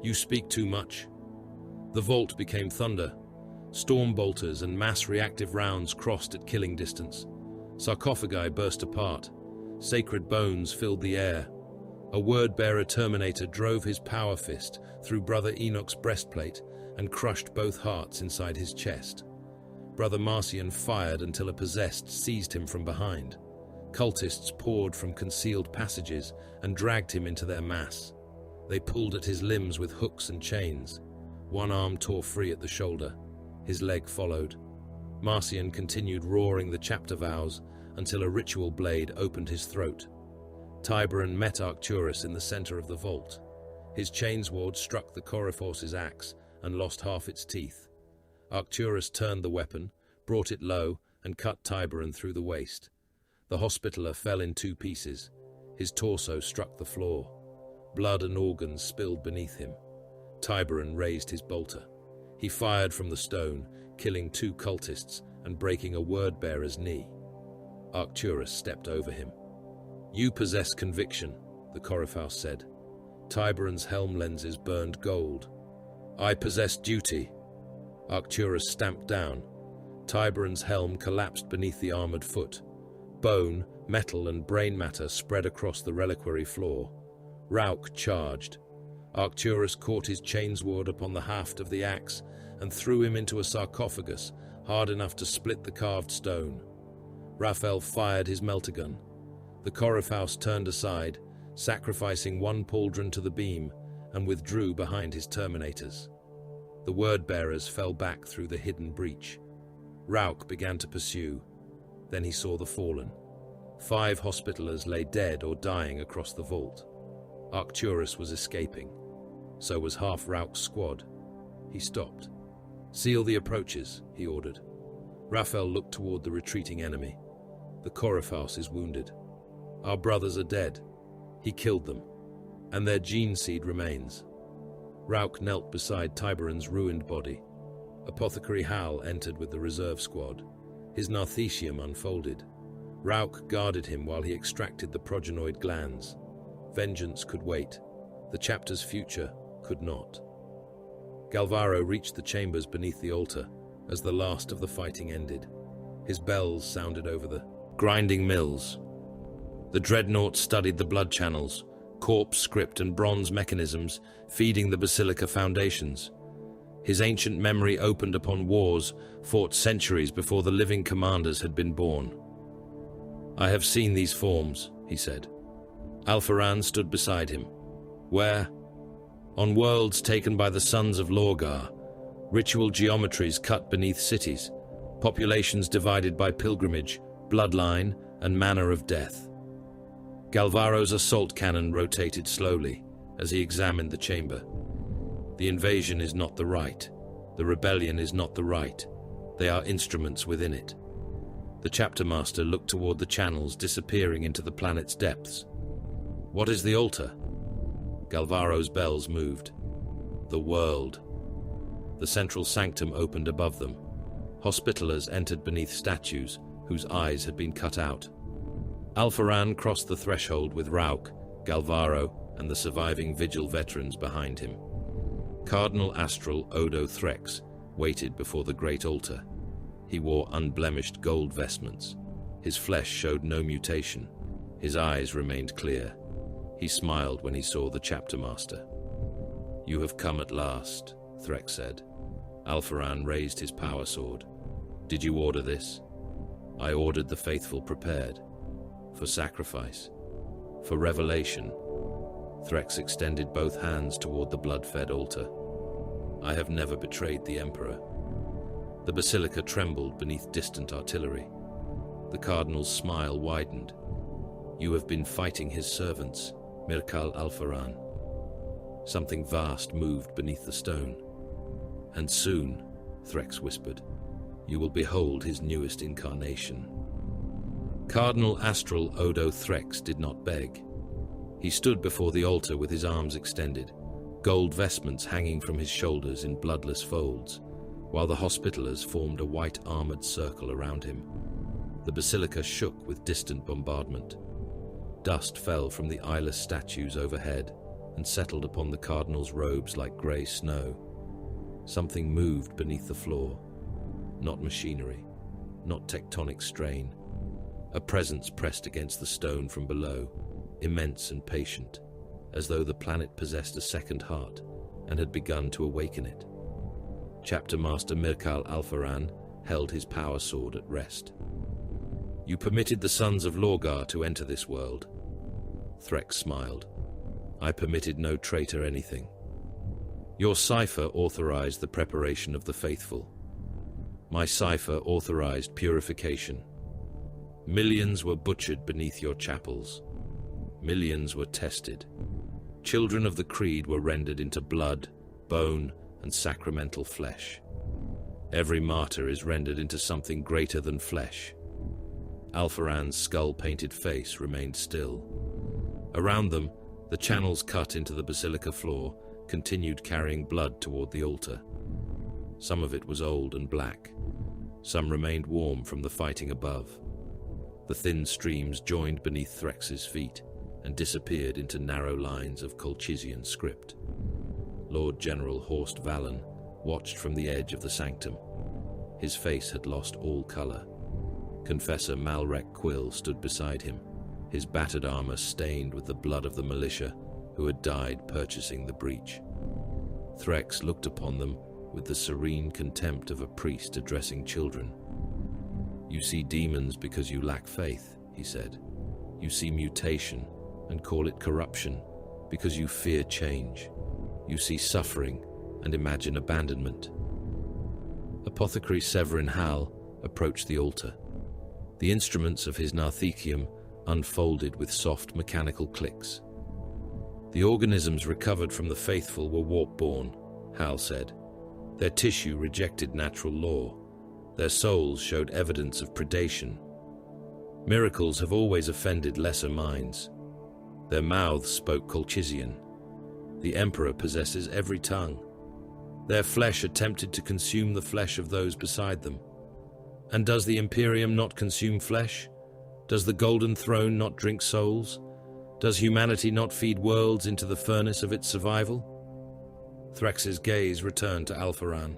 "You speak too much." The vault became thunder. Storm bolters and mass reactive rounds crossed at killing distance. Sarcophagi burst apart. Sacred bones filled the air. A word-bearer Terminator drove his power fist through Brother Enoch's breastplate and crushed both hearts inside his chest. Brother Marcion fired until a possessed seized him from behind. Cultists poured from concealed passages and dragged him into their mass. They pulled at his limbs with hooks and chains. One arm tore free at the shoulder. His leg followed. Marcion continued roaring the chapter vows until a ritual blade opened his throat. Tiberan met Arcturus in the center of the vault. His chainsword struck the Coryphaeus' axe and lost half its teeth. Arcturus turned the weapon, brought it low, and cut Tiberan through the waist. The Hospitaller fell in two pieces. His torso struck the floor. Blood and organs spilled beneath him. Tiberan raised his bolter. He fired from the stone, killing two cultists and breaking a word-bearer's knee. Arcturus stepped over him. "You possess conviction," the Coryphaeus said. Tiberan's helm lenses burned gold. "I possess duty." Arcturus stamped down. Tiberan's helm collapsed beneath the armored foot. Bone, metal, and brain matter spread across the reliquary floor. Rauch charged. Arcturus caught his chainsword upon the haft of the axe and threw him into a sarcophagus hard enough to split the carved stone. Raphael fired his meltergun. The Coryphaeus turned aside, sacrificing one pauldron to the beam, and withdrew behind his Terminators. The word-bearers fell back through the hidden breach. Rauch began to pursue. Then he saw the fallen. 5 Hospitallers lay dead or dying across the vault. Arcturus was escaping. So was half Rauch's squad. He stopped. "Seal the approaches," he ordered. Raphael looked toward the retreating enemy. "The Coryphaeus is wounded. Our brothers are dead. He killed them, and their gene seed remains." Rauch knelt beside Tiberan's ruined body. Apothecary Hal entered with the reserve squad. His narthecium unfolded. Rauch guarded him while he extracted the progenoid glands. Vengeance could wait. The chapter's future could not. Galvaro reached the chambers beneath the altar as the last of the fighting ended. His bells sounded over the grinding mills. The dreadnought studied the blood channels, corpse script and bronze mechanisms feeding the basilica foundations. His ancient memory opened upon wars fought centuries before the living commanders had been born. "I have seen these forms," he said. Alpharan stood beside him. "Where?" "On worlds taken by the sons of Lorgar, ritual geometries cut beneath cities, populations divided by pilgrimage, bloodline, and manner of death." Galvaro's assault cannon rotated slowly as he examined the chamber. "The invasion is not the right. The rebellion is not the right. They are instruments within it." The chapter master looked toward the channels disappearing into the planet's depths. "What is the altar?" Galvaro's bells moved. "The world." The central sanctum opened above them. Hospitallers entered beneath statues whose eyes had been cut out. Alpharan crossed the threshold with Rauk, Galvaro, and the surviving Vigil veterans behind him. Cardinal Astral Odo Threx waited before the great altar. He wore unblemished gold vestments. His flesh showed no mutation. His eyes remained clear. He smiled when he saw the chapter master. "You have come at last," Threx said. Alpharan raised his power sword. "Did you order this?" "I ordered the faithful prepared. For sacrifice. For revelation." Threx extended both hands toward the blood-fed altar. "I have never betrayed the Emperor." The basilica trembled beneath distant artillery. The cardinal's smile widened. "You have been fighting his servants, Mirkal Alpharan." Something vast moved beneath the stone. "And soon," Threx whispered, "you will behold his newest incarnation." Cardinal Astral Odo Threx did not beg. He stood before the altar with his arms extended, gold vestments hanging from his shoulders in bloodless folds, while the Hospitallers formed a white armored circle around him. The basilica shook with distant bombardment. Dust fell from the eyeless statues overhead and settled upon the cardinal's robes like grey snow. Something moved beneath the floor. Not machinery, not tectonic strain. A presence pressed against the stone from below, immense and patient, as though the planet possessed a second heart and had begun to awaken it. Chapter Master Mirkal Alpharan held his power sword at rest. "You permitted the sons of Lorgar to enter this world." Threx smiled. "I permitted no traitor anything. Your cipher authorized the preparation of the faithful. My cipher authorized purification. Millions were butchered beneath your chapels. Millions were tested. Children of the Creed were rendered into blood, bone, and sacramental flesh. Every martyr is rendered into something greater than flesh." Alpharan's skull-painted face remained still. Around them, the channels cut into the basilica floor continued carrying blood toward the altar. Some of it was old and black. Some remained warm from the fighting above. The thin streams joined beneath Threx's feet and disappeared into narrow lines of Colchizian script. Lord General Horst Valen watched from the edge of the sanctum. His face had lost all color. Confessor Malrek Quill stood beside him, his battered armor stained with the blood of the militia who had died purchasing the breach. Threx looked upon them with the serene contempt of a priest addressing children. "You see demons because you lack faith," he said. "You see mutation and call it corruption because you fear change. You see suffering and imagine abandonment." Apothecary Severin Hal approached the altar. The instruments of his narthecium unfolded with soft mechanical clicks. "The organisms recovered from the faithful were warp-born," Hal said. "Their tissue rejected natural law. Their souls showed evidence of predation. Miracles have always offended lesser minds. Their mouths spoke Colchizian. The Emperor possesses every tongue. Their flesh attempted to consume the flesh of those beside them. And does the Imperium not consume flesh? Does the Golden Throne not drink souls? Does humanity not feed worlds into the furnace of its survival? Threx's gaze returned to Alpharan.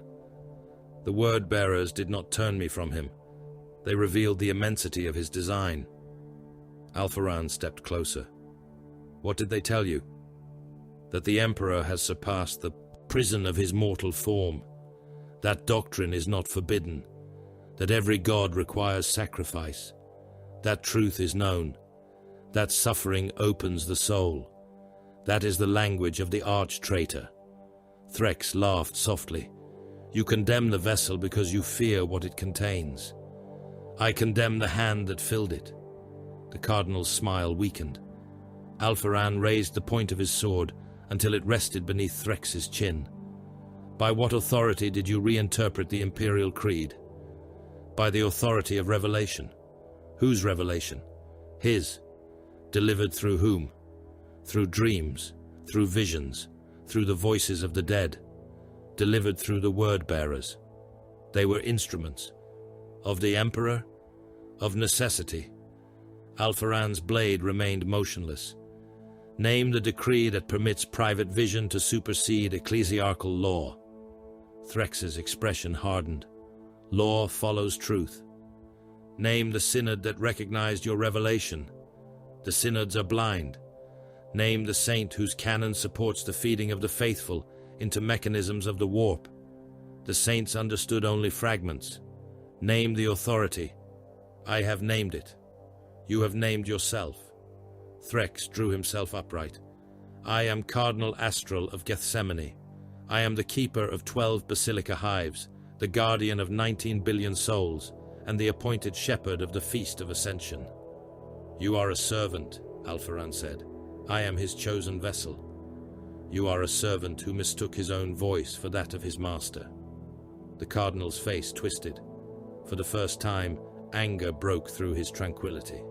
The word-bearers did not turn me from him. They revealed the immensity of his design. Alpharan stepped closer. What did they tell you? That the Emperor has surpassed the prison of his mortal form. That doctrine is not forbidden. That every god requires sacrifice. That truth is known. That suffering opens the soul. That is the language of the arch-traitor. Threx laughed softly. You condemn the vessel because you fear what it contains. I condemn the hand that filled it. The cardinal's smile weakened. Alpharan raised the point of his sword until it rested beneath Threx's chin. By what authority did you reinterpret the Imperial Creed? By the authority of revelation. Whose revelation? His. Delivered through whom? Through dreams, through visions, through the voices of the dead. Delivered through the word-bearers. They were instruments. Of the Emperor? Of necessity. Alpharan's blade remained motionless. Name the decree that permits private vision to supersede ecclesiarchal law. Threx's expression hardened. Law follows truth. Name the synod that recognized your revelation. The synods are blind. Name the saint whose canon supports the feeding of the faithful into mechanisms of the warp. The saints understood only fragments. Name the authority. I have named it. You have named yourself. Threx drew himself upright. I am Cardinal Astral of Gethsemane. I am the keeper of 12 basilica hives, the guardian of 19 billion souls, and the appointed shepherd of the Feast of Ascension. You are a servant, Alpharan said. I am his chosen vessel. You are a servant who mistook his own voice for that of his master. The cardinal's face twisted. For the first time, anger broke through his tranquility.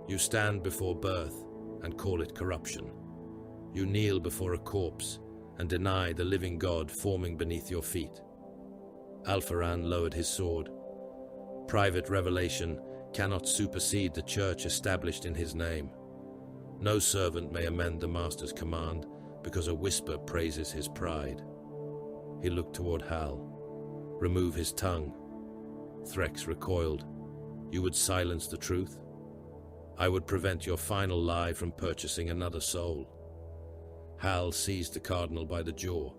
You stand before birth and call it corruption. You kneel before a corpse and deny the living God forming beneath your feet. Alpharan lowered his sword. Private revelation cannot supersede the church established in his name. No servant may amend the master's command because a whisper praises his pride. He looked toward Hal. Remove his tongue. Threx recoiled. You would silence the truth? I would prevent your final lie from purchasing another soul. Hal seized the cardinal by the jaw.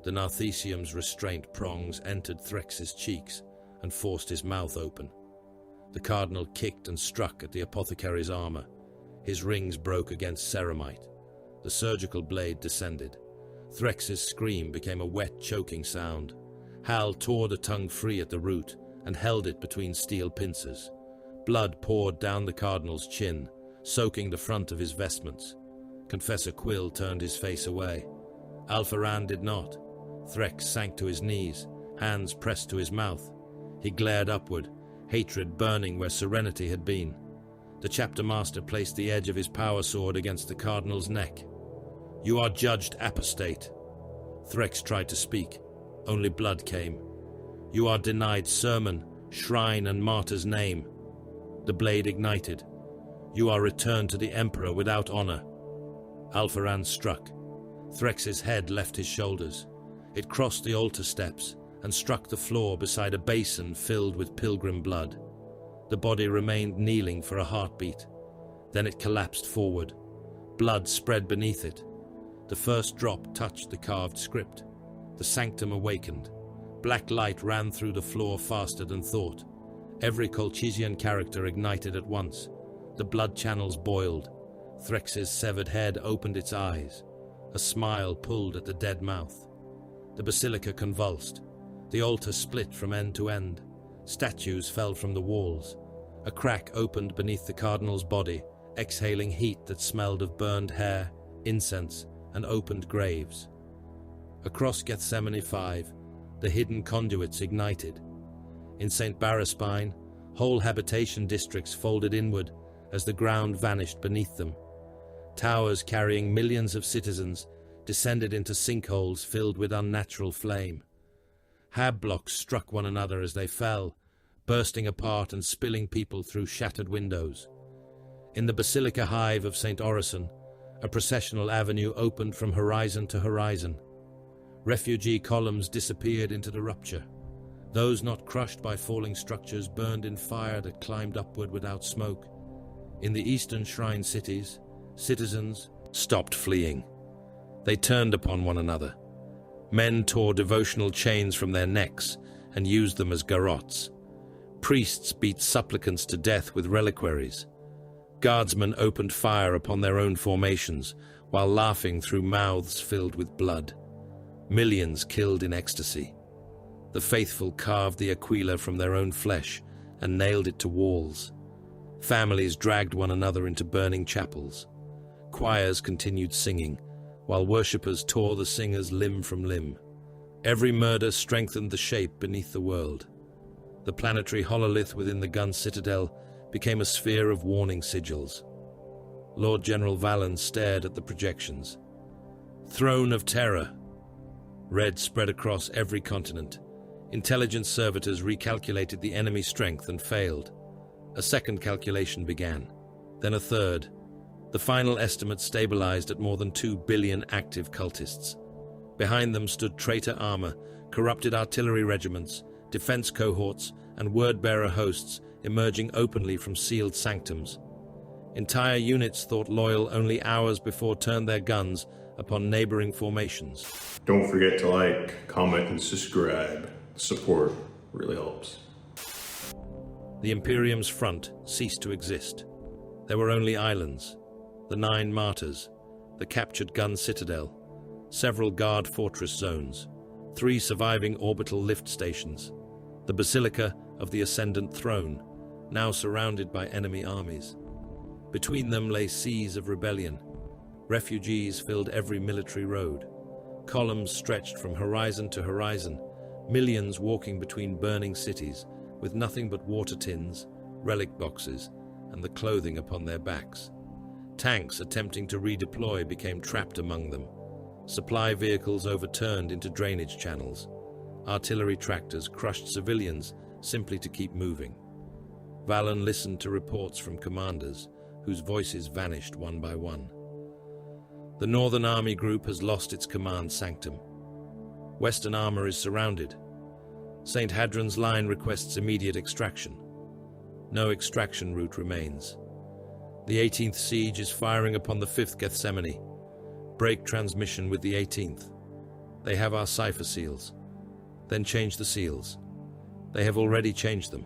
The Narthesium's restraint prongs entered Threx's cheeks and forced his mouth open. The cardinal kicked and struck at the apothecary's armor. His rings broke against ceramite. The surgical blade descended. Threx's scream became a wet, choking sound. Hal tore the tongue free at the root and held it between steel pincers. Blood poured down the cardinal's chin, soaking the front of his vestments. Confessor Quill turned his face away. Alpharan did not. Threx sank to his knees, hands pressed to his mouth. He glared upward, hatred burning where serenity had been. The chapter master placed the edge of his power sword against the cardinal's neck. You are judged apostate. Threx tried to speak. Only blood came. You are denied sermon, shrine, and martyr's name. The blade ignited. You are returned to the Emperor without honor. Alpharan struck. Threx's head left his shoulders. It crossed the altar steps and struck the floor beside a basin filled with pilgrim blood. The body remained kneeling for a heartbeat. Then it collapsed forward. Blood spread beneath it. The first drop touched the carved script. The sanctum awakened. Black light ran through the floor faster than thought. Every Colchizian character ignited at once. The blood channels boiled. Threx's severed head opened its eyes. A smile pulled at the dead mouth. The basilica convulsed. The altar split from end to end. Statues fell from the walls. A crack opened beneath the cardinal's body, exhaling heat that smelled of burned hair, incense, and opened graves. Across Gethsemane 5, the hidden conduits ignited. In St. Barraspine, whole habitation districts folded inward as the ground vanished beneath them. Towers carrying millions of citizens descended into sinkholes filled with unnatural flame. Hab blocks struck one another as they fell, bursting apart and spilling people through shattered windows. In the Basilica Hive of St. Orison, a processional avenue opened from horizon to horizon. Refugee columns disappeared into the rupture. Those not crushed by falling structures burned in fire that climbed upward without smoke. In the eastern shrine cities, citizens stopped fleeing. They turned upon one another. Men tore devotional chains from their necks and used them as garrotes. Priests beat supplicants to death with reliquaries. Guardsmen opened fire upon their own formations while laughing through mouths filled with blood. Millions killed in ecstasy. The faithful carved the aquila from their own flesh and nailed it to walls. Families dragged one another into burning chapels. Choirs continued singing, while worshippers tore the singers limb from limb. Every murder strengthened the shape beneath the world. The planetary hololith within the gun citadel became a sphere of warning sigils. Lord General Valen stared at the projections. Throne of Terror. Red spread across every continent. Intelligence servitors recalculated the enemy strength and failed. A second calculation began, then a third. The final estimate stabilized at more than 2 billion active cultists. Behind them stood traitor armor, corrupted artillery regiments, defense cohorts, and word-bearer hosts emerging openly from sealed sanctums. Entire units thought loyal only hours before turned their guns upon neighboring formations. Don't forget to like, comment, and subscribe. Support really helps. The Imperium's front ceased to exist. There were only islands, the 9 martyrs, the captured gun citadel, several guard fortress zones, 3 surviving orbital lift stations, the Basilica of the Ascendant Throne, now surrounded by enemy armies. Between them lay seas of rebellion. Refugees filled every military road. Columns stretched from horizon to horizon, millions walking between burning cities, with nothing but water tins, relic boxes, and the clothing upon their backs. Tanks attempting to redeploy became trapped among them. Supply vehicles overturned into drainage channels. Artillery tractors crushed civilians simply to keep moving. Valen listened to reports from commanders, whose voices vanished one by one. The Northern Army Group has lost its command sanctum. Western armor is surrounded. St. Hadron's line requests immediate extraction. No extraction route remains. The 18th Siege is firing upon the 5th Gethsemane. Break transmission with the 18th. They have our cipher seals. Then change the seals. They have already changed them.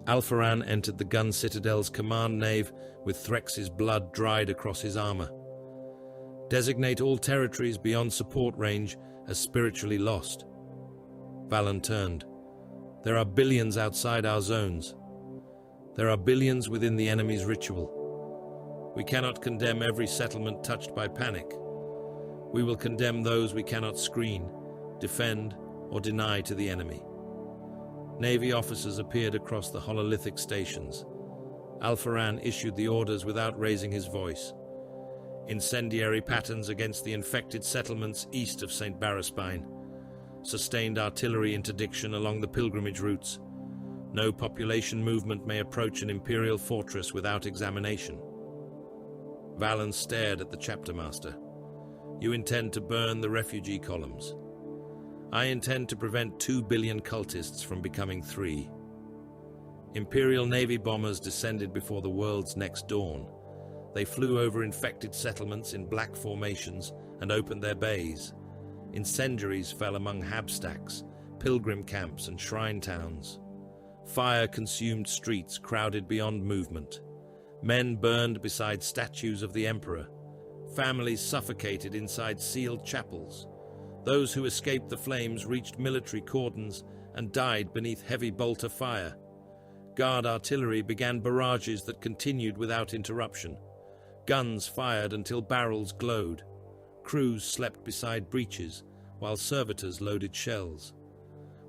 Alpharan entered the gun citadel's command nave with Threx's blood dried across his armor. Designate all territories beyond support range as spiritually lost. Valen turned. There are billions outside our zones. There are billions within the enemy's ritual. We cannot condemn every settlement touched by panic. We will condemn those we cannot screen, defend, or deny to the enemy. Navy officers appeared across the hololithic stations. Alpharan issued the orders without raising his voice. Incendiary patterns against the infected settlements east of St. Barraspine. Sustained artillery interdiction along the pilgrimage routes. No population movement may approach an imperial fortress without examination. Valen stared at the chapter master. You intend to burn the refugee columns. I intend to prevent 2 billion cultists from becoming 3. Imperial Navy bombers descended before the world's next dawn. They flew over infected settlements in black formations and opened their bays. Incendiaries fell among habstacks, pilgrim camps, and shrine towns. Fire consumed streets crowded beyond movement. Men burned beside statues of the emperor. Families suffocated inside sealed chapels. Those who escaped the flames reached military cordons and died beneath heavy bolter fire. Guard artillery began barrages that continued without interruption. Guns fired until barrels glowed. Crews slept beside breaches, while servitors loaded shells.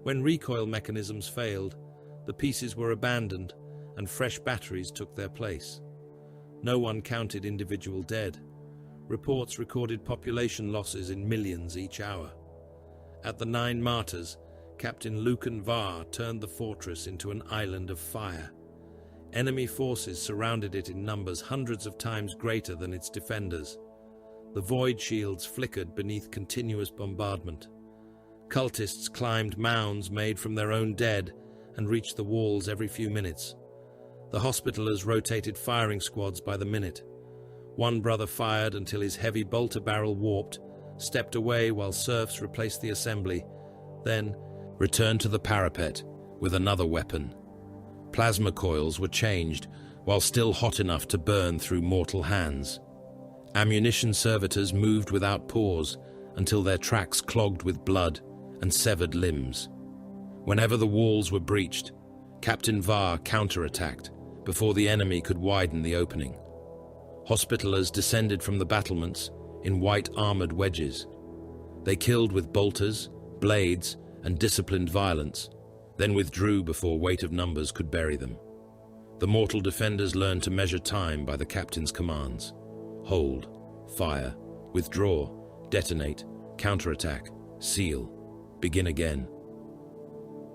When recoil mechanisms failed, the pieces were abandoned and fresh batteries took their place. No one counted individual dead. Reports recorded population losses in millions each hour. At the 9 Martyrs, Captain Lucan Var turned the fortress into an island of fire. Enemy forces surrounded it in numbers hundreds of times greater than its defenders. The void shields flickered beneath continuous bombardment. Cultists climbed mounds made from their own dead and reached the walls every few minutes. The Hospitallers rotated firing squads by the minute. One brother fired until his heavy bolter barrel warped, stepped away while serfs replaced the assembly, then returned to the parapet with another weapon. Plasma coils were changed while still hot enough to burn through mortal hands. Ammunition servitors moved without pause until their tracks clogged with blood and severed limbs. Whenever the walls were breached, Captain Var counterattacked before the enemy could widen the opening. Hospitallers descended from the battlements in white armored wedges. They killed with bolters, blades, and disciplined violence, then withdrew before weight of numbers could bury them. The mortal defenders learned to measure time by the captain's commands. Hold, fire, withdraw, detonate, counterattack, seal, begin again.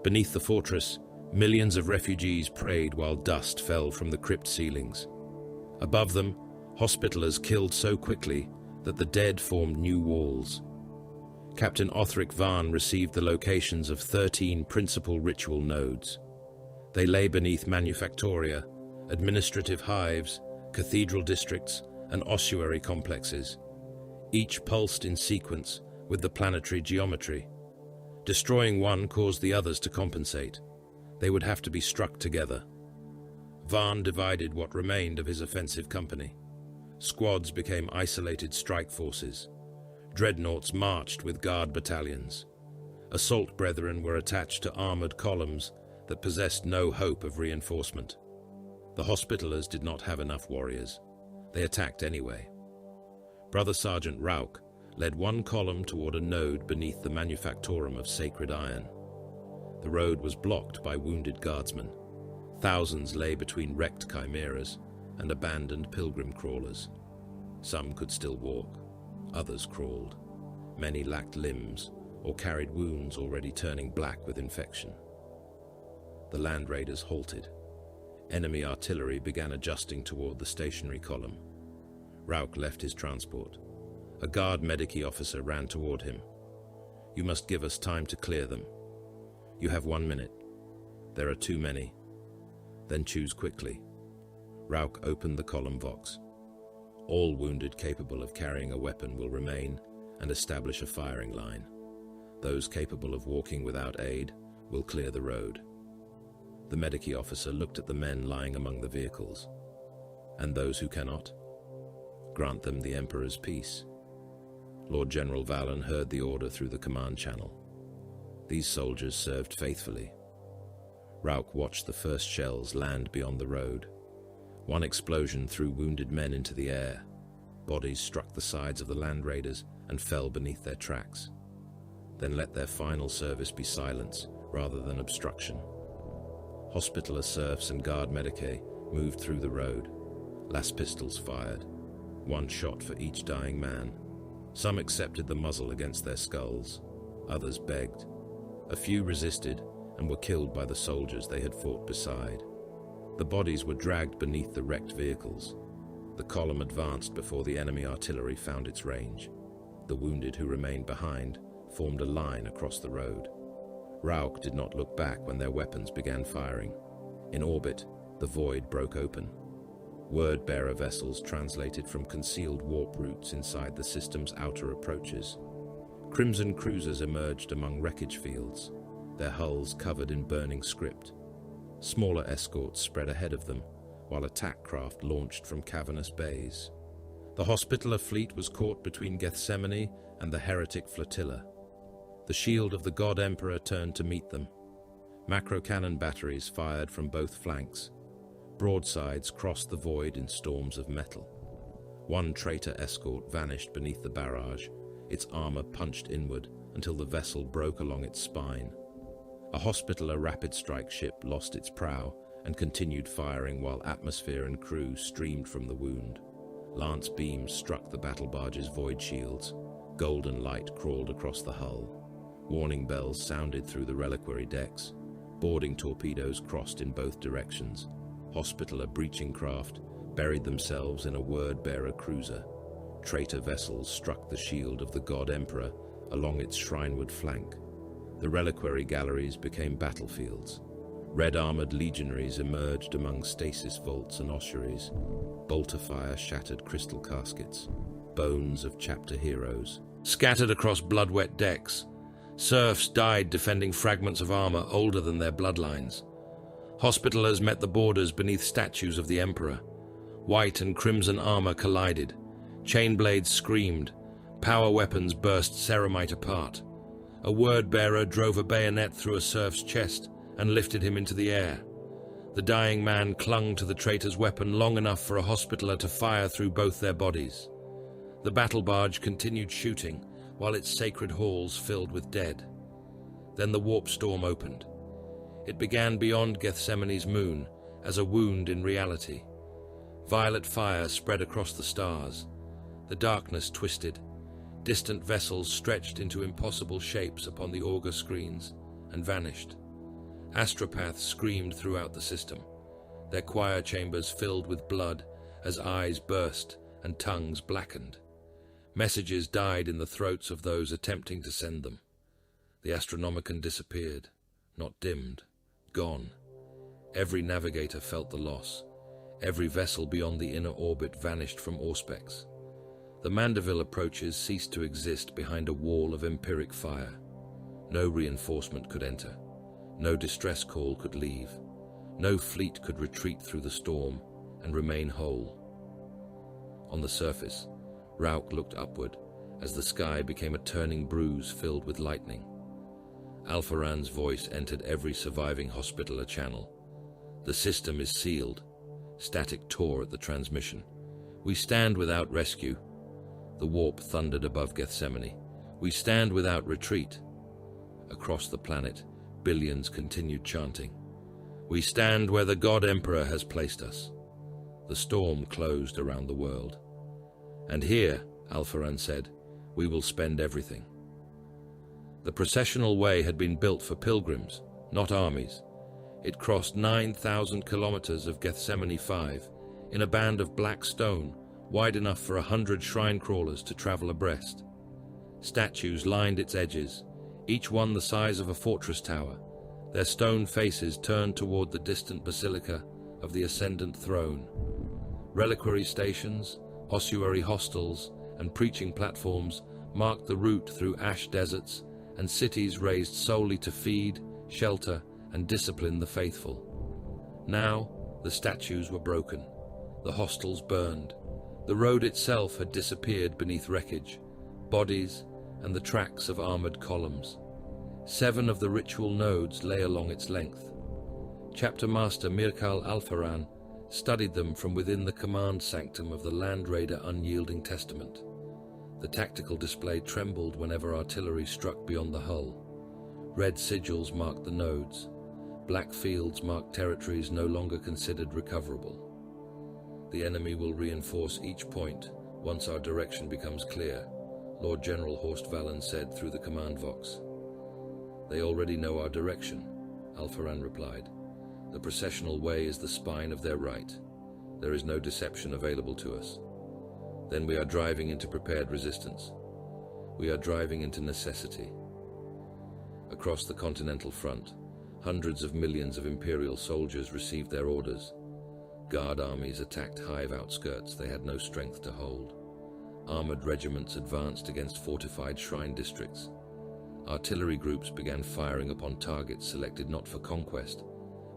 Beneath the fortress, millions of refugees prayed while dust fell from the crypt ceilings. Above them, Hospitallers killed so quickly that the dead formed new walls. Captain Othric Van received the locations of 13 principal ritual nodes. They lay beneath manufactoria, administrative hives, cathedral districts, and ossuary complexes, each pulsed in sequence with the planetary geometry. Destroying one caused the others to compensate. They would have to be struck together. Van divided what remained of his offensive company. Squads became isolated strike forces. Dreadnoughts marched with guard battalions. Assault brethren were attached to armored columns that possessed no hope of reinforcement. The Hospitallers did not have enough warriors. They attacked anyway. Brother Sergeant Rauk led one column toward a node beneath the Manufactorum of Sacred Iron. The road was blocked by wounded guardsmen. Thousands lay between wrecked chimeras and abandoned pilgrim crawlers. Some could still walk, others crawled. Many lacked limbs or carried wounds already turning black with infection. The land raiders halted. Enemy artillery began adjusting toward the stationary column. Rauk left his transport. A guard medici officer ran toward him. "You must give us time to clear them. You have 1 minute. There are too many. Then choose quickly." Rauk opened the column vox. "All wounded capable of carrying a weapon will remain and establish a firing line. Those capable of walking without aid will clear the road." The medici officer looked at the men lying among the vehicles. "And those who cannot? Grant them the Emperor's peace." Lord General Valen heard the order through the command channel. These soldiers served faithfully. Rauk watched the first shells land beyond the road. One explosion threw wounded men into the air. Bodies struck the sides of the land raiders and fell beneath their tracks. Then let their final service be silence rather than obstruction. Hospitaller serfs and guard medici moved through the road. Last pistols fired. 1 shot for each dying man. Some accepted the muzzle against their skulls. Others begged. A few resisted and were killed by the soldiers they had fought beside. The bodies were dragged beneath the wrecked vehicles. The column advanced before the enemy artillery found its range. The wounded who remained behind formed a line across the road. Rauk did not look back when their weapons began firing. In orbit, the void broke open. Word-bearer vessels translated from concealed warp routes inside the system's outer approaches. Crimson cruisers emerged among wreckage fields, their hulls covered in burning script. Smaller escorts spread ahead of them, while attack craft launched from cavernous bays. The Hospitaller fleet was caught between Gethsemane and the Heretic flotilla. The shield of the God Emperor turned to meet them. Macro-cannon batteries fired from both flanks. Broadsides crossed the void in storms of metal. One traitor escort vanished beneath the barrage, its armor punched inward until the vessel broke along its spine. A Hospitaller rapid strike ship lost its prow and continued firing while atmosphere and crew streamed from the wound. Lance beams struck the battle barge's void shields. Golden light crawled across the hull. Warning bells sounded through the reliquary decks. Boarding torpedoes crossed in both directions. Hospitaller breaching craft buried themselves in a word-bearer cruiser. Traitor vessels struck the shield of the god emperor along its shrineward flank. The reliquary galleries became battlefields. Red-armored legionaries emerged among stasis vaults and ossuaries. Bolter fire shattered crystal caskets. Bones of chapter heroes scattered across blood-wet decks. Serfs died defending fragments of armor older than their bloodlines. Hospitallers met the borders beneath statues of the emperor. White and crimson armor collided. Chain blades screamed. Power weapons burst ceramite apart. A word-bearer drove a bayonet through a serf's chest and lifted him into the air. The dying man clung to the traitor's weapon long enough for a hospitaller to fire through both their bodies. The battle barge continued shooting while its sacred halls filled with dead. Then the warp storm opened. It began beyond Gethsemane's moon as a wound in reality. Violet fire spread across the stars. The darkness twisted. Distant vessels stretched into impossible shapes upon the augur screens and vanished. Astropaths screamed throughout the system, their choir chambers filled with blood as eyes burst and tongues blackened. Messages died in the throats of those attempting to send them. The Astronomicon disappeared, not dimmed, gone. Every navigator felt the loss. Every vessel beyond the inner orbit vanished from Auspex. The Mandeville approaches ceased to exist behind a wall of empiric fire. No reinforcement could enter. No distress call could leave. No fleet could retreat through the storm and remain whole. On the surface, Rauch looked upward as the sky became a turning bruise filled with lightning. Alpharan's voice entered every surviving Hospitaller channel. The system is sealed. Static tore at the transmission. We stand without rescue. The warp thundered above Gethsemane. We stand without retreat. Across the planet, billions continued chanting. We stand where the God Emperor has placed us. The storm closed around the world. And here, Alpharan said, we will spend everything. The processional way had been built for pilgrims, not armies. It crossed 9,000 kilometers of Gethsemane 5 in a band of black stone wide enough for 100 shrine crawlers to travel abreast. Statues lined its edges, each one the size of a fortress tower, their stone faces turned toward the distant basilica of the ascendant throne. Reliquary stations, ossuary hostels, and preaching platforms marked the route through ash deserts and cities raised solely to feed, shelter, and discipline the faithful. Now, the statues were broken, the hostels burned, the road itself had disappeared beneath wreckage, bodies, and the tracks of armored columns. 7 of the ritual nodes lay along its length. Chapter Master Mirkal Alpharan studied them from within the command sanctum of the Land Raider Unyielding Testament. The tactical display trembled whenever artillery struck beyond the hull. Red sigils marked the nodes. Black fields marked territories no longer considered recoverable. The enemy will reinforce each point once our direction becomes clear, Lord General Horst Valen said through the command vox. They already know our direction, Alpharan replied. The processional way is the spine of their right. There is no deception available to us. Then we are driving into prepared resistance. We are driving into necessity. Across the continental front, hundreds of millions of Imperial soldiers received their orders. Guard armies attacked hive outskirts they had no strength to hold. Armored regiments advanced against fortified shrine districts. Artillery groups began firing upon targets selected not for conquest,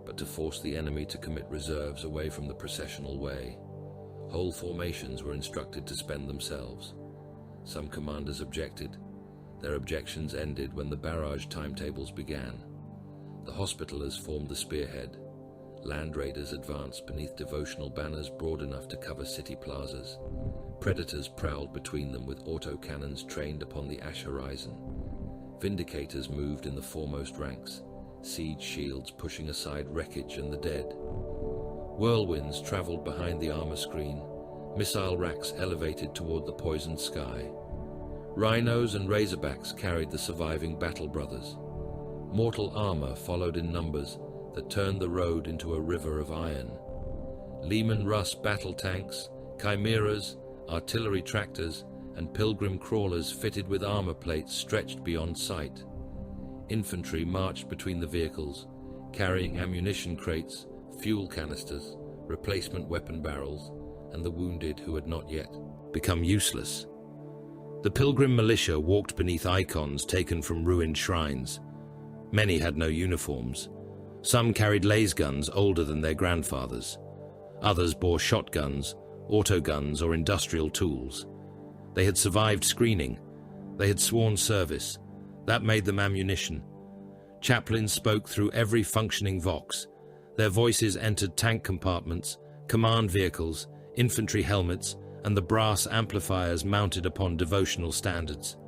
but to force the enemy to commit reserves away from the processional way. Whole formations were instructed to spend themselves. Some commanders objected. Their objections ended when the barrage timetables began. The Hospitallers formed the spearhead. Land Raiders advanced beneath devotional banners broad enough to cover city plazas. Predators prowled between them with autocannons trained upon the ash horizon. Vindicators moved in the foremost ranks, siege shields pushing aside wreckage and the dead. Whirlwinds traveled behind the armor screen, missile racks elevated toward the poisoned sky. Rhinos and razorbacks carried the surviving battle brothers. Mortal armor followed in numbers that turned the road into a river of iron. Lehman Russ battle tanks, chimeras, artillery tractors, and pilgrim crawlers fitted with armor plates stretched beyond sight. Infantry marched between the vehicles, carrying ammunition crates, fuel canisters, replacement weapon barrels, and the wounded who had not yet become useless. The pilgrim militia walked beneath icons taken from ruined shrines. Many had no uniforms. Some carried laser guns older than their grandfathers. Others bore shotguns, autoguns, or industrial tools. They had survived screening. They had sworn service. That made them ammunition. Chaplains spoke through every functioning vox. Their voices entered tank compartments, command vehicles, infantry helmets, and the brass amplifiers mounted upon devotional standards.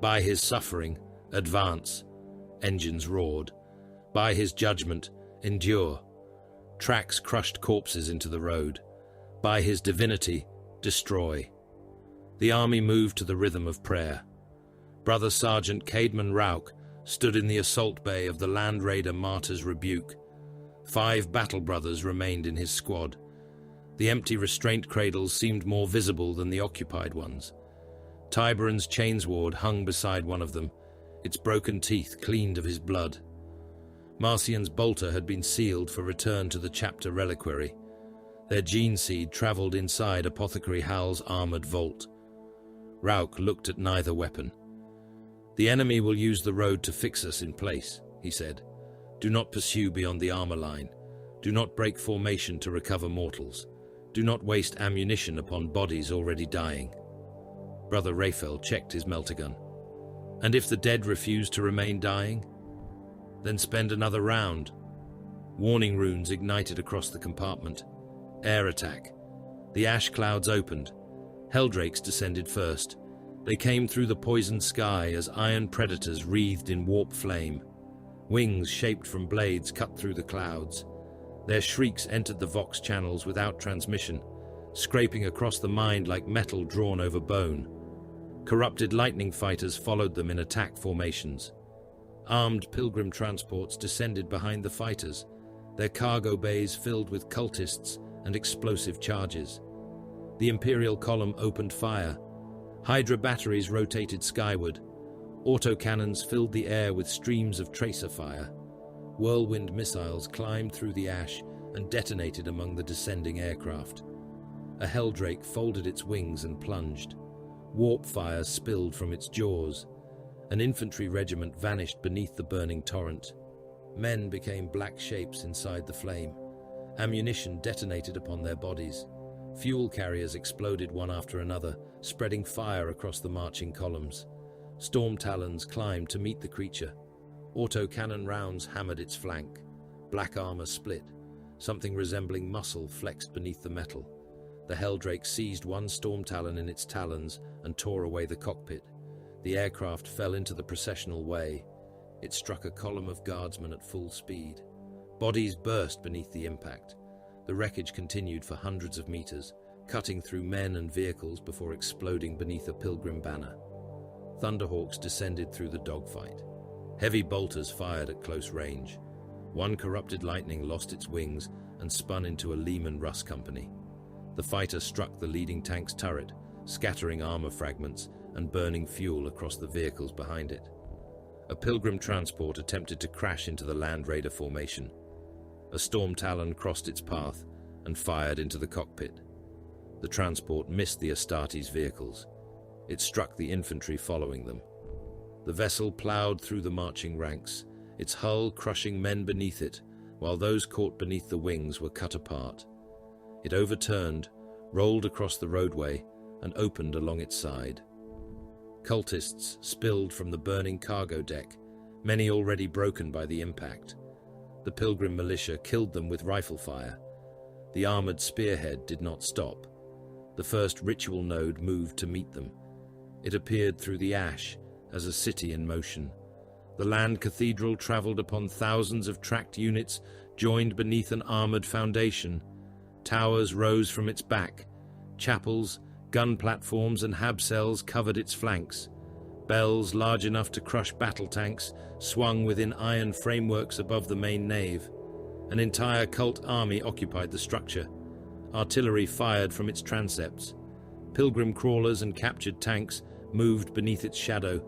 By his suffering, advance. Engines roared. By his judgment, endure. Tracks crushed corpses into the road. By his divinity, destroy. The army moved to the rhythm of prayer. Brother Sergeant Caedmon Rauch stood in the assault bay of the Land Raider Martyr's Rebuke. 5 battle brothers remained in his squad. The empty restraint cradles seemed more visible than the occupied ones. Tiberon's chainsword hung beside one of them, its broken teeth cleaned of his blood. Marcian's bolter had been sealed for return to the chapter reliquary. Their gene seed travelled inside Apothecary Hal's armoured vault. Rauch looked at neither weapon. "The enemy will use the road to fix us in place," he said. "Do not pursue beyond the armor line. Do not break formation to recover mortals. Do not waste ammunition upon bodies already dying." Brother Raphael checked his melter-gun. "And if the dead refuse to remain dying? Then spend another round." Warning runes ignited across the compartment. Air attack. The ash clouds opened. Helldrakes descended first. They came through the poisoned sky as iron predators wreathed in warp flame. Wings shaped from blades cut through the clouds. Their shrieks entered the vox channels without transmission, scraping across the mind like metal drawn over bone. Corrupted lightning fighters followed them in attack formations. Armed pilgrim transports descended behind the fighters, their cargo bays filled with cultists and explosive charges. The Imperial column opened fire. Hydra batteries rotated skyward. Autocannons filled the air with streams of tracer fire. Whirlwind missiles climbed through the ash and detonated among the descending aircraft. A Helldrake folded its wings and plunged. Warp fire spilled from its jaws. An infantry regiment vanished beneath the burning torrent. Men became black shapes inside the flame. Ammunition detonated upon their bodies. Fuel carriers exploded one after another, spreading fire across the marching columns. Storm talons climbed to meet the creature. Autocannon rounds hammered its flank. Black armor split. Something resembling muscle flexed beneath the metal. The Helldrake seized one storm talon in its talons and tore away the cockpit. The aircraft fell into the processional way. It struck a column of guardsmen at full speed. Bodies burst beneath the impact. The wreckage continued for hundreds of meters, cutting through men and vehicles before exploding beneath a pilgrim banner. Thunderhawks descended through the dogfight. Heavy bolters fired at close range. One corrupted lightning lost its wings and spun into a Lehman Russ company. The fighter struck the leading tank's turret, scattering armor fragments and burning fuel across the vehicles behind it. A pilgrim transport attempted to crash into the Land Raider formation. A storm talon crossed its path and fired into the cockpit. The transport missed the Astartes vehicles. It struck the infantry following them. The vessel plowed through the marching ranks, its hull crushing men beneath it, while those caught beneath the wings were cut apart. It overturned, rolled across the roadway, and opened along its side. Cultists spilled from the burning cargo deck, many already broken by the impact. The pilgrim militia killed them with rifle fire. The armored spearhead did not stop. The first ritual node moved to meet them. It appeared through the ash as a city in motion. The land cathedral traveled upon thousands of tracked units joined beneath an armored foundation. Towers rose from its back. Chapels, gun platforms, and hab cells covered its flanks. Bells large enough to crush battle tanks swung within iron frameworks above the main nave. An entire cult army occupied the structure. artillery fired from its transepts. Pilgrim crawlers and captured tanks moved beneath its shadow.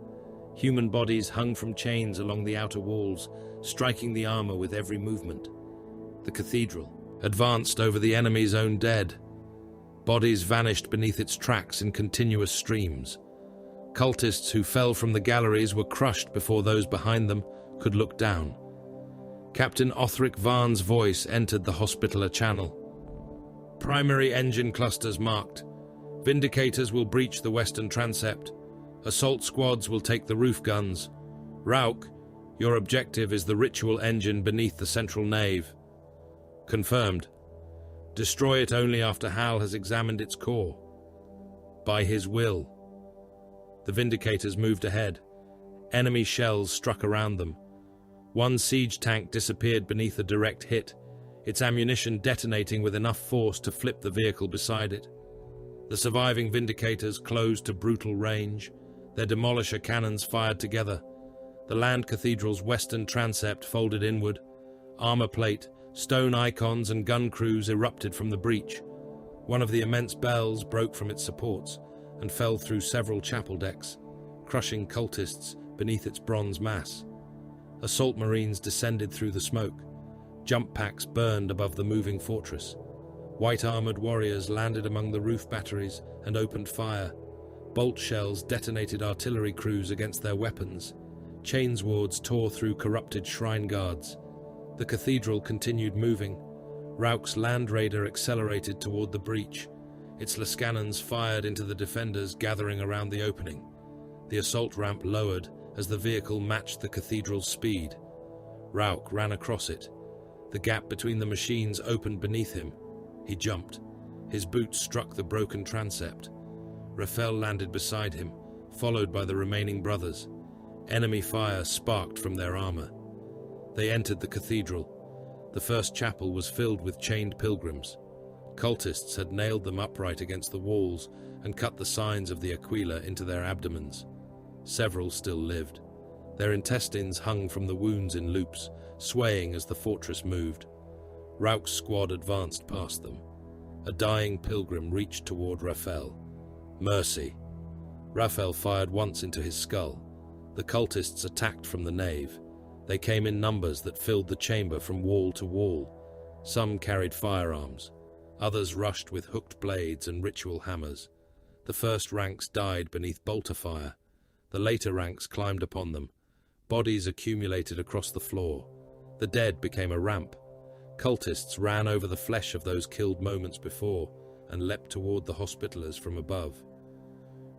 Human bodies hung from chains along the outer walls, striking the armor with every movement. The cathedral advanced over the enemy's own dead. Bodies vanished beneath its tracks in continuous streams. Cultists who fell from the galleries were crushed before those behind them could look down. Captain Othric Varn's voice entered the Hospitaller channel. Primary engine clusters marked. Vindicators will breach the western transept. Assault squads will take the roof guns. Rauk, your objective is the ritual engine beneath the central nave. Confirmed. Destroy it only after Hal has examined its core. By his will. The Vindicators moved ahead. Enemy shells struck around them. One siege tank disappeared beneath a direct hit, its ammunition detonating with enough force to flip the vehicle beside it. The surviving Vindicators closed to brutal range. Their demolisher cannons fired together. The Land Cathedral's western transept folded inward. Armor plate, stone icons and gun crews erupted from the breach. One of the immense bells broke from its supports and fell through several chapel decks, crushing cultists beneath its bronze mass. Assault marines descended through the smoke. Jump packs burned above the moving fortress. White-armored warriors landed among the roof batteries and opened fire. Bolt shells detonated artillery crews against their weapons. Chainswords tore through corrupted shrine guards. The cathedral continued moving. Rauk's Land Raider accelerated toward the breach. Its Lascannons fired into the defenders gathering around the opening. The assault ramp lowered as the vehicle matched the cathedral's speed. Rauk ran across it. The gap between the machines opened beneath him. He jumped. His boots struck the broken transept. Raphael landed beside him, followed by the remaining brothers. Enemy fire sparked from their armor. They entered the cathedral. The first chapel was filled with chained pilgrims. Cultists had nailed them upright against the walls and cut the signs of the Aquila into their abdomens. Several still lived. Their intestines hung from the wounds in loops, swaying as the fortress moved. Rauk's squad advanced past them. A dying pilgrim reached toward Raphael. Mercy. Raphael fired once into his skull. The cultists attacked from the nave. They came in numbers that filled the chamber from wall to wall. Some carried firearms. Others rushed with hooked blades and ritual hammers. The first ranks died beneath bolter fire. The later ranks climbed upon them. Bodies accumulated across the floor. The dead became a ramp. Cultists ran over the flesh of those killed moments before and leapt toward the Hospitallers from above.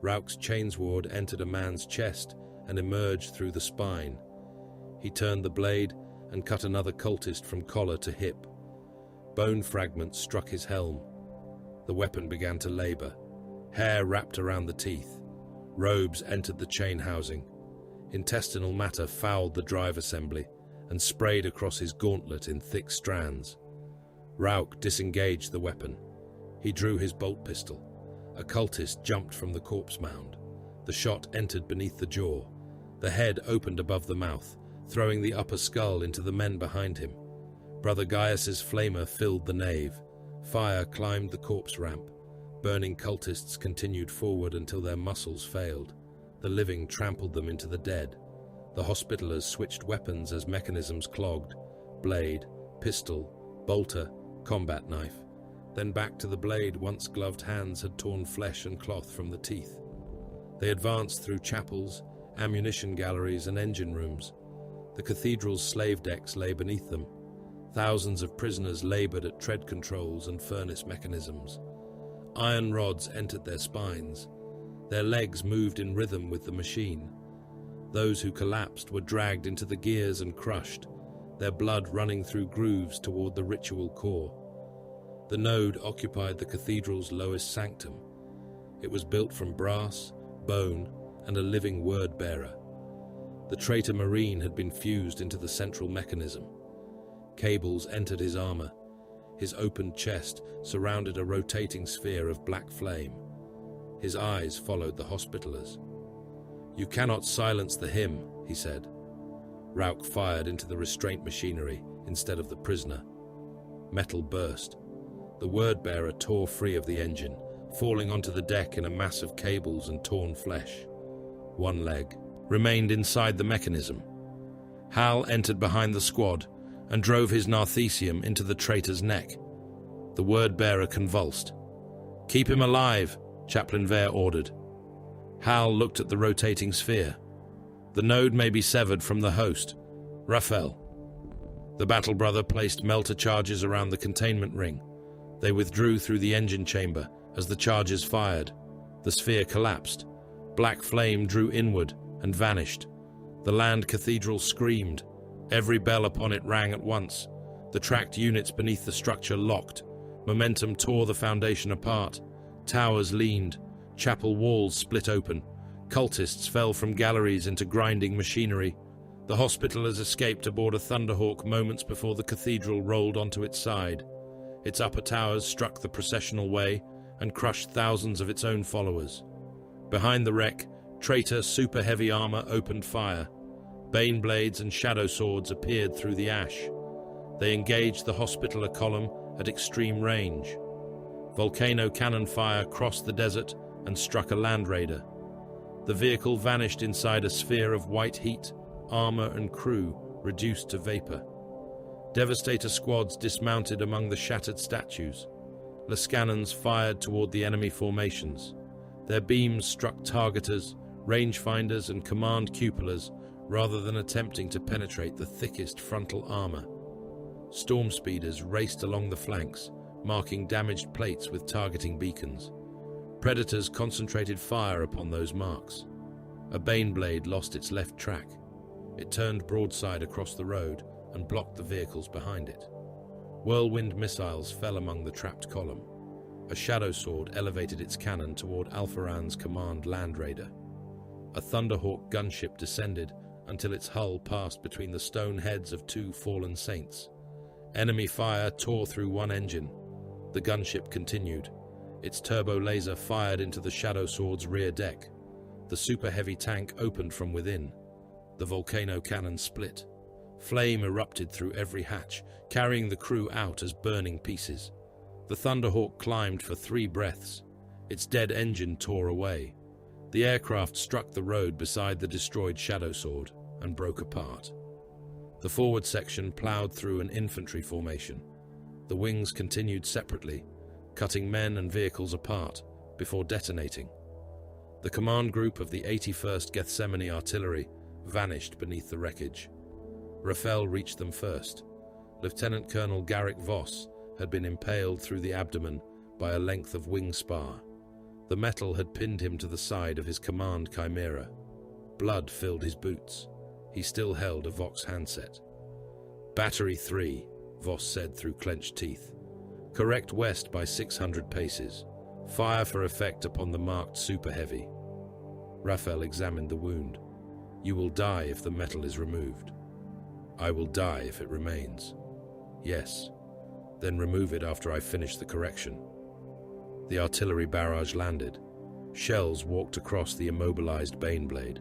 Rauk's chainsword entered a man's chest and emerged through the spine. He turned the blade and cut another cultist from collar to hip. Bone fragments struck his helm. The weapon began to labor. Hair wrapped around the teeth. Robes entered the chain housing. Intestinal matter fouled the drive assembly and sprayed across his gauntlet in thick strands. Rauk disengaged the weapon. He drew his bolt pistol. A cultist jumped from the corpse mound. The shot entered beneath the jaw. The head opened above the mouth, throwing the upper skull into the men behind him. Brother Gaius's flamer filled the nave. Fire climbed the corpse ramp. Burning cultists continued forward until their muscles failed. The living trampled them into the dead. The Hospitallers switched weapons as mechanisms clogged. Blade, pistol, bolter, combat knife. Then back to the blade once gloved hands had torn flesh and cloth from the teeth. They advanced through chapels, ammunition galleries and engine rooms. The cathedral's slave decks lay beneath them. Thousands of prisoners labored at tread controls and furnace mechanisms. Iron rods entered their spines. Their legs moved in rhythm with the machine. Those who collapsed were dragged into the gears and crushed, their blood running through grooves toward the ritual core. The node occupied the cathedral's lowest sanctum. It was built from brass, bone, and a living word-bearer. The traitor marine had been fused into the central mechanism. Cables entered his armor. His opened chest surrounded a rotating sphere of black flame. His eyes followed the Hospitallers. "You cannot silence the hymn," he said. Rauk fired into the restraint machinery instead of the prisoner. Metal burst. The word-bearer tore free of the engine, falling onto the deck in a mass of cables and torn flesh. One leg remained inside the mechanism. Hal entered behind the squad and drove his Narthesium into the traitor's neck. The word-bearer convulsed. "Keep him alive," Chaplain Vare ordered. Hal looked at the rotating sphere. "The node may be severed from the host. Raphael." The Battle Brother placed melter charges around the containment ring. They withdrew through the engine chamber as the charges fired. The sphere collapsed. Black flame drew inward and vanished. The land cathedral screamed. Every bell upon it rang at once. The tracked units beneath the structure locked. Momentum tore the foundation apart. Towers leaned. Chapel walls split open. Cultists fell from galleries into grinding machinery. The Hospitallers escaped aboard a Thunderhawk moments before the cathedral rolled onto its side. Its upper towers struck the processional way and crushed thousands of its own followers. Behind the wreck, traitor super heavy armor opened fire. Bane blades and shadow swords appeared through the ash. They engaged the Hospitaller column at extreme range. Volcano cannon fire crossed the desert and struck a land raider. The vehicle vanished inside a sphere of white heat, armor and crew reduced to vapor. Devastator squads dismounted among the shattered statues. Lascannons fired toward the enemy formations. Their beams struck targeters, rangefinders, and command cupolas rather than attempting to penetrate the thickest frontal armor. Storm speeders raced along the flanks, marking damaged plates with targeting beacons. Predators concentrated fire upon those marks. A Baneblade lost its left track. It turned broadside across the road and blocked the vehicles behind it. Whirlwind missiles fell among the trapped column. A shadow sword elevated its cannon toward Alpharan's command land raider. A Thunderhawk gunship descended until its hull passed between the stone heads of two fallen saints. Enemy fire tore through one engine. The gunship continued. Its turbo laser fired into the shadow sword's rear deck. The super heavy tank opened from within. The volcano cannon split. Flame erupted through every hatch, carrying the crew out as burning pieces. The Thunderhawk climbed for 3 breaths. Its dead engine tore away. The aircraft struck the road beside the destroyed Shadow Sword and broke apart. The forward section plowed through an infantry formation. The wings continued separately, cutting men and vehicles apart before detonating. The command group of the 81st Gethsemane Artillery vanished beneath the wreckage. Raphael reached them first. Lieutenant Colonel Garrick Voss had been impaled through the abdomen by a length of wing spar. The metal had pinned him to the side of his command chimera. Blood filled his boots. He still held a Vox handset. "Battery 3, Voss said through clenched teeth. "Correct west by 600 paces. Fire for effect upon the marked Super Heavy." Raphael examined the wound. "You will die if the metal is removed." "I will die if it remains." "Yes. Then remove it after I finish the correction." The artillery barrage landed. Shells walked across the immobilized Baneblade.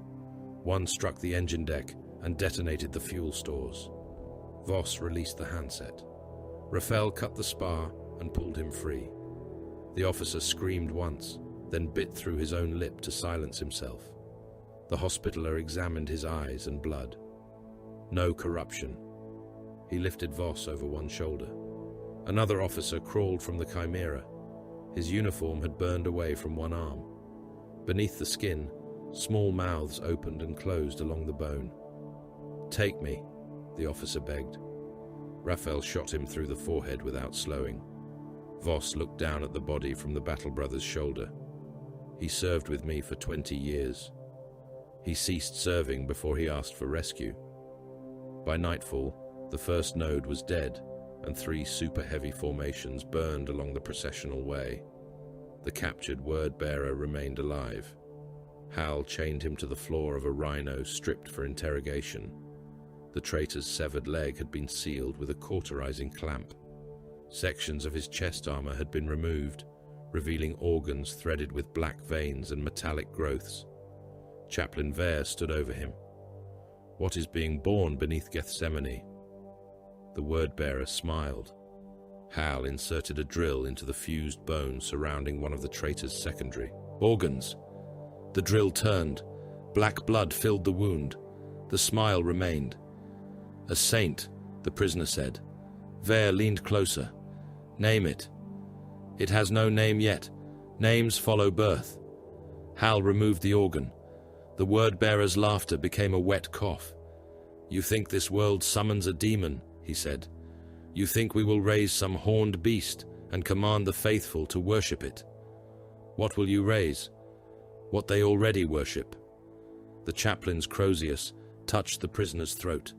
One struck the engine deck and detonated the fuel stores. Voss released the handset. Raphael cut the spar and pulled him free. The officer screamed once, then bit through his own lip to silence himself. The Hospitaller examined his eyes and blood. No corruption. He lifted Voss over one shoulder. Another officer crawled from the chimera. His uniform had burned away from one arm. Beneath the skin, small mouths opened and closed along the bone. "Take me," the officer begged. Raphael shot him through the forehead without slowing. Voss looked down at the body from the Battle Brother's shoulder. "He served with me for 20 years. He ceased serving before he asked for rescue." By nightfall, the first node was dead, and 3 super heavy formations burned along the processional way. The captured word-bearer remained alive. Hal chained him to the floor of a rhino stripped for interrogation. The traitor's severed leg had been sealed with a cauterizing clamp. Sections of his chest armor had been removed, revealing organs threaded with black veins and metallic growths. Chaplain Vare stood over him. "What is being born beneath Gethsemane?" The word-bearer smiled. Hal inserted a drill into the fused bone surrounding one of the traitor's secondary organs. The drill turned. Black blood filled the wound. The smile remained. "A saint," the prisoner said. Vare leaned closer. "Name it." "It has no name yet. Names follow birth." Hal removed the organ. The word-bearer's laughter became a wet cough. "You think this world summons a demon," he said. "You think we will raise some horned beast and command the faithful to worship it. What will you raise? What they already worship." The chaplain's crozius touched the prisoner's throat.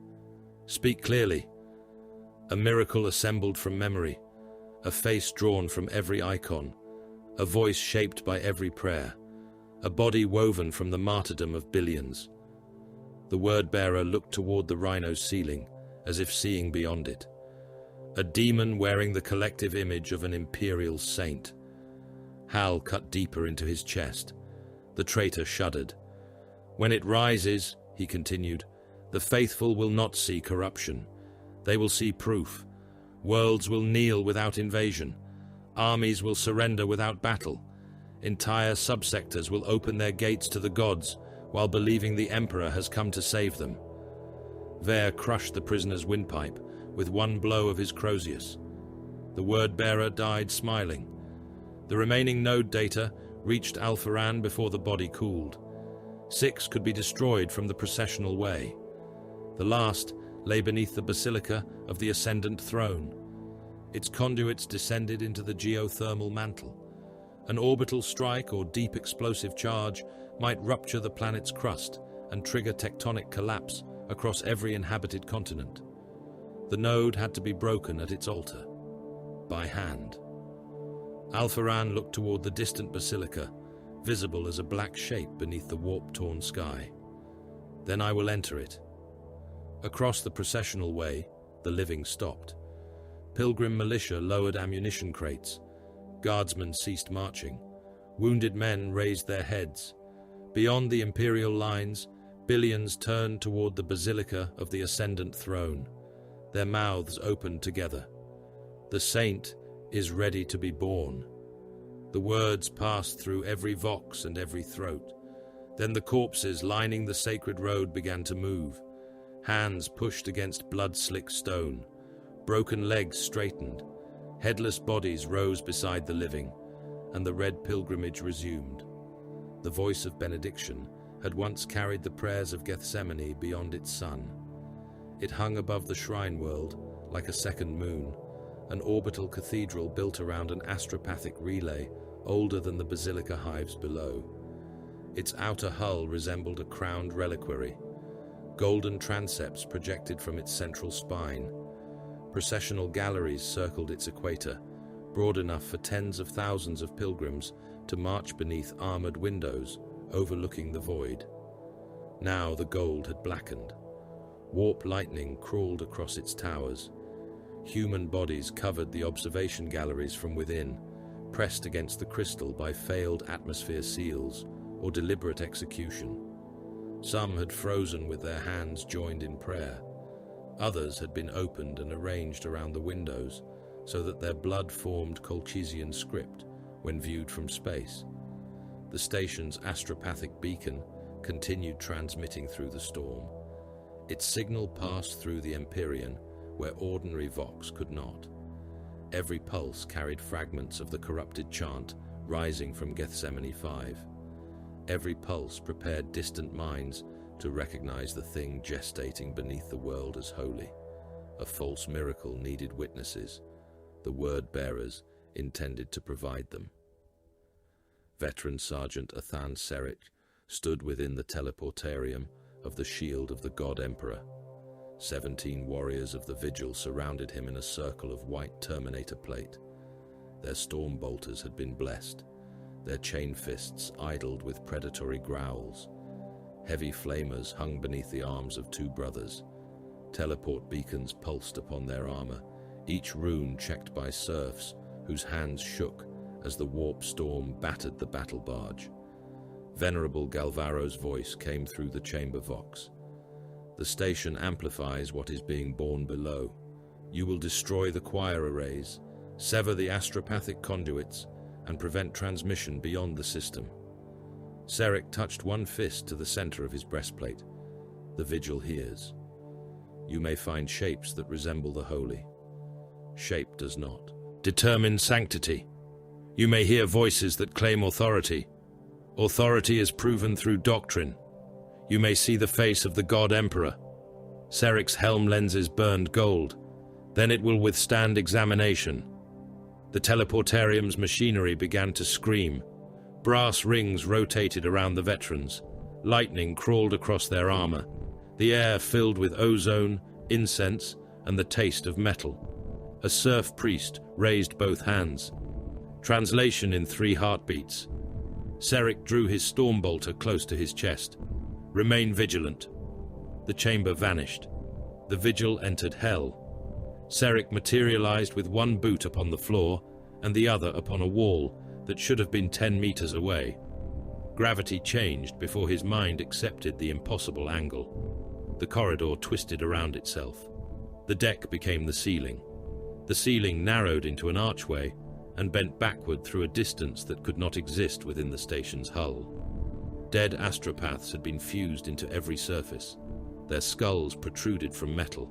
"Speak clearly." A miracle assembled from memory, a face drawn from every icon, a voice shaped by every prayer, a body woven from the martyrdom of billions. The word-bearer looked toward the rhino's ceiling, as if seeing beyond it. A demon wearing the collective image of an imperial saint. Hal cut deeper into his chest. The traitor shuddered. "When it rises," he continued, "the faithful will not see corruption. They will see proof. Worlds will kneel without invasion. Armies will surrender without battle. Entire subsectors will open their gates to the gods while believing the Emperor has come to save them." Vare crushed the prisoner's windpipe with one blow of his crozius. The word-bearer died smiling. The remaining node data reached Alpharan before the body cooled. 6 could be destroyed from the processional way. The last lay beneath the basilica of the Ascendant Throne. Its conduits descended into the geothermal mantle. An orbital strike or deep explosive charge might rupture the planet's crust and trigger tectonic collapse across every inhabited continent. The node had to be broken at its altar, by hand. Alpharan looked toward the distant basilica, visible as a black shape beneath the warp-torn sky. "Then I will enter it." Across the processional way, the living stopped. Pilgrim militia lowered ammunition crates. Guardsmen ceased marching. Wounded men raised their heads. Beyond the imperial lines, billions turned toward the basilica of the Ascendant Throne. Their mouths opened together. "The saint is ready to be born." The words passed through every vox and every throat. Then the corpses lining the sacred road began to move. Hands pushed against blood-slick stone. Broken legs straightened. Headless bodies rose beside the living, and the red pilgrimage resumed. The voice of benediction had once carried the prayers of Gethsemane beyond its sun. It hung above the shrine world like a second moon, an orbital cathedral built around an astropathic relay older than the basilica hives below. Its outer hull resembled a crowned reliquary. Golden transepts projected from its central spine. Processional galleries circled its equator, broad enough for tens of thousands of pilgrims to march beneath armored windows overlooking the void. Now the gold had blackened. Warp lightning crawled across its towers. Human bodies covered the observation galleries from within, pressed against the crystal by failed atmosphere seals or deliberate execution. Some had frozen with their hands joined in prayer. Others had been opened and arranged around the windows so that their blood formed Colchizian script when viewed from space. The station's astropathic beacon continued transmitting through the storm. Its signal passed through the Empyrean where ordinary vox could not. Every pulse carried fragments of the corrupted chant rising from Gethsemane 5. Every pulse prepared distant minds to recognize the thing gestating beneath the world as holy. A false miracle needed witnesses. The word-bearers intended to provide them. Veteran Sergeant Athan Serich stood within the teleportarium of the shield of the God Emperor. 17 warriors of the Vigil surrounded him in a circle of white Terminator plate. Their storm bolters had been blessed, their chain fists idled with predatory growls. Heavy flamers hung beneath the arms of 2 brothers. Teleport beacons pulsed upon their armor, each rune checked by serfs whose hands shook as the warp storm battered the battle barge. Venerable Galvaro's voice came through the chamber vox. "The station amplifies what is being born below. You will destroy the choir arrays, Sever the astropathic conduits and prevent transmission beyond the system. Seric touched one fist to the center of his breastplate. The vigil hears. You may find shapes that resemble the holy. Shape does not. Determine sanctity. You may hear voices that claim authority. Authority is proven through doctrine. You may see the face of the God Emperor. Seric's helm lenses burned gold. Then it will withstand examination. The teleportarium's machinery began to scream. Brass rings rotated around the veterans. Lightning crawled across their armor. The air filled with ozone, incense, and the taste of metal. A serf priest raised both hands. Translation in 3 heartbeats. Seric drew his stormbolter close to his chest. Remain vigilant. The chamber vanished. The vigil entered hell. Seric materialized with one boot upon the floor and the other upon a wall that should have been 10 meters away. Gravity changed before his mind accepted the impossible angle. The corridor twisted around itself. The deck became the ceiling. The ceiling narrowed into an archway and bent backward through a distance that could not exist within the station's hull. Dead astropaths had been fused into every surface. Their skulls protruded from metal.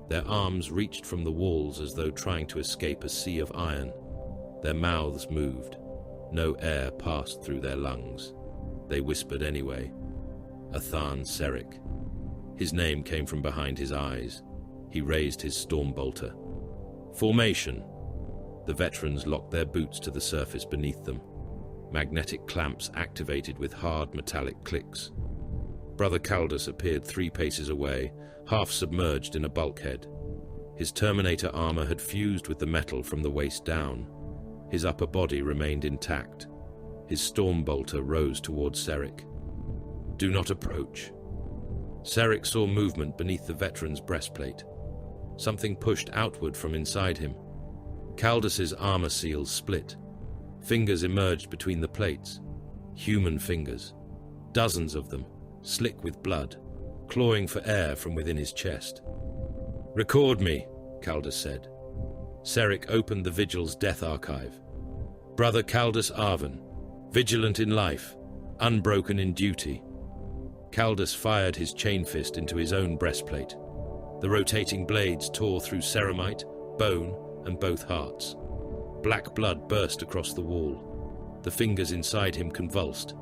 Their arms reached from the walls as though trying to escape a sea of iron. Their mouths moved. No air passed through their lungs. They whispered anyway. Athan Seric. His name came from behind his eyes. He raised his stormbolter. Formation. The veterans locked their boots to the surface beneath them. Magnetic clamps activated with hard metallic clicks. Brother Caldus appeared 3 paces away, half submerged in a bulkhead. His Terminator armor had fused with the metal from the waist down. His upper body remained intact. His stormbolter rose towards Seric. Do not approach. Seric saw movement beneath the veteran's breastplate. Something pushed outward from inside him. Caldus's armor seals split. Fingers emerged between the plates. Human fingers. Dozens of them, slick with blood, clawing for air from within his chest. Record me, Caldus said. Seric opened the Vigil's death archive. Brother Caldus Arvan, vigilant in life, unbroken in duty. Caldus fired his chain fist into his own breastplate. The rotating blades tore through ceramite, bone, and both hearts. Black blood burst across the wall. The fingers inside him convulsed.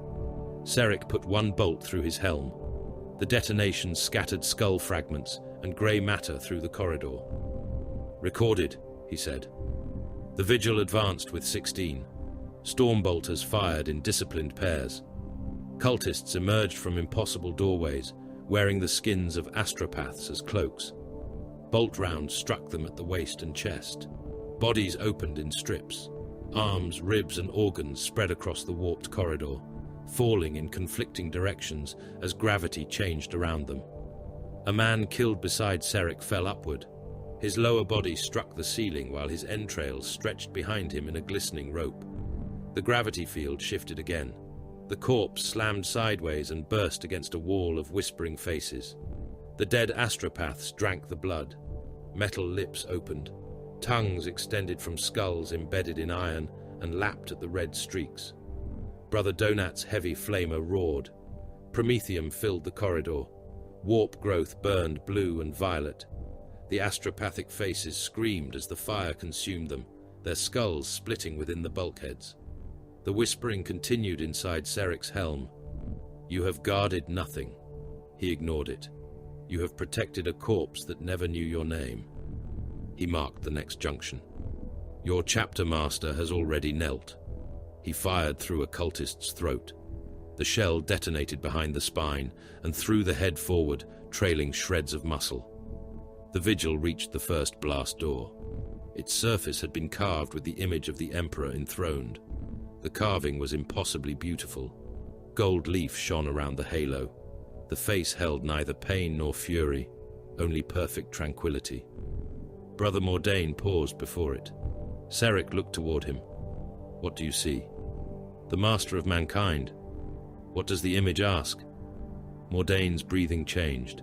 Seric put one bolt through his helm. The detonation scattered skull fragments and grey matter through the corridor. Recorded, he said. The Vigil advanced with 16. Stormbolters fired in disciplined pairs. Cultists emerged from impossible doorways, wearing the skins of astropaths as cloaks. Bolt rounds struck them at the waist and chest. Bodies opened in strips. Arms, ribs, and organs spread across the warped corridor, falling in conflicting directions as gravity changed around them. A man killed beside Seric fell upward. His lower body struck the ceiling while his entrails stretched behind him in a glistening rope. The gravity field shifted again. The corpse slammed sideways and burst against a wall of whispering faces. The dead astropaths drank the blood. Metal lips opened. Tongues extended from skulls embedded in iron and lapped at the red streaks. Brother Donat's heavy flamer roared. Promethium filled the corridor. Warp growth burned blue and violet. The astropathic faces screamed as the fire consumed them, their skulls splitting within the bulkheads. The whispering continued inside Seric's helm. You have guarded nothing. He ignored it. You have protected a corpse that never knew your name. He marked the next junction. Your chapter master has already knelt. He fired through a cultist's throat. The shell detonated behind the spine and threw the head forward, trailing shreds of muscle. The Vigil reached the first blast door. Its surface had been carved with the image of the Emperor enthroned. The carving was impossibly beautiful. Gold leaf shone around the halo. The face held neither pain nor fury, only perfect tranquility. Brother Mordain paused before it. Seric looked toward him. What do you see? The master of mankind. What does the image ask? Mordain's breathing changed.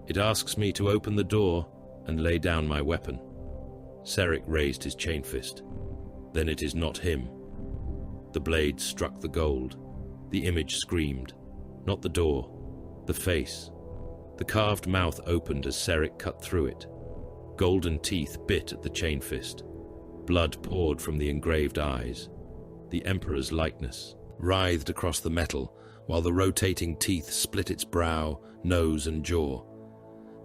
It asks me to open the door and lay down my weapon. Seric raised his chain fist. Then it is not him. The blade struck the gold. The image screamed. Not the door. The face. The carved mouth opened as Seric cut through it. Golden teeth bit at the chain fist. Blood poured from the engraved eyes. The Emperor's likeness writhed across the metal, while the rotating teeth split its brow, nose, and jaw.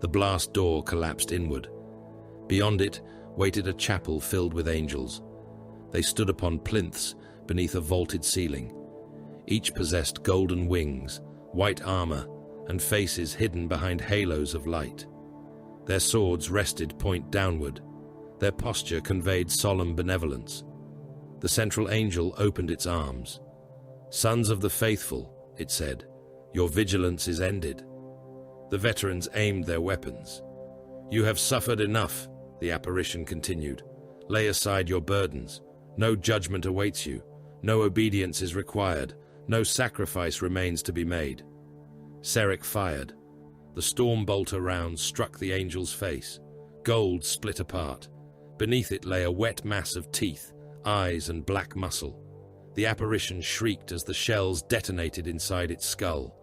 The blast door collapsed inward. Beyond it waited a chapel filled with angels. They stood upon plinths beneath a vaulted ceiling. Each possessed golden wings, white armor, and faces hidden behind halos of light. Their swords rested point downward. Their posture conveyed solemn benevolence. The central angel opened its arms. "Sons of the faithful," it said, "your vigilance is ended." The veterans aimed their weapons. "You have suffered enough," the apparition continued. "Lay aside your burdens. No judgment awaits you. No obedience is required. No sacrifice remains to be made." Seric fired. The storm-bolter round struck the angel's face. Gold split apart. Beneath it lay a wet mass of teeth, eyes, and black muscle. The apparition shrieked as the shells detonated inside its skull.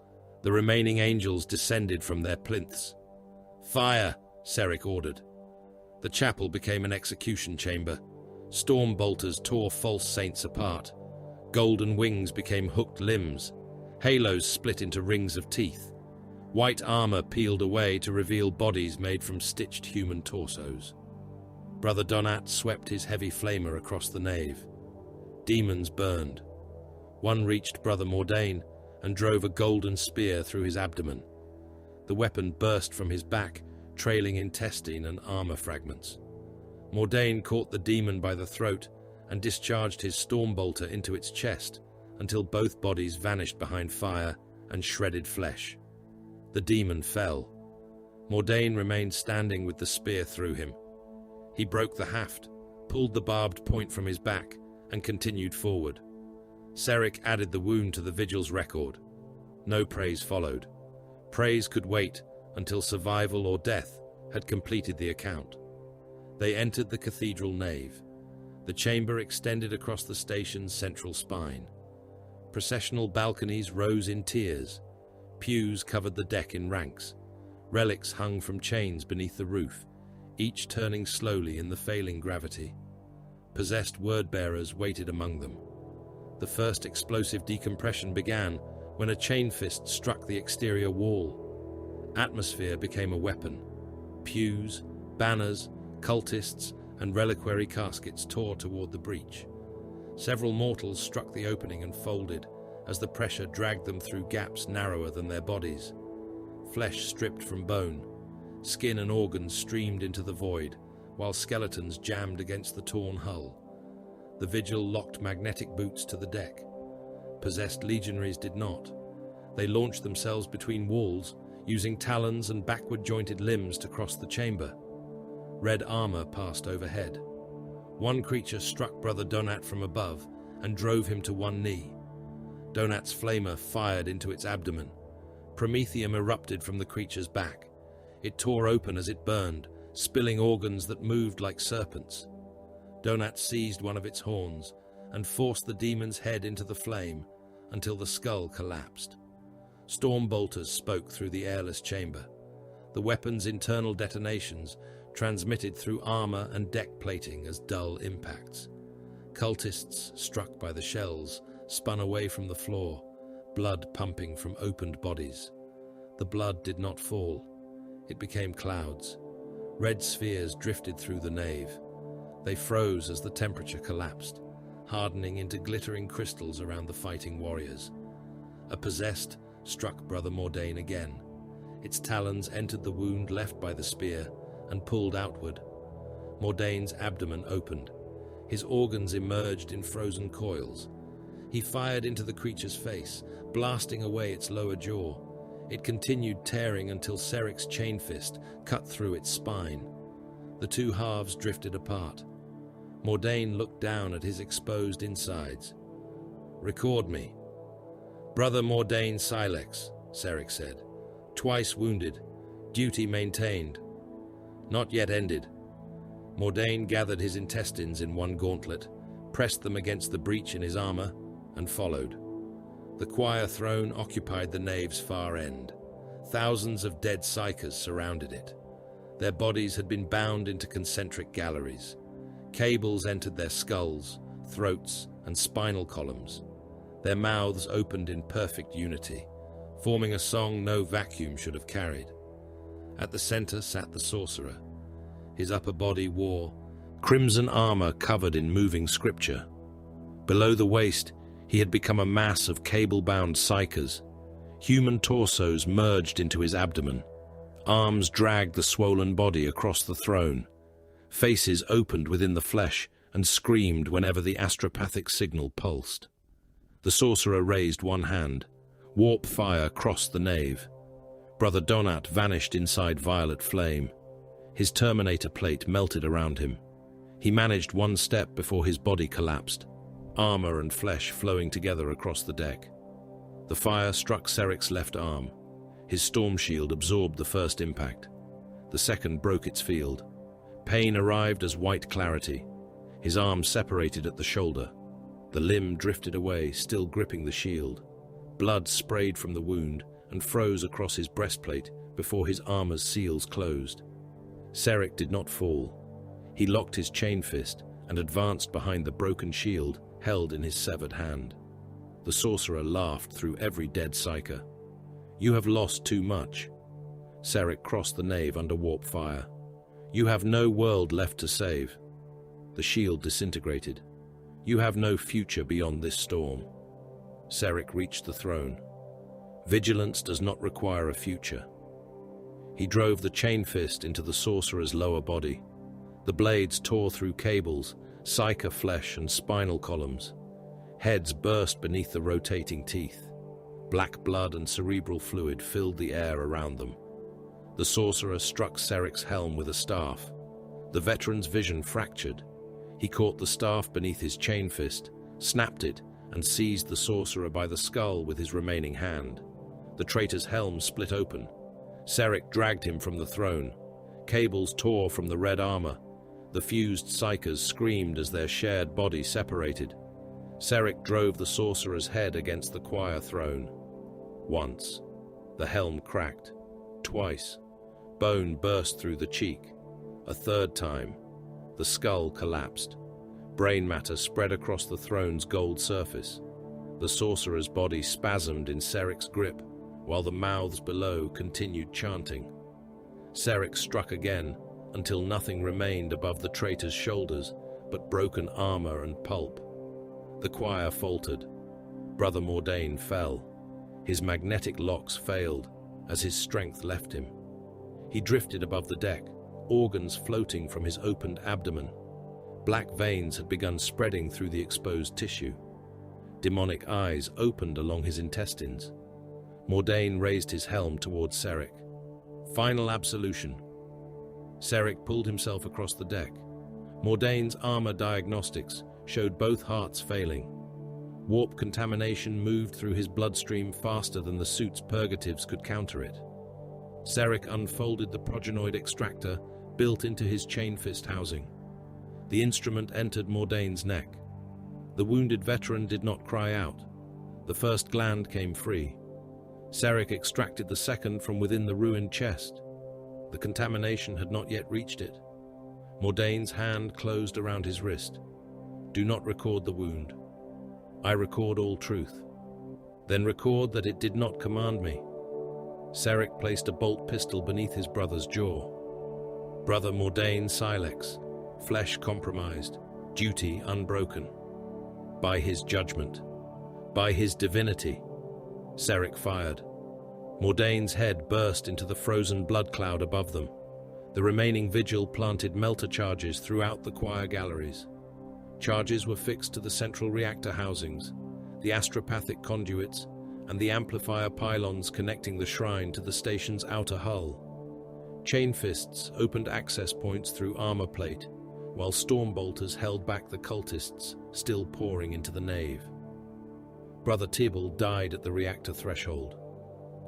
The remaining angels descended from their plinths. "Fire!" Seric ordered. The chapel became an execution chamber. Storm bolters tore false saints apart. Golden wings became hooked limbs. Halos split into rings of teeth. White armor peeled away to reveal bodies made from stitched human torsos. Brother Donat swept his heavy flamer across the nave. Demons burned. One reached Brother Mordain and drove a golden spear through his abdomen. The weapon burst from his back, trailing intestine and armor fragments. Mordain caught the demon by the throat and discharged his stormbolter into its chest until both bodies vanished behind fire and shredded flesh. The demon fell. Mordain remained standing with the spear through him. He broke the haft, pulled the barbed point from his back, and continued forward. Seric added the wound to the vigil's record. No praise followed. Praise could wait until survival or death had completed the account. They entered the cathedral nave. The chamber extended across the station's central spine. Processional balconies rose in tiers. Pews covered the deck in ranks. Relics hung from chains beneath the roof, each turning slowly in the failing gravity. Possessed word-bearers waited among them. The first explosive decompression began when a chain fist struck the exterior wall. Atmosphere became a weapon. Pews, banners, cultists, and reliquary caskets tore toward the breach. Several mortals struck the opening and folded as the pressure dragged them through gaps narrower than their bodies. Flesh stripped from bone. Skin and organs streamed into the void, while skeletons jammed against the torn hull. The vigil locked magnetic boots to the deck. Possessed legionaries did not. They launched themselves between walls, using talons and backward-jointed limbs to cross the chamber. Red armor passed overhead. One creature struck Brother Donat from above and drove him to one knee. Donat's flamer fired into its abdomen. Promethium erupted from the creature's back. It tore open as it burned, spilling organs that moved like serpents. Donat seized one of its horns and forced the demon's head into the flame until the skull collapsed. Storm bolters spoke through the airless chamber. The weapon's internal detonations transmitted through armor and deck plating as dull impacts. Cultists, struck by the shells, spun away from the floor, blood pumping from opened bodies. The blood did not fall. It became clouds. Red spheres drifted through the nave. They froze as the temperature collapsed, hardening into glittering crystals around the fighting warriors. A possessed struck Brother Mordain again. Its talons entered the wound left by the spear and pulled outward. Mordain's abdomen opened. His organs emerged in frozen coils. He fired into the creature's face, blasting away its lower jaw. It continued tearing until Seric's chain fist cut through its spine. The two halves drifted apart. Mordain looked down at his exposed insides. "Record me." "Brother Mordain Silex," Seric said. "Twice wounded. Duty maintained. Not yet ended." Mordain gathered his intestines in one gauntlet, pressed them against the breach in his armor, and followed. The choir throne occupied the nave's far end. Thousands of dead psykers surrounded it. Their bodies had been bound into concentric galleries. Cables entered their skulls, throats, and spinal columns. Their mouths opened in perfect unity, forming a song no vacuum should have carried. At the center sat the sorcerer. His upper body wore crimson armor covered in moving scripture. Below the waist, he had become a mass of cable-bound psykers. Human torsos merged into his abdomen. Arms dragged the swollen body across the throne. Faces opened within the flesh and screamed whenever the astropathic signal pulsed. The sorcerer raised one hand. Warp fire crossed the nave. Brother Donat vanished inside violet flame. His Terminator plate melted around him. He managed one step before his body collapsed, armor and flesh flowing together across the deck. The fire struck Seric's left arm. His storm shield absorbed the first impact. The second broke its field. Pain arrived as white clarity. His arm separated at the shoulder. The limb drifted away, still gripping the shield. Blood sprayed from the wound and froze across his breastplate before his armor's seals closed. Seric did not fall. He locked his chain fist and advanced behind the broken shield held in his severed hand. The sorcerer laughed through every dead psyker. "You have lost too much." Seric crossed the nave under warp fire. "You have no world left to save." The shield disintegrated. "You have no future beyond this storm." Seric reached the throne. Vigilance does not require a future. He drove the chain fist into the sorcerer's lower body. The blades tore through cables, psyker flesh and spinal columns. Heads burst beneath the rotating teeth. Black blood and cerebral fluid filled the air around them. The sorcerer struck Seric's helm with a staff. The veteran's vision fractured. He caught the staff beneath his chain fist, snapped it, and seized the sorcerer by the skull with his remaining hand. The traitor's helm split open. Seric dragged him from the throne. Cables tore from the red armor. The fused psykers screamed as their shared body separated. Seric drove the sorcerer's head against the choir throne. Once. The helm cracked. Twice. Bone burst through the cheek. A third time. The skull collapsed. Brain matter spread across the throne's gold surface. The sorcerer's body spasmed in Seric's grip, while the mouths below continued chanting. Seric struck again, until nothing remained above the traitor's shoulders but broken armor and pulp. The choir faltered. Brother Mordain fell. His magnetic locks failed as his strength left him. He drifted above the deck, organs floating from his opened abdomen. Black veins had begun spreading through the exposed tissue. Demonic eyes opened along his intestines. Mordain raised his helm towards Seric. Final absolution. Seric pulled himself across the deck. Mordain's armor diagnostics showed both hearts failing. Warp contamination moved through his bloodstream faster than the suit's purgatives could counter it. Seric unfolded the progenoid extractor built into his chain fist housing. The instrument entered Mordain's neck. The wounded veteran did not cry out. The first gland came free. Seric extracted the second from within the ruined chest. The contamination had not yet reached it. Mordain's hand closed around his wrist. "Do not record the wound. I record all truth. Then record that it did not command me." Seric placed a bolt pistol beneath his brother's jaw. Brother Mordain Silex, flesh compromised, duty unbroken. By his judgment, by his divinity, Seric fired. Mordain's head burst into the frozen blood cloud above them. The remaining vigil planted melter charges throughout the choir galleries. Charges were fixed to the central reactor housings, the astropathic conduits, and the amplifier pylons connecting the shrine to the station's outer hull. Chain fists opened access points through armor plate, while storm bolters held back the cultists still pouring into the nave. Brother Tibble died at the reactor threshold.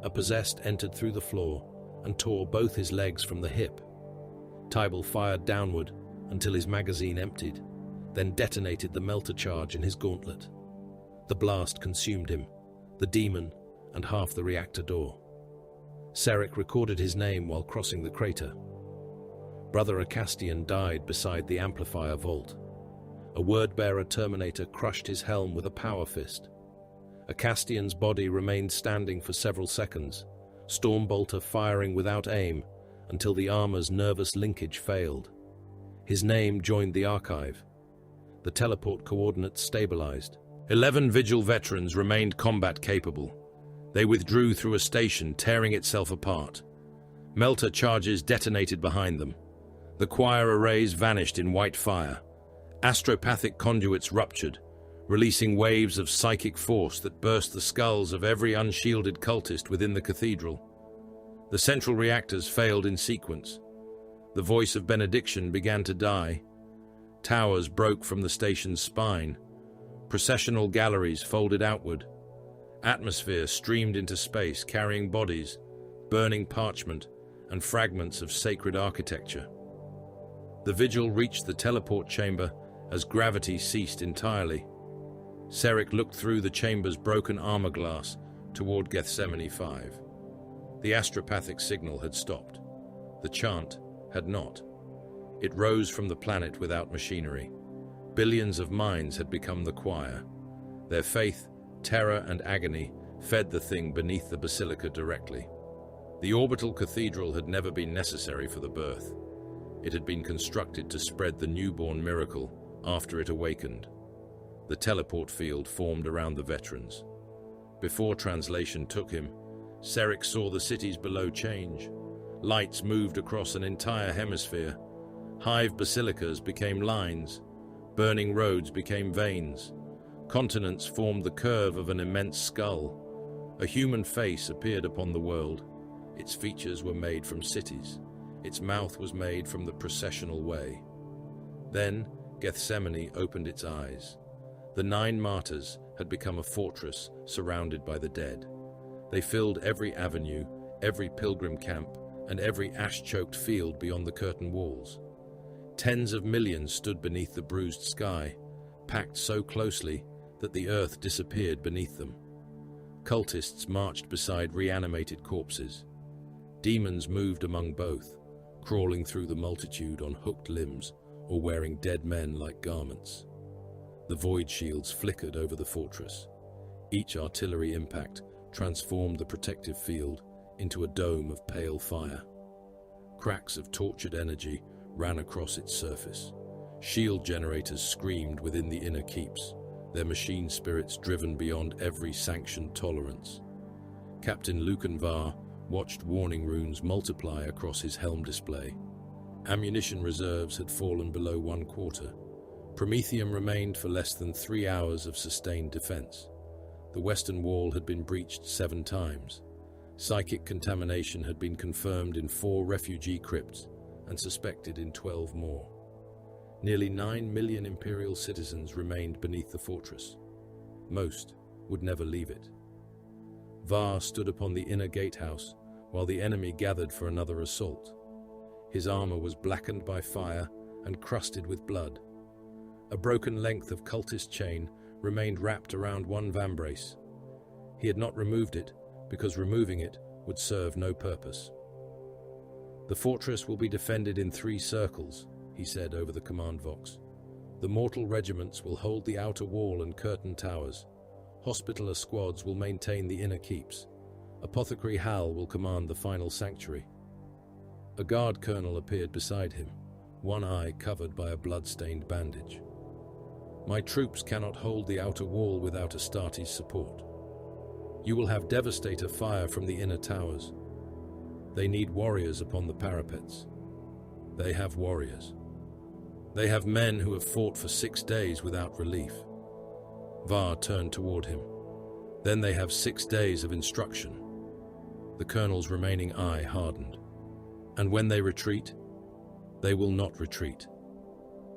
A possessed entered through the floor and tore both his legs from the hip. Tibble fired downward, until his magazine emptied, then detonated the melter charge in his gauntlet. The blast consumed him, the demon, and half the reactor door. Seric recorded his name while crossing the crater. Brother Acastian died beside the amplifier vault. A word-bearer Terminator crushed his helm with a power fist. Acastian's body remained standing for several seconds, Stormbolter firing without aim until the armor's nervous linkage failed. His name joined the archive. The teleport coordinates stabilized. 11 Vigil veterans remained combat-capable. They withdrew through a station, tearing itself apart. Melter charges detonated behind them. The choir arrays vanished in white fire. Astropathic conduits ruptured, releasing waves of psychic force that burst the skulls of every unshielded cultist within the cathedral. The central reactors failed in sequence. The voice of benediction began to die. Towers broke from the station's spine. Processional galleries folded outward. Atmosphere streamed into space, carrying bodies, burning parchment, and fragments of sacred architecture. The vigil reached the teleport chamber as gravity ceased entirely. Seric looked through the chamber's broken armor glass toward Gethsemane 5. The astropathic signal had stopped. The chant had not. It rose from the planet without machinery. Billions of minds had become the choir. Their faith, terror, and agony fed the thing beneath the basilica directly. The orbital cathedral had never been necessary for the birth. It had been constructed to spread the newborn miracle after it awakened. The teleport field formed around the veterans. Before translation took him, Seric saw the cities below change. Lights moved across an entire hemisphere. Hive basilicas became lines. Burning roads became veins. Continents formed the curve of an immense skull. A human face appeared upon the world. Its features were made from cities. Its mouth was made from the processional way. Then Gethsemane opened its eyes. The 9 martyrs had become a fortress surrounded by the dead. They filled every avenue, every pilgrim camp, and every ash-choked field beyond the curtain walls. Tens of millions stood beneath the bruised sky, packed so closely that the earth disappeared beneath them. Cultists marched beside reanimated corpses. Demons moved among both, crawling through the multitude on hooked limbs or wearing dead men like garments. The void shields flickered over the fortress. Each artillery impact transformed the protective field into a dome of pale fire. Cracks of tortured energy ran across its surface. Shield generators screamed within the inner keeps, their machine spirits driven beyond every sanctioned tolerance. Captain Lucanvar watched warning runes multiply across his helm display. Ammunition reserves had fallen below 1/4. Promethium remained for less than 3 hours of sustained defense. The western wall had been breached 7 times. Psychic contamination had been confirmed in 4 refugee crypts and suspected in 12 more. Nearly 9 million Imperial citizens remained beneath the fortress. Most would never leave it. Var stood upon the inner gatehouse while the enemy gathered for another assault. His armor was blackened by fire and crusted with blood. A broken length of cultist chain remained wrapped around one vambrace. He had not removed it because removing it would serve no purpose. "The fortress will be defended in 3 circles," he said over the command vox. "The mortal regiments will hold the outer wall and curtain towers. Hospitaller squads will maintain the inner keeps. Apothecary Hal will command the final sanctuary." A guard colonel appeared beside him, one eye covered by a blood-stained bandage. "My troops cannot hold the outer wall without Astartes' support. You will have devastator fire from the inner towers. They need warriors upon the parapets. They have warriors. They have men who have fought for 6 days without relief." Var turned toward him. "Then they have 6 days of instruction." The colonel's remaining eye hardened. "And when they retreat, they will not retreat."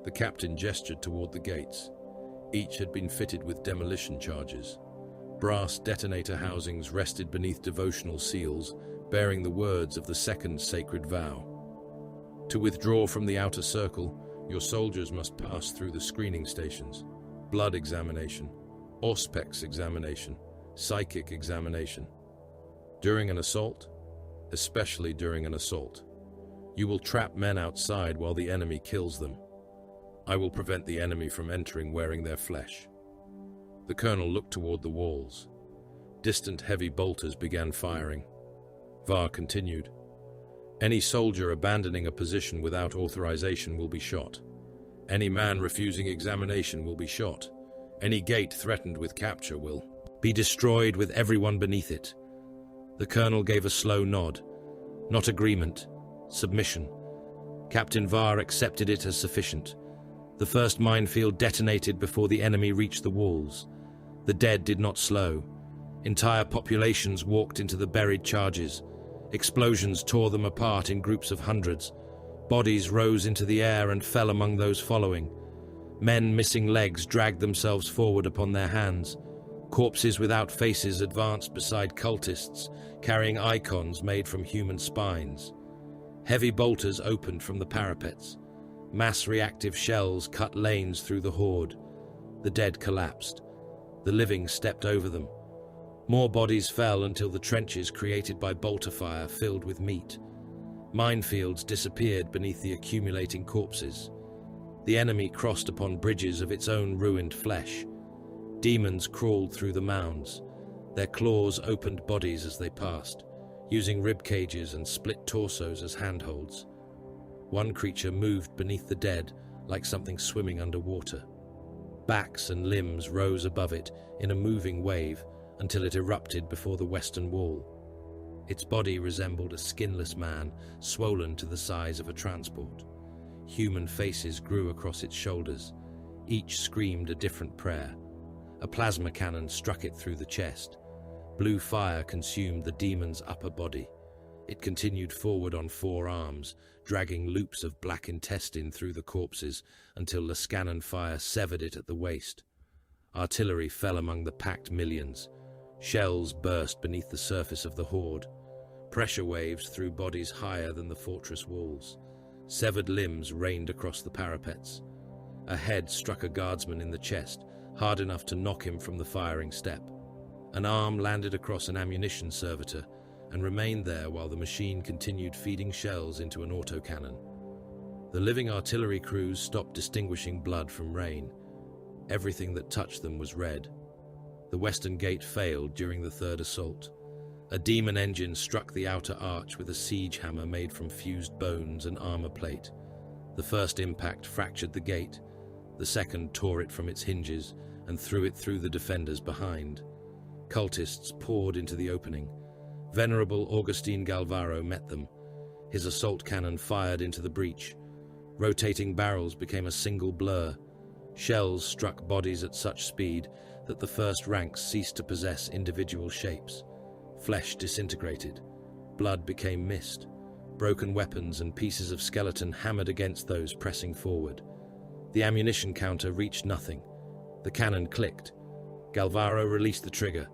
The captain gestured toward the gates. Each had been fitted with demolition charges. Brass detonator housings rested beneath devotional seals, bearing the words of the second sacred vow. To withdraw from the outer circle, Your soldiers must pass through the screening stations, blood examination, auspex examination, psychic examination. During an assault, especially during an assault, you will trap men outside while the enemy kills them. I will prevent the enemy from entering wearing their flesh. The colonel looked toward the walls. Distant heavy bolters began firing. Var continued. Any soldier abandoning a position without authorization will be shot. Any man refusing examination will be shot. Any gate threatened with capture will be destroyed with everyone beneath it. The colonel gave a slow nod. Not agreement, submission. Captain Var accepted it as sufficient. The first minefield detonated before the enemy reached the walls. The dead did not slow. Entire populations walked into the buried charges. Explosions tore them apart in groups of hundreds. Bodies rose into the air and fell among those following. Men missing legs dragged themselves forward upon their hands. Corpses without faces advanced beside cultists, carrying icons made from human spines. Heavy bolters opened from the parapets. Mass reactive shells cut lanes through the horde. The dead collapsed. The living stepped over them. More bodies fell until the trenches created by bolter fire filled with meat. Minefields disappeared beneath the accumulating corpses. The enemy crossed upon bridges of its own ruined flesh. Demons crawled through the mounds. Their claws opened bodies as they passed, using rib cages and split torsos as handholds. One creature moved beneath the dead like something swimming underwater. Backs and limbs rose above it in a moving wave until it erupted before the western wall. Its body resembled a skinless man, swollen to the size of a transport. Human faces grew across its shoulders. Each screamed a different prayer. A plasma cannon struck it through the chest. Blue fire consumed the demon's upper body. It continued forward on 4 arms, dragging loops of black intestine through the corpses until Lascanon fire severed it at the waist. Artillery fell among the packed millions. Shells burst beneath the surface of the horde. Pressure waves threw bodies higher than the fortress walls. Severed limbs rained across the parapets. A head struck a guardsman in the chest, hard enough to knock him from the firing step. An arm landed across an ammunition servitor and remained there while the machine continued feeding shells into an autocannon. The living artillery crews stopped distinguishing blood from rain. Everything that touched them was red. The western gate failed during the third assault. A demon engine struck the outer arch with a siege hammer made from fused bones and armor plate. The first impact fractured the gate. The second tore it from its hinges and threw it through the defenders behind. Cultists poured into the opening. Venerable Augustine Galvaro met them. His assault cannon fired into the breach. Rotating barrels became a single blur. Shells struck bodies at such speed that the first ranks ceased to possess individual shapes. Flesh disintegrated. Blood became mist. Broken weapons and pieces of skeleton hammered against those pressing forward. The ammunition counter reached nothing. The cannon clicked. Galvaro released the trigger.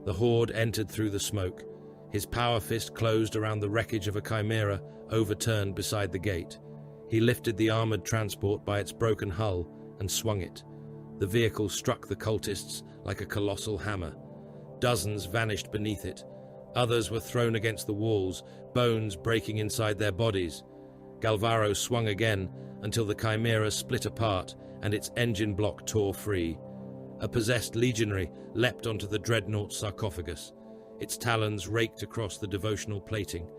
The horde entered through the smoke. His power fist closed around the wreckage of a chimera overturned beside the gate. He lifted the armored transport by its broken hull and swung it. The vehicle struck the cultists like a colossal hammer. Dozens vanished beneath it. Others were thrown against the walls, bones breaking inside their bodies. Galvaro swung again until the chimera split apart and its engine block tore free. A possessed legionary leapt onto the dreadnought's sarcophagus. Its talons raked across the devotional plating.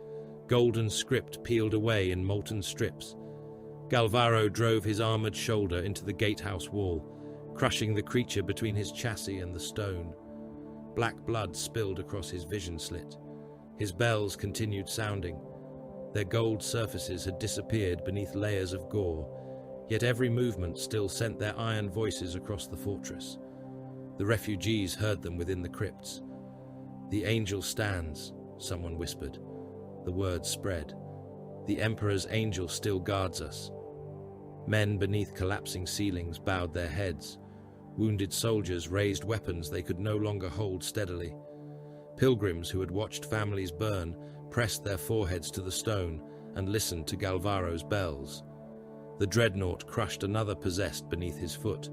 Golden script peeled away in molten strips. Galvaro drove his armored shoulder into the gatehouse wall, crushing the creature between his chassis and the stone. Black blood spilled across his vision slit. His bells continued sounding. Their gold surfaces had disappeared beneath layers of gore, yet every movement still sent their iron voices across the fortress. The refugees heard them within the crypts. "The angel stands," someone whispered. The word spread. "The Emperor's angel still guards us." Men beneath collapsing ceilings bowed their heads. Wounded soldiers raised weapons they could no longer hold steadily. Pilgrims who had watched families burn pressed their foreheads to the stone and listened to Galvaro's bells. The dreadnought crushed another possessed beneath his foot.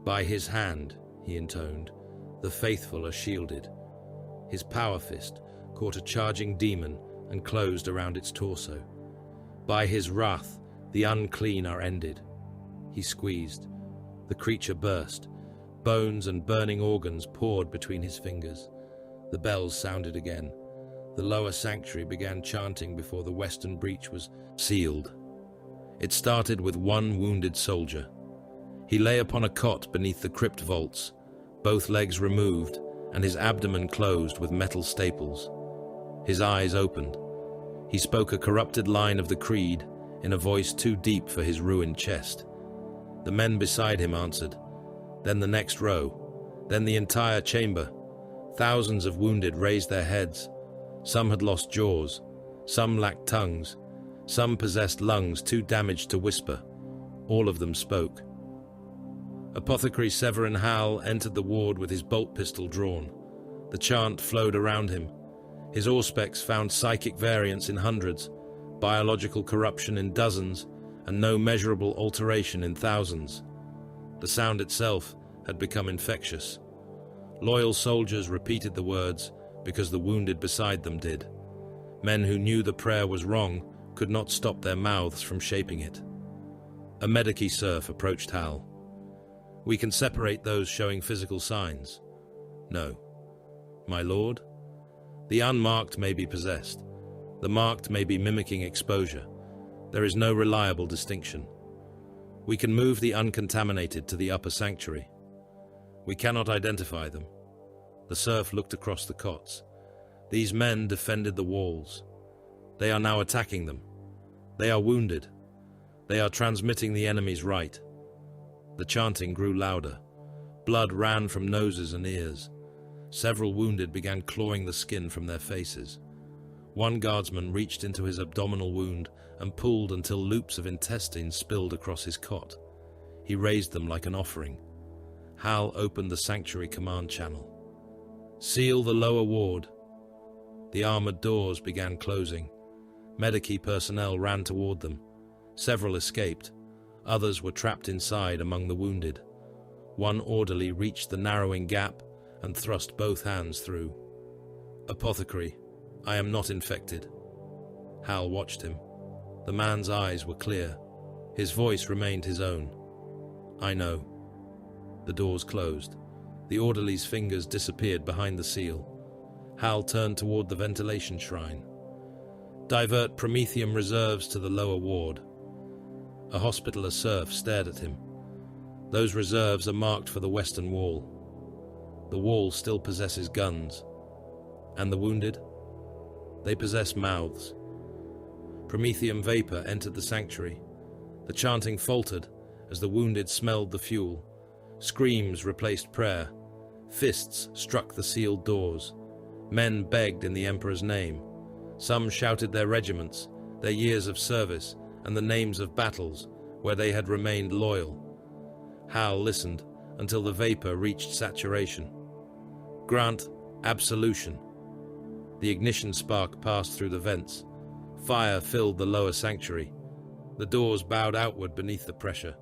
"By his hand," he intoned, "the faithful are shielded." His power fist caught a charging demon and closed around its torso. "By his wrath, the unclean are ended." He squeezed. The creature burst. Bones and burning organs poured between his fingers. The bells sounded again. The lower sanctuary began chanting before the western breach was sealed. It started with one wounded soldier. He lay upon a cot beneath the crypt vaults, both legs removed and his abdomen closed with metal staples. His eyes opened. He spoke a corrupted line of the creed in a voice too deep for his ruined chest. The men beside him answered, then the next row, then the entire chamber. Thousands of wounded raised their heads. Some had lost jaws, some lacked tongues, some possessed lungs too damaged to whisper. All of them spoke. Apothecary Severin Hal entered the ward with his bolt pistol drawn. The chant flowed around him. His auspex found psychic variants in hundreds, biological corruption in dozens, and no measurable alteration in thousands. The sound itself had become infectious. Loyal soldiers repeated the words because the wounded beside them did. Men who knew the prayer was wrong could not stop their mouths from shaping it. A medici serf approached Hal. "We can separate those showing physical signs." "No." "My lord?" "The unmarked may be possessed. The marked may be mimicking exposure. There is no reliable distinction. We can move the uncontaminated to the upper sanctuary. We cannot identify them." The serf looked across the cots. These men defended the walls. They are now attacking them. They are wounded. They are transmitting the enemy's right. The chanting grew louder. Blood ran from noses and ears. Several wounded began clawing the skin from their faces. One guardsman reached into his abdominal wound and pulled until loops of intestine spilled across his cot. He raised them like an offering. Hal opened the sanctuary command channel. "Seal the lower ward." The armored doors began closing. Medici personnel ran toward them. Several escaped. Others were trapped inside among the wounded. One orderly reached the narrowing gap and thrust both hands through. "Apothecary, I am not infected." Hal watched him. The man's eyes were clear. His voice remained his own. "I know." The doors closed. The orderly's fingers disappeared behind the seal. Hal turned toward the ventilation shrine. "Divert Prometheum reserves to the lower ward." A hospitaller serf stared at him. "Those reserves are marked for the western wall." "The wall still possesses guns." "And the wounded?" "They possess mouths." Prometheum vapor entered the sanctuary. The chanting faltered as the wounded smelled the fuel. Screams replaced prayer. Fists struck the sealed doors. Men begged in the Emperor's name. Some shouted their regiments, their years of service, and the names of battles where they had remained loyal. Hal listened until the vapor reached saturation. "Grant absolution." The ignition spark passed through the vents. Fire filled the lower sanctuary. The doors bowed outward beneath the pressure.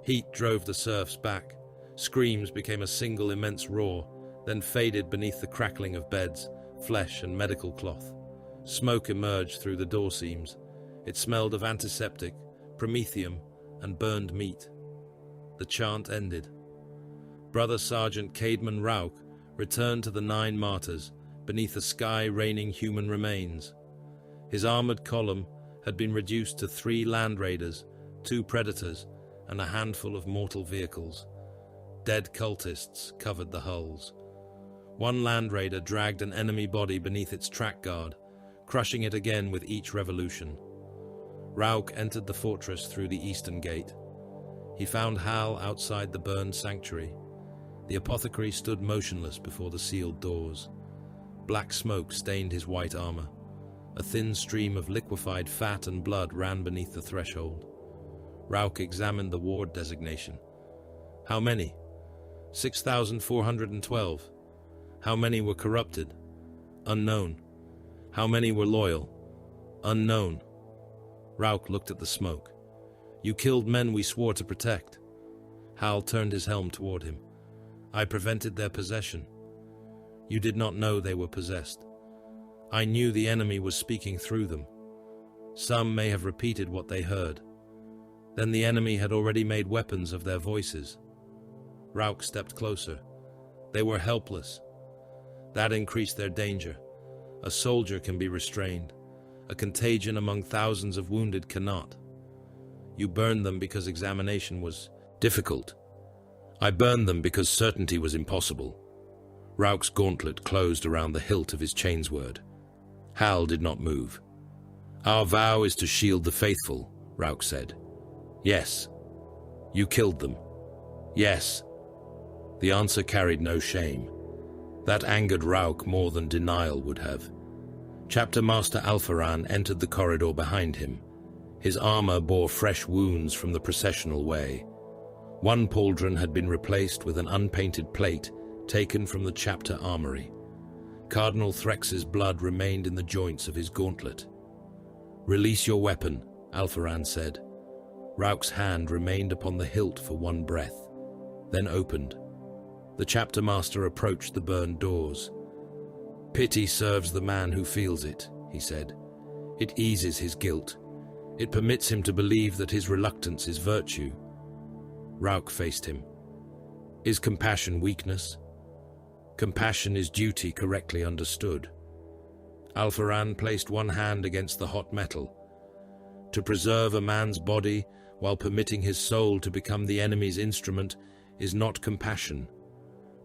Heat drove the serfs back. Screams became a single immense roar, then faded beneath the crackling of beds, flesh, and medical cloth. Smoke emerged through the door seams. It smelled of antiseptic, promethium, and burned meat. The chant ended. Brother Sergeant Caedmon Rauch returned to the 9 martyrs beneath a sky raining human remains. His armored column had been reduced to 3 land raiders, 2 predators, and a handful of mortal vehicles. Dead cultists covered the hulls. One land raider dragged an enemy body beneath its track guard, crushing it again with each revolution. Rauch entered the fortress through the eastern gate. He found Hal outside the burned sanctuary. The apothecary stood motionless before the sealed doors. Black smoke stained his white armor. A thin stream of liquefied fat and blood ran beneath the threshold. Rauch examined the ward designation. How many? 6,412. How many were corrupted? Unknown. How many were loyal? Unknown. Rauch looked at the smoke. You killed men we swore to protect. Hal turned his helm toward him. I prevented their possession. You did not know they were possessed. I knew the enemy was speaking through them. Some may have repeated what they heard. Then the enemy had already made weapons of their voices. Rauk stepped closer. They were helpless. That increased their danger. A soldier can be restrained. A contagion among thousands of wounded cannot. You burned them because examination was difficult. I burned them because certainty was impossible. Rauk's gauntlet closed around the hilt of his chainsword. Hal did not move. Our vow is to shield the faithful, Rauk said. Yes. You killed them. Yes. The answer carried no shame. That angered Rauk more than denial would have. Chapter Master Alpharan entered the corridor behind him. His armor bore fresh wounds from the processional way. One pauldron had been replaced with an unpainted plate taken from the chapter armory. Cardinal Threx's blood remained in the joints of his gauntlet. Release your weapon, Alpharan said. Rauk's hand remained upon the hilt for one breath, then opened. The chapter master approached the burned doors. Pity serves the man who feels it, he said. It eases his guilt. It permits him to believe that his reluctance is virtue. Rauk faced him. Is compassion weakness? Compassion is duty correctly understood. Alpharan placed one hand against the hot metal. To preserve a man's body while permitting his soul to become the enemy's instrument is not compassion.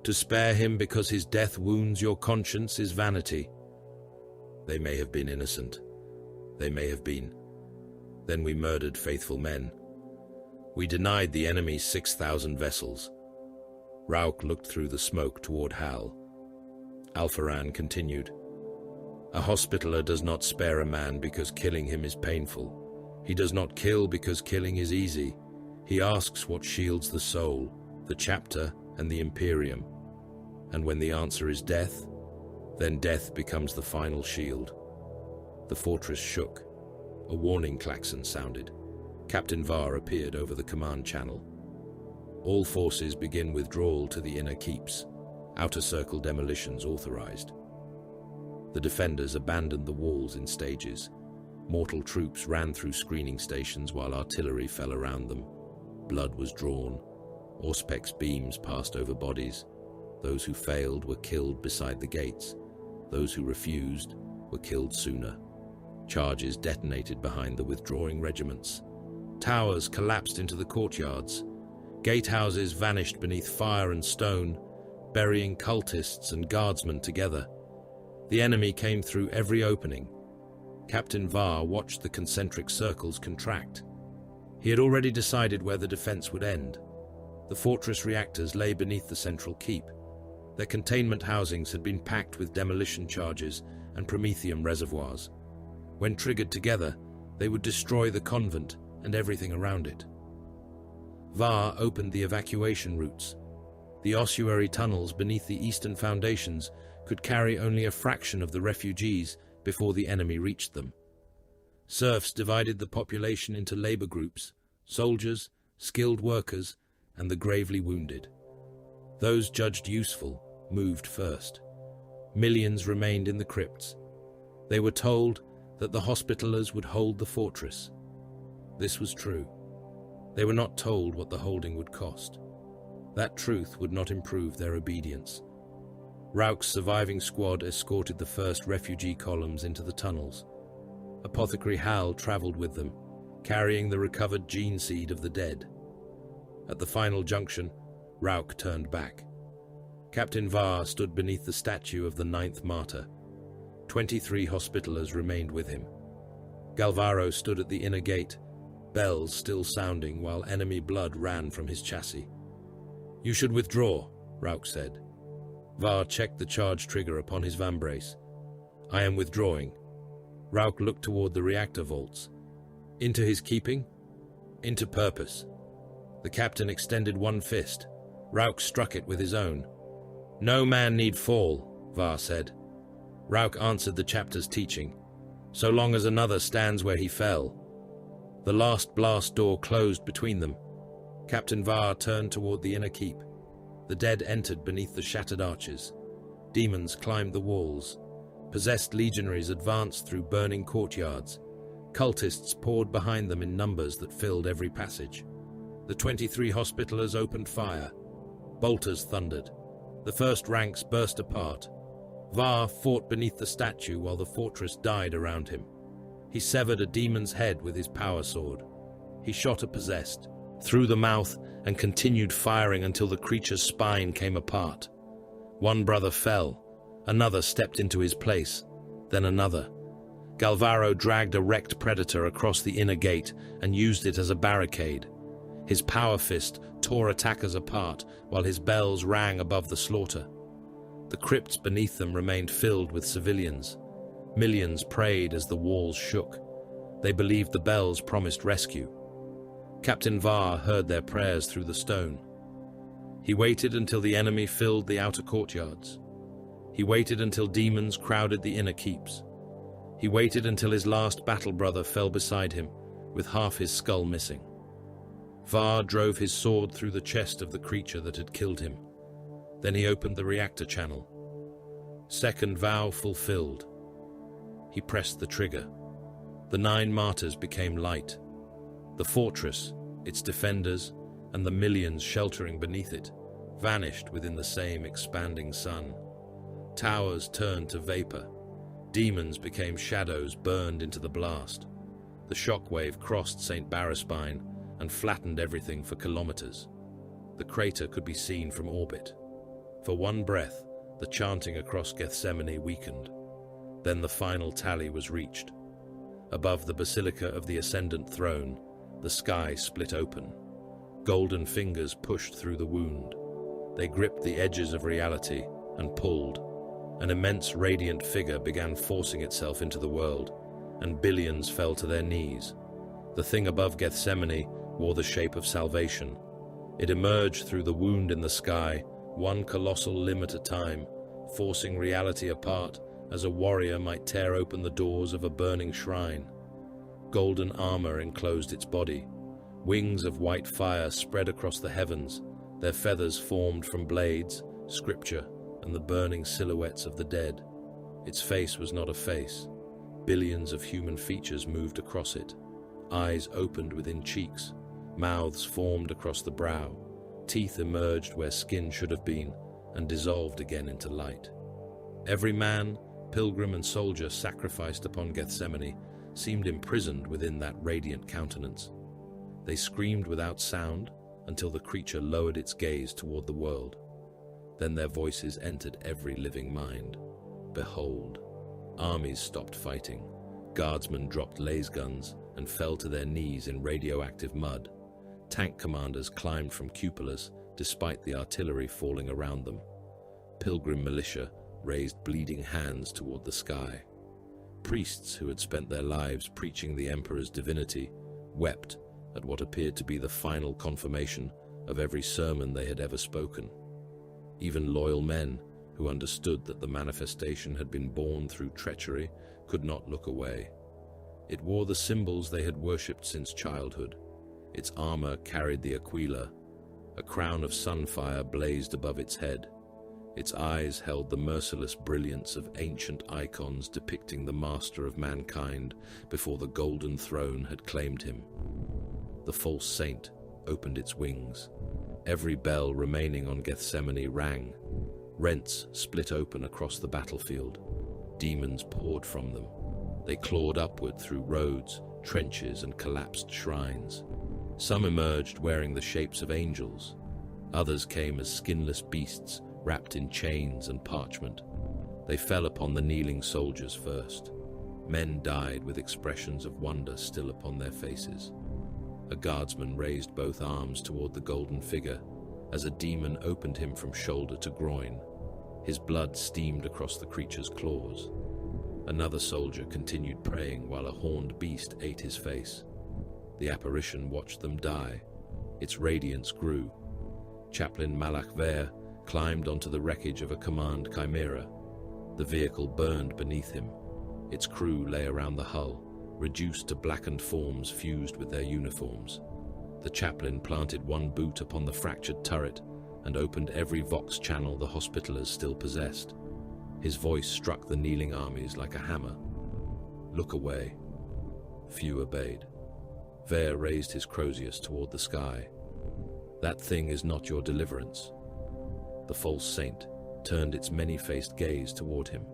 To spare him because his death wounds your conscience is vanity. They may have been innocent. They may have been. Then we murdered faithful men. We denied the enemy 6,000 vessels. Rauk looked through the smoke toward Hal. Alpharan continued. A hospitaller does not spare a man because killing him is painful. He does not kill because killing is easy. He asks what shields the soul, the chapter, and the Imperium. And when the answer is death, then death becomes the final shield. The fortress shook. A warning klaxon sounded. Captain Var appeared over the command channel. All forces begin withdrawal to the inner keeps. Outer circle demolitions authorized. The defenders abandoned the walls in stages. Mortal troops ran through screening stations while artillery fell around them. Blood was drawn. Auspex beams passed over bodies. Those who failed were killed beside the gates. Those who refused were killed sooner. Charges detonated behind the withdrawing regiments. Towers collapsed into the courtyards. Gatehouses vanished beneath fire and stone, burying cultists and guardsmen together. The enemy came through every opening. Captain Var watched the concentric circles contract. He had already decided where the defense would end. The fortress reactors lay beneath the central keep. Their containment housings had been packed with demolition charges and promethium reservoirs. When triggered together, they would destroy the convent and everything around it. Var opened the evacuation routes. The ossuary tunnels beneath the eastern foundations could carry only a fraction of the refugees before the enemy reached them. Serfs divided the population into labor groups: soldiers, skilled workers, and the gravely wounded. Those judged useful moved first. Millions remained in the crypts. They were told that the Hospitallers would hold the fortress. This was true. They were not told what the holding would cost. That truth would not improve their obedience. Rauk's surviving squad escorted the first refugee columns into the tunnels. Apothecary Hal traveled with them, carrying the recovered gene seed of the dead. At the final junction, Rauk turned back. Captain Var stood beneath the statue of the 9th martyr. 23 Hospitallers remained with him. Galvaro stood at the inner gate, bells still sounding while enemy blood ran from his chassis. "You should withdraw," Rauk said. Var checked the charge trigger upon his vambrace. "I am withdrawing." Rauk looked toward the reactor vaults. Into his keeping? Into purpose. The captain extended one fist. Rauk struck it with his own. "No man need fall," Var said. Rauk answered the chapter's teaching. "So long as another stands where he fell." The last blast door closed between them. Captain Var turned toward the inner keep. The dead entered beneath the shattered arches. Demons climbed the walls. Possessed legionaries advanced through burning courtyards. Cultists poured behind them in numbers that filled every passage. The 23 Hospitallers opened fire. Bolters thundered. The first ranks burst apart. Var fought beneath the statue while the fortress died around him. He severed a demon's head with his power sword. He shot a possessed, through the mouth, and continued firing until the creature's spine came apart. One brother fell. Another stepped into his place. Then another. Galvaro dragged a wrecked predator across the inner gate and used it as a barricade. His power fist tore attackers apart while his bells rang above the slaughter. The crypts beneath them remained filled with civilians. Millions prayed as the walls shook. They believed the bells promised rescue. Captain Var heard their prayers through the stone. He waited until the enemy filled the outer courtyards. He waited until demons crowded the inner keeps. He waited until his last battle brother fell beside him, with half his skull missing. Var drove his sword through the chest of the creature that had killed him. Then he opened the reactor channel. Second vow fulfilled. He pressed the trigger. The 9 martyrs became light. The fortress, its defenders, and the millions sheltering beneath it vanished within the same expanding sun. Towers turned to vapor. Demons became shadows burned into the blast. The shockwave crossed St. Barraspine and flattened everything for kilometers. The crater could be seen from orbit. For one breath, the chanting across Gethsemane weakened. Then the final tally was reached. Above the Basilica of the Ascendant Throne, the sky split open. Golden fingers pushed through the wound. They gripped the edges of reality and pulled. An immense radiant figure began forcing itself into the world, and billions fell to their knees. The thing above Gethsemane wore the shape of salvation. It emerged through the wound in the sky, one colossal limb at a time, forcing reality apart as a warrior might tear open the doors of a burning shrine. Golden armor enclosed its body. Wings of white fire spread across the heavens, their feathers formed from blades, scripture, and the burning silhouettes of the dead. Its face was not a face. Billions of human features moved across it. Eyes opened within cheeks. Mouths formed across the brow. Teeth emerged where skin should have been and dissolved again into light. Every man, pilgrim, and soldier sacrificed upon Gethsemane seemed imprisoned within that radiant countenance. They screamed without sound until the creature lowered its gaze toward the world. Then their voices entered every living mind. Behold, armies stopped fighting. Guardsmen dropped laser guns and fell to their knees in radioactive mud. Tank commanders climbed from cupolas despite the artillery falling around them. Pilgrim militia raised bleeding hands toward the sky. Priests who had spent their lives preaching the emperor's divinity wept at what appeared to be the final confirmation of every sermon they had ever spoken. Even loyal men who understood that the manifestation had been born through treachery could not look away. It wore the symbols they had worshipped since childhood. Its armor carried the aquila. A crown of sunfire blazed above its head. Its eyes held the merciless brilliance of ancient icons depicting the master of mankind before the golden throne had claimed him. The false saint opened its wings. Every bell remaining on Gethsemane rang. Rents split open across the battlefield. Demons poured from them. They clawed upward through roads, trenches, and collapsed shrines. Some emerged wearing the shapes of angels. Others came as skinless beasts wrapped in chains and parchment. They fell upon the kneeling soldiers first. Men died with expressions of wonder still upon their faces. A guardsman raised both arms toward the golden figure as a demon opened him from shoulder to groin. His blood steamed across the creature's claws. Another soldier continued praying while a horned beast ate his face. The apparition watched them die. Its radiance grew. Chaplain Malach Ver climbed onto the wreckage of a command chimera. The vehicle burned beneath him. Its crew lay around the hull, reduced to blackened forms fused with their uniforms. The chaplain planted one boot upon the fractured turret and opened every vox channel the Hospitallers still possessed. His voice struck the kneeling armies like a hammer. "Look away." Few obeyed. Vare raised his crozius toward the sky. "That thing is not your deliverance." The false saint turned its many-faced gaze toward him.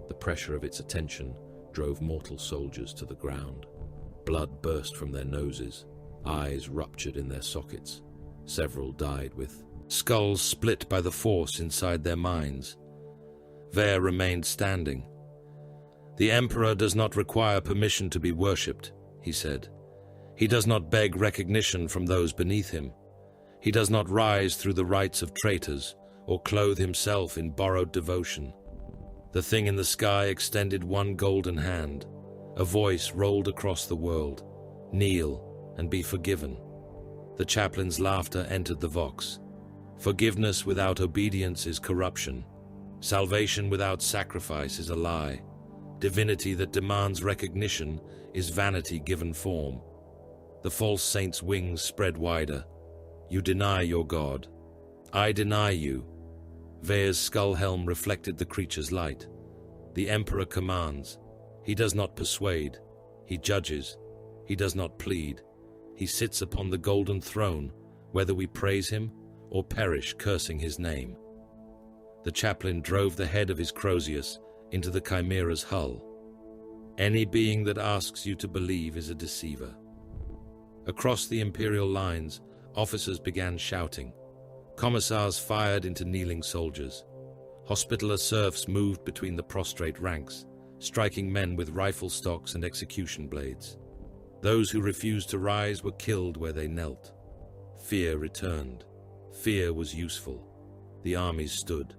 The pressure of its attention drove mortal soldiers to the ground. Blood burst from their noses, eyes ruptured in their sockets. Several died with skulls split by the force inside their minds. Vare remained standing. "The Emperor does not require permission to be worshipped," he said. "He does not beg recognition from those beneath him. He does not rise through the rites of traitors or clothe himself in borrowed devotion." The thing in the sky extended one golden hand. A voice rolled across the world. "Kneel and be forgiven." The chaplain's laughter entered the vox. "Forgiveness without obedience is corruption. Salvation without sacrifice is a lie. Divinity that demands recognition is vanity given form." The false saint's wings spread wider. "You deny your God. I deny you." Vare's skull helm reflected the creature's light. "The Emperor commands. He does not persuade. He judges. He does not plead. He sits upon the golden throne, whether we praise him or perish cursing his name." The chaplain drove the head of his crozius into the chimera's hull. "Any being that asks you to believe is a deceiver." Across the Imperial lines, officers began shouting. Commissars fired into kneeling soldiers. Hospitaller serfs moved between the prostrate ranks, striking men with rifle stocks and execution blades. Those who refused to rise were killed where they knelt. Fear returned. Fear was useful. The armies stood.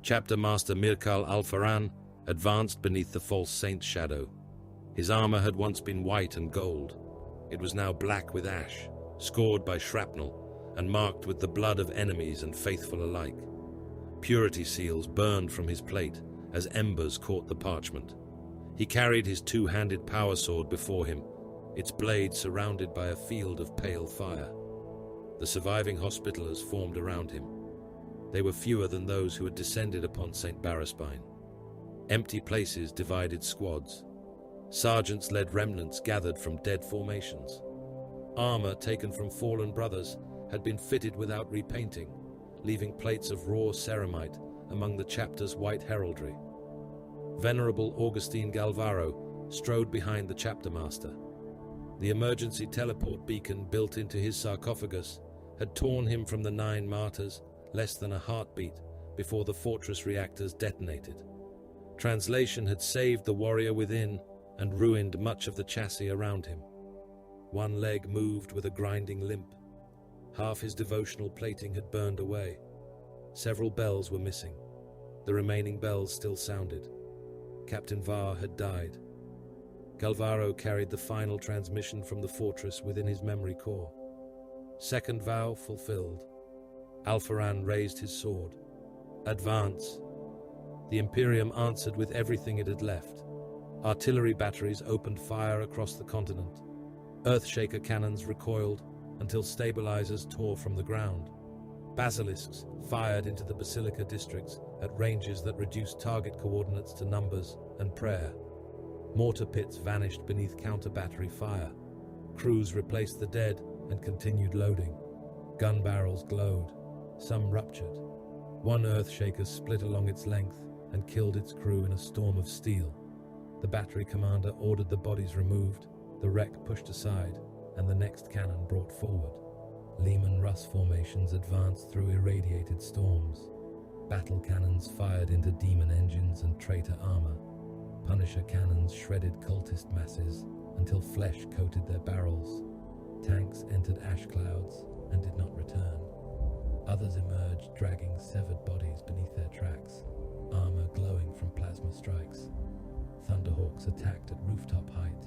Chapter Master Mirkal Alfaran advanced beneath the false saint's shadow. His armor had once been white and gold. It was now black with ash, scored by shrapnel, and marked with the blood of enemies and faithful alike. Purity seals burned from his plate as embers caught the parchment. He carried his two-handed power sword before him, its blade surrounded by a field of pale fire. The surviving Hospitallers formed around him. They were fewer than those who had descended upon St. Barraspine. Empty places divided squads. Sergeants led remnants gathered from dead formations. Armor taken from fallen brothers had been fitted without repainting, leaving plates of raw ceramite among the chapter's white heraldry. Venerable Augustine Galvaro strode behind the chapter master. The emergency teleport beacon built into his sarcophagus had torn him from the 9 martyrs less than a heartbeat before the fortress reactors detonated. Translation had saved the warrior within and ruined much of the chassis around him. One leg moved with a grinding limp. Half his devotional plating had burned away. Several bells were missing. The remaining bells still sounded. Captain Var had died. Galvaro carried the final transmission from the fortress within his memory core. Second vow fulfilled. Alfaran raised his sword. Advance. The Imperium answered with everything it had left. Artillery batteries opened fire across the continent. Earthshaker cannons recoiled until stabilizers tore from the ground. Basilisks fired into the Basilica districts at ranges that reduced target coordinates to numbers and prayer. Mortar pits vanished beneath counter-battery fire. Crews replaced the dead and continued loading. Gun barrels glowed. Some ruptured. One Earthshaker split along its length and killed its crew in a storm of steel. The battery commander ordered the bodies removed, the wreck pushed aside, and the next cannon brought forward. Lehman Russ formations advanced through irradiated storms. Battle cannons fired into demon engines and traitor armor. Punisher cannons shredded cultist masses until flesh coated their barrels. Tanks entered ash clouds and did not return. Others emerged, dragging severed bodies beneath their tracks, armor glowing from plasma strikes. Thunderhawks attacked at rooftop height.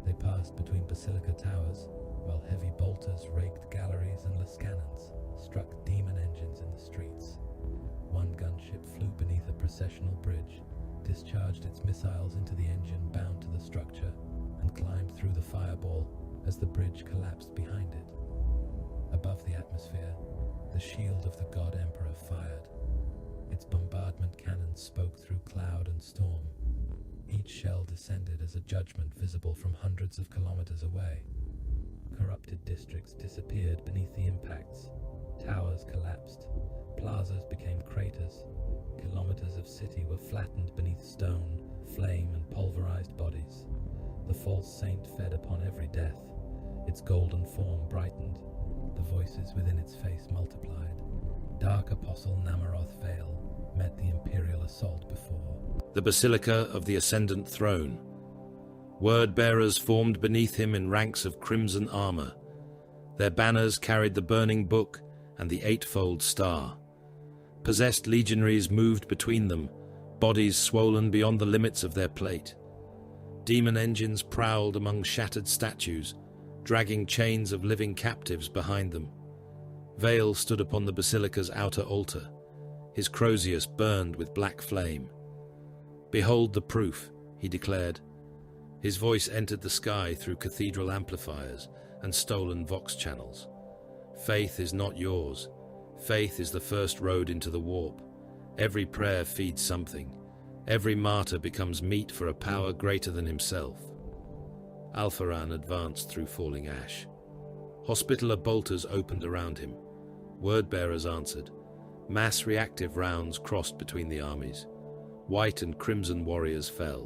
They passed between Basilica towers, while heavy bolters raked galleries and lascannons, struck demon engines in the streets. One gunship flew beneath a processional bridge, discharged its missiles into the engine bound to the structure, climbed through the fireball as the bridge collapsed behind it. Above the atmosphere, the shield of the God Emperor fired. Its bombardment cannons spoke through cloud and storm. Each shell descended as a judgment visible from hundreds of kilometers away. Corrupted districts disappeared beneath the impacts. Towers collapsed. Plazas became craters. Kilometers of city were flattened beneath stone, flame, and pulverized bodies. The false saint fed upon every death. Its golden form brightened. The voices within its face multiplied. Dark Apostle Namaroth Vale met the Imperial assault before. The Basilica of the Ascendant Throne. Word-bearers formed beneath him in ranks of crimson armor. Their banners carried the burning book and the eightfold star. Possessed legionaries moved between them, bodies swollen beyond the limits of their plate. Demon engines prowled among shattered statues, dragging chains of living captives behind them. Vale stood upon the basilica's outer altar. His crozius burned with black flame. "Behold the proof," he declared. His voice entered the sky through cathedral amplifiers and stolen vox channels. "Faith is not yours. Faith is the first road into the warp. Every prayer feeds something. Every martyr becomes meat for a power greater than himself." Alpharan advanced through falling ash. Hospitaller bolters opened around him. Word-bearers answered. Mass reactive rounds crossed between the armies. White and crimson warriors fell.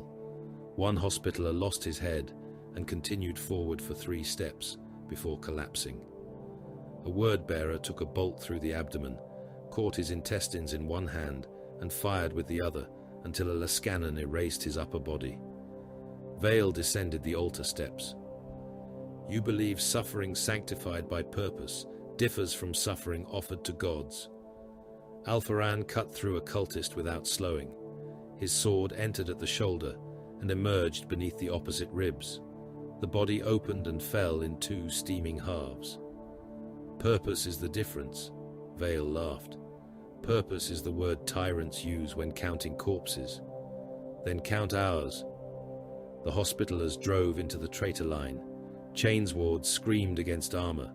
One Hospitaller lost his head and continued forward for 3 steps before collapsing. A word-bearer took a bolt through the abdomen, caught his intestines in one hand and fired with the other until a lascannon erased his upper body. Vale descended the altar steps. "You believe suffering sanctified by purpose differs from suffering offered to gods." Alpharan cut through a cultist without slowing. His sword entered at the shoulder and emerged beneath the opposite ribs. The body opened and fell in 2 steaming halves. "Purpose is the difference," Vale laughed. "Purpose is the word tyrants use when counting corpses. Then count ours." The Hospitallers drove into the traitor line. Chainswards screamed against armor.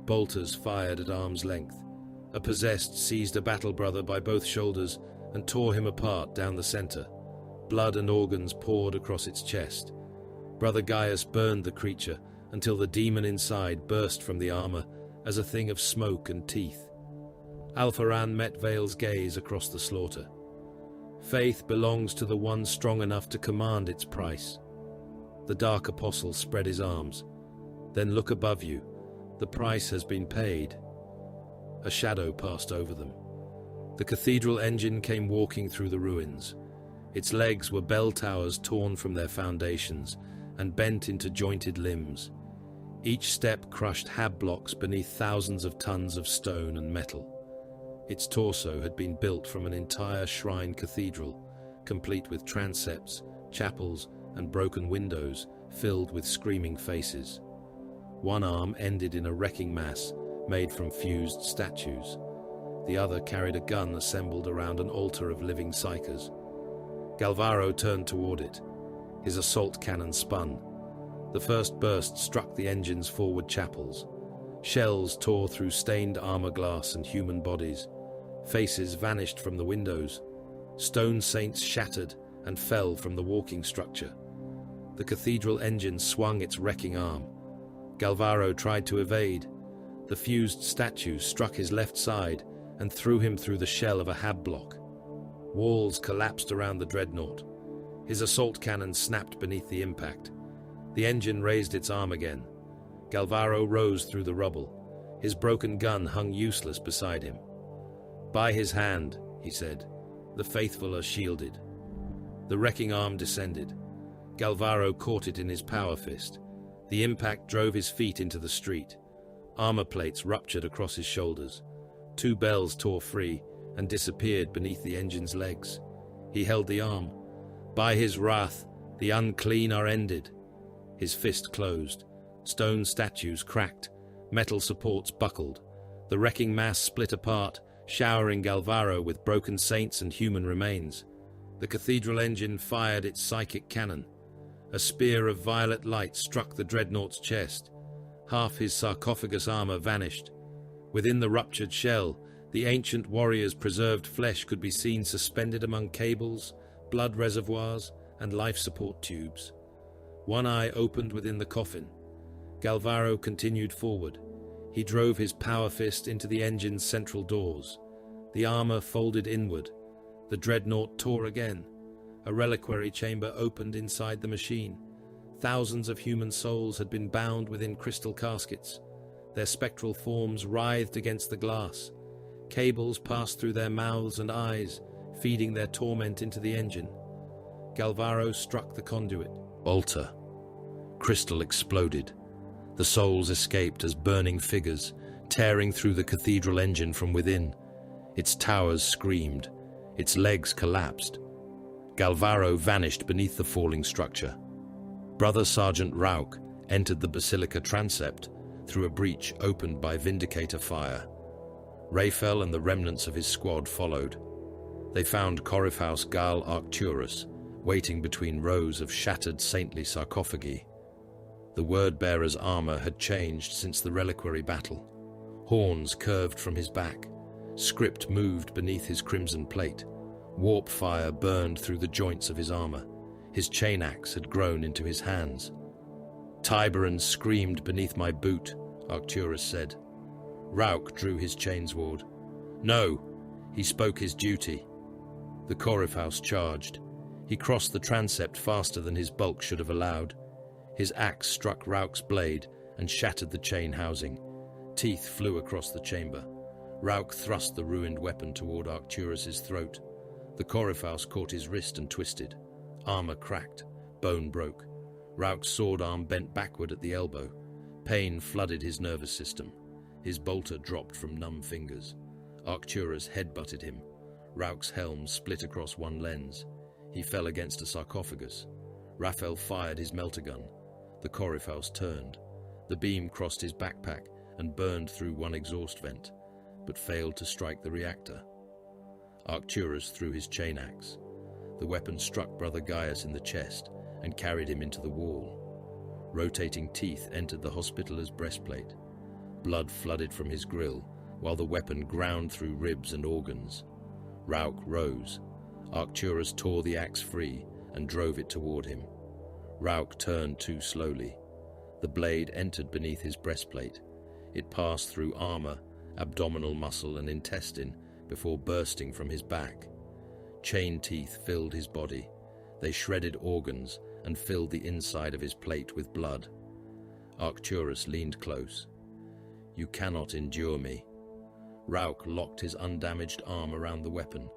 Bolters fired at arm's length. A possessed seized a battle brother by both shoulders and tore him apart down the center. Blood and organs poured across its chest. Brother Gaius burned the creature until the demon inside burst from the armor as a thing of smoke and teeth. Alpharan met Vale's gaze across the slaughter. "Faith belongs to the one strong enough to command its price." The Dark Apostle spread his arms. "Then look above you. The price has been paid." A shadow passed over them. The cathedral engine came walking through the ruins. Its legs were bell towers torn from their foundations and bent into jointed limbs. Each step crushed hab blocks beneath thousands of tons of stone and metal. Its torso had been built from an entire shrine cathedral, complete with transepts, chapels, and broken windows filled with screaming faces. One arm ended in a wrecking mass made from fused statues. The other carried a gun assembled around an altar of living psychers. Galvaro turned toward it. His assault cannon spun. The first burst struck the engine's forward chapels. Shells tore through stained armor glass and human bodies. Faces vanished from the windows. Stone saints shattered and fell from the walking structure. The cathedral engine swung its wrecking arm. Galvaro tried to evade. The fused statue struck his left side and threw him through the shell of a hab block. Walls collapsed around the dreadnought. His assault cannon snapped beneath the impact. The engine raised its arm again. Galvaro rose through the rubble. His broken gun hung useless beside him. "By his hand," he said. "The faithful are shielded." The wrecking arm descended. Galvaro caught it in his power fist. The impact drove his feet into the street. Armor plates ruptured across his shoulders. 2 bells tore free and disappeared beneath the engine's legs. He held the arm. "By his wrath, the unclean are ended." His fist closed. Stone statues cracked. Metal supports buckled. The wrecking mass split apart, showering Galvaro with broken saints and human remains. The cathedral engine fired its psychic cannon. A spear of violet light struck the dreadnaught's chest. Half his sarcophagus armor vanished. Within the ruptured shell, the ancient warrior's preserved flesh could be seen suspended among cables, blood reservoirs, and life support tubes. One eye opened within the coffin. Galvaro continued forward. He drove his power fist into the engine's central doors. The armor folded inward. The dreadnought tore again. A reliquary chamber opened inside the machine. Thousands of human souls had been bound within crystal caskets. Their spectral forms writhed against the glass. Cables passed through their mouths and eyes, feeding their torment into the engine. Galvaro struck the conduit. Altar. Crystal exploded. The souls escaped as burning figures, tearing through the cathedral engine from within. Its towers screamed. Its legs collapsed. Galvaro vanished beneath the falling structure. Brother Sergeant Rauch entered the Basilica transept through a breach opened by Vindicator fire. Raphael and the remnants of his squad followed. They found Coryphaeus Gal Arcturus waiting between rows of shattered saintly sarcophagi. The word-bearer's armor had changed since the reliquary battle. Horns curved from his back. Script moved beneath his crimson plate. Warp fire burned through the joints of his armor. His chain axe had grown into his hands. Tiberans screamed beneath my boot, Arcturus said. Rauch drew his chainsword. No, he spoke his duty. The Coryphaeus charged. He crossed the transept faster than his bulk should have allowed. His axe struck Rauch's blade and shattered the chain housing. Teeth flew across the chamber. Rauch thrust the ruined weapon toward Arcturus's throat. The Coryphaeus caught his wrist and twisted. Armor cracked. Bone broke. Rauch's sword arm bent backward at the elbow. Pain flooded his nervous system. His bolter dropped from numb fingers. Arcturus headbutted him. Rauch's helm split across one lens. He fell against a sarcophagus. Raphael fired his melter gun. The Coryphaeus turned. The beam crossed his backpack and burned through one exhaust vent, but failed to strike the reactor. Arcturus threw his chain axe. The weapon struck Brother Gaius in the chest and carried him into the wall. Rotating teeth entered the Hospitaler's breastplate. Blood flooded from his grill, while the weapon ground through ribs and organs. Rauch rose. Arcturus tore the axe free and drove it toward him. Rauch turned too slowly. The blade entered beneath his breastplate. It passed through armor, abdominal muscle, and intestine before bursting from his back. Chain teeth filled his body. They shredded organs and filled the inside of his plate with blood. Arcturus leaned close. You cannot endure me. Rauch locked his undamaged arm around the weapon.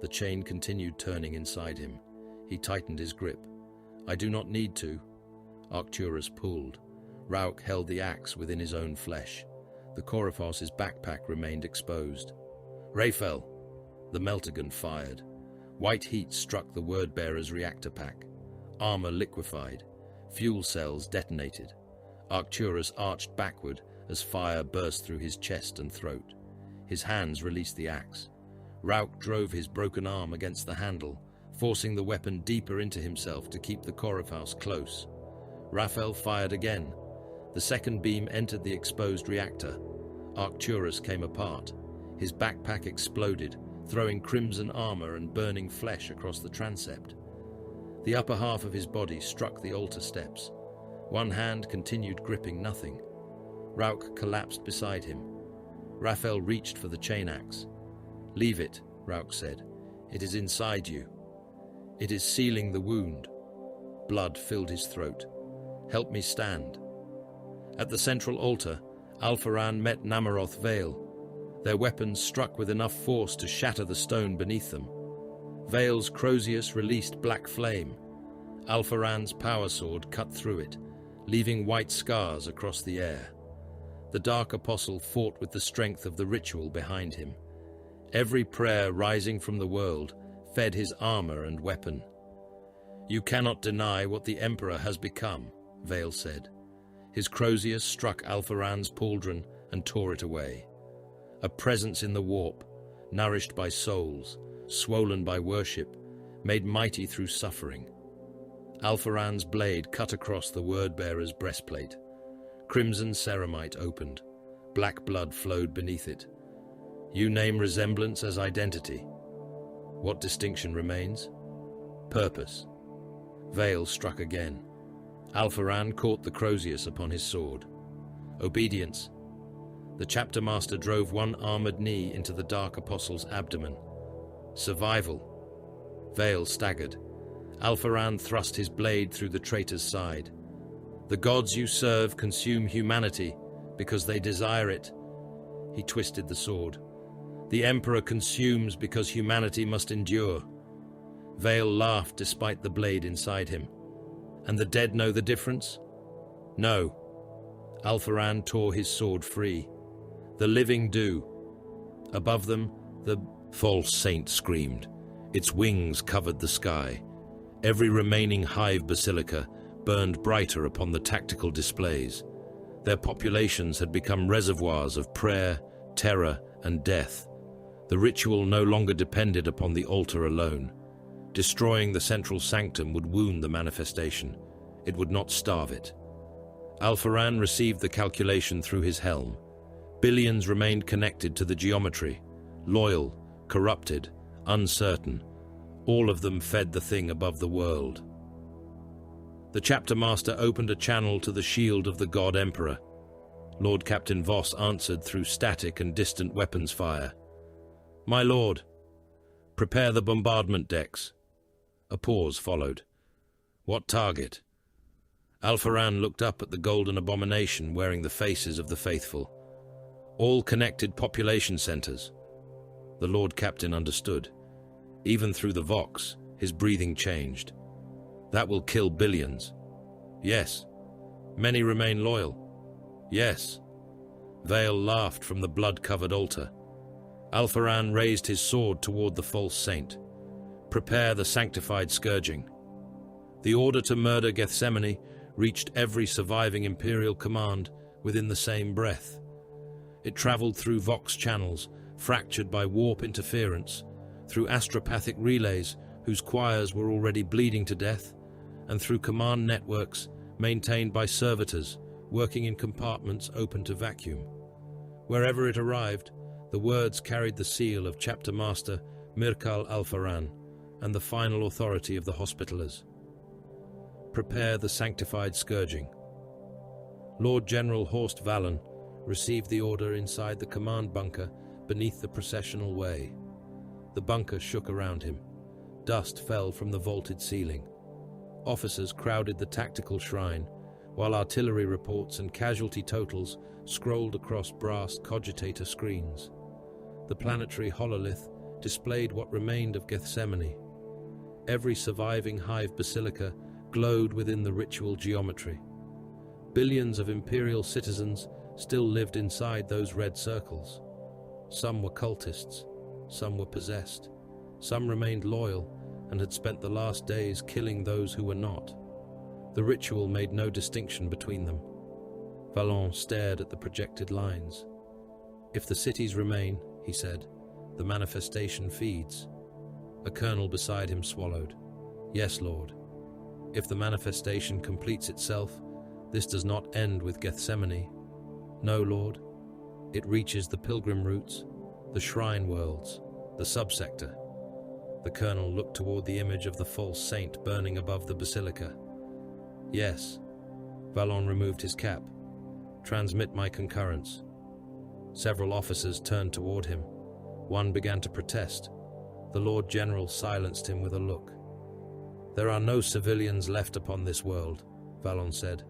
The chain continued turning inside him. He tightened his grip. I do not need to. Arcturus pulled. Rauch held the axe within his own flesh. The Coryphaeus' backpack remained exposed. Raphael! The meltergun fired. White heat struck the word-bearer's reactor pack. Armor liquefied. Fuel cells detonated. Arcturus arched backward as fire burst through his chest and throat. His hands released the axe. Rauch drove his broken arm against the handle, forcing the weapon deeper into himself to keep the Coryphaeus close. Raphael fired again. The second beam entered the exposed reactor. Arcturus came apart. His backpack exploded, throwing crimson armor and burning flesh across the transept. The upper half of his body struck the altar steps. One hand continued gripping nothing. Rauch collapsed beside him. Raphael reached for the chain axe. Leave it, Rauch said. It is inside you. It is sealing the wound. Blood filled his throat. Help me stand. At the central altar, Alpharan met Namaroth Vale. Their weapons struck with enough force to shatter the stone beneath them. Vale's Crozius released black flame. Alpharan's power sword cut through it, leaving white scars across the air. The Dark Apostle fought with the strength of the ritual behind him. Every prayer rising from the world fed his armor and weapon. You cannot deny what the Emperor has become, Vale said. His Crozius struck Alpharan's pauldron and tore it away. A presence in the warp, nourished by souls, swollen by worship, made mighty through suffering. Alpharan's blade cut across the word-bearer's breastplate. Crimson ceramite opened. Black blood flowed beneath it. You name resemblance as identity. What distinction remains? Purpose. Vale struck again. Alpharan caught the Crozius upon his sword. Obedience. The chapter master drove one armored knee into the dark apostle's abdomen. Survival. Vale staggered. Alpharan thrust his blade through the traitor's side. The gods you serve consume humanity because they desire it. He twisted the sword. The Emperor consumes because humanity must endure. Vale laughed despite the blade inside him. And the dead know the difference? No. Alpharan tore his sword free. The living do. Above them, the false saint screamed. Its wings covered the sky. Every remaining hive basilica burned brighter upon the tactical displays. Their populations had become reservoirs of prayer, terror, and death. The ritual no longer depended upon the altar alone. Destroying the central sanctum would wound the manifestation. It would not starve it. Alpharan received the calculation through his helm. Billions remained connected to the geometry, loyal, corrupted, uncertain. All of them fed the thing above the world. The chapter master opened a channel to the shield of the god emperor. Lord Captain Voss answered through static and distant weapons fire. My lord, prepare the bombardment decks. A pause followed. What target? Alpharan looked up at the golden abomination wearing the faces of the faithful. All connected population centers. The Lord Captain understood. Even through the Vox, his breathing changed. That will kill billions. Yes. Many remain loyal. Yes. Vale laughed from the blood-covered altar. Alpharan raised his sword toward the false saint. Prepare the sanctified scourging. The order to murder Gethsemane reached every surviving Imperial command within the same breath. It traveled through Vox channels, fractured by warp interference, through astropathic relays whose choirs were already bleeding to death, and through command networks maintained by servitors working in compartments open to vacuum. Wherever it arrived, the words carried the seal of Chapter Master Mirkal Alpharan and the final authority of the Hospitallers. Prepare the sanctified scourging. Lord General Horst Vallon received the order inside the command bunker beneath the processional way. The bunker shook around him. Dust fell from the vaulted ceiling. Officers crowded the tactical shrine, while artillery reports and casualty totals scrolled across brass cogitator screens. The planetary hololith displayed what remained of Gethsemane. Every surviving hive basilica glowed within the ritual geometry. Billions of Imperial citizens still lived inside those red circles. Some were cultists, some were possessed, some remained loyal and had spent the last days killing those who were not. The ritual made no distinction between them. Vallon stared at the projected lines. If the cities remain, he said, the manifestation feeds. A colonel beside him swallowed. Yes, Lord. If the manifestation completes itself, this does not end with Gethsemane. No, Lord. It reaches the pilgrim routes, the shrine worlds, the subsector. The colonel looked toward the image of the false saint burning above the basilica. Yes. Vallon removed his cap. Transmit my concurrence. Several officers turned toward him. One began to protest. The Lord General silenced him with a look. There are no civilians left upon this world, Vallon said.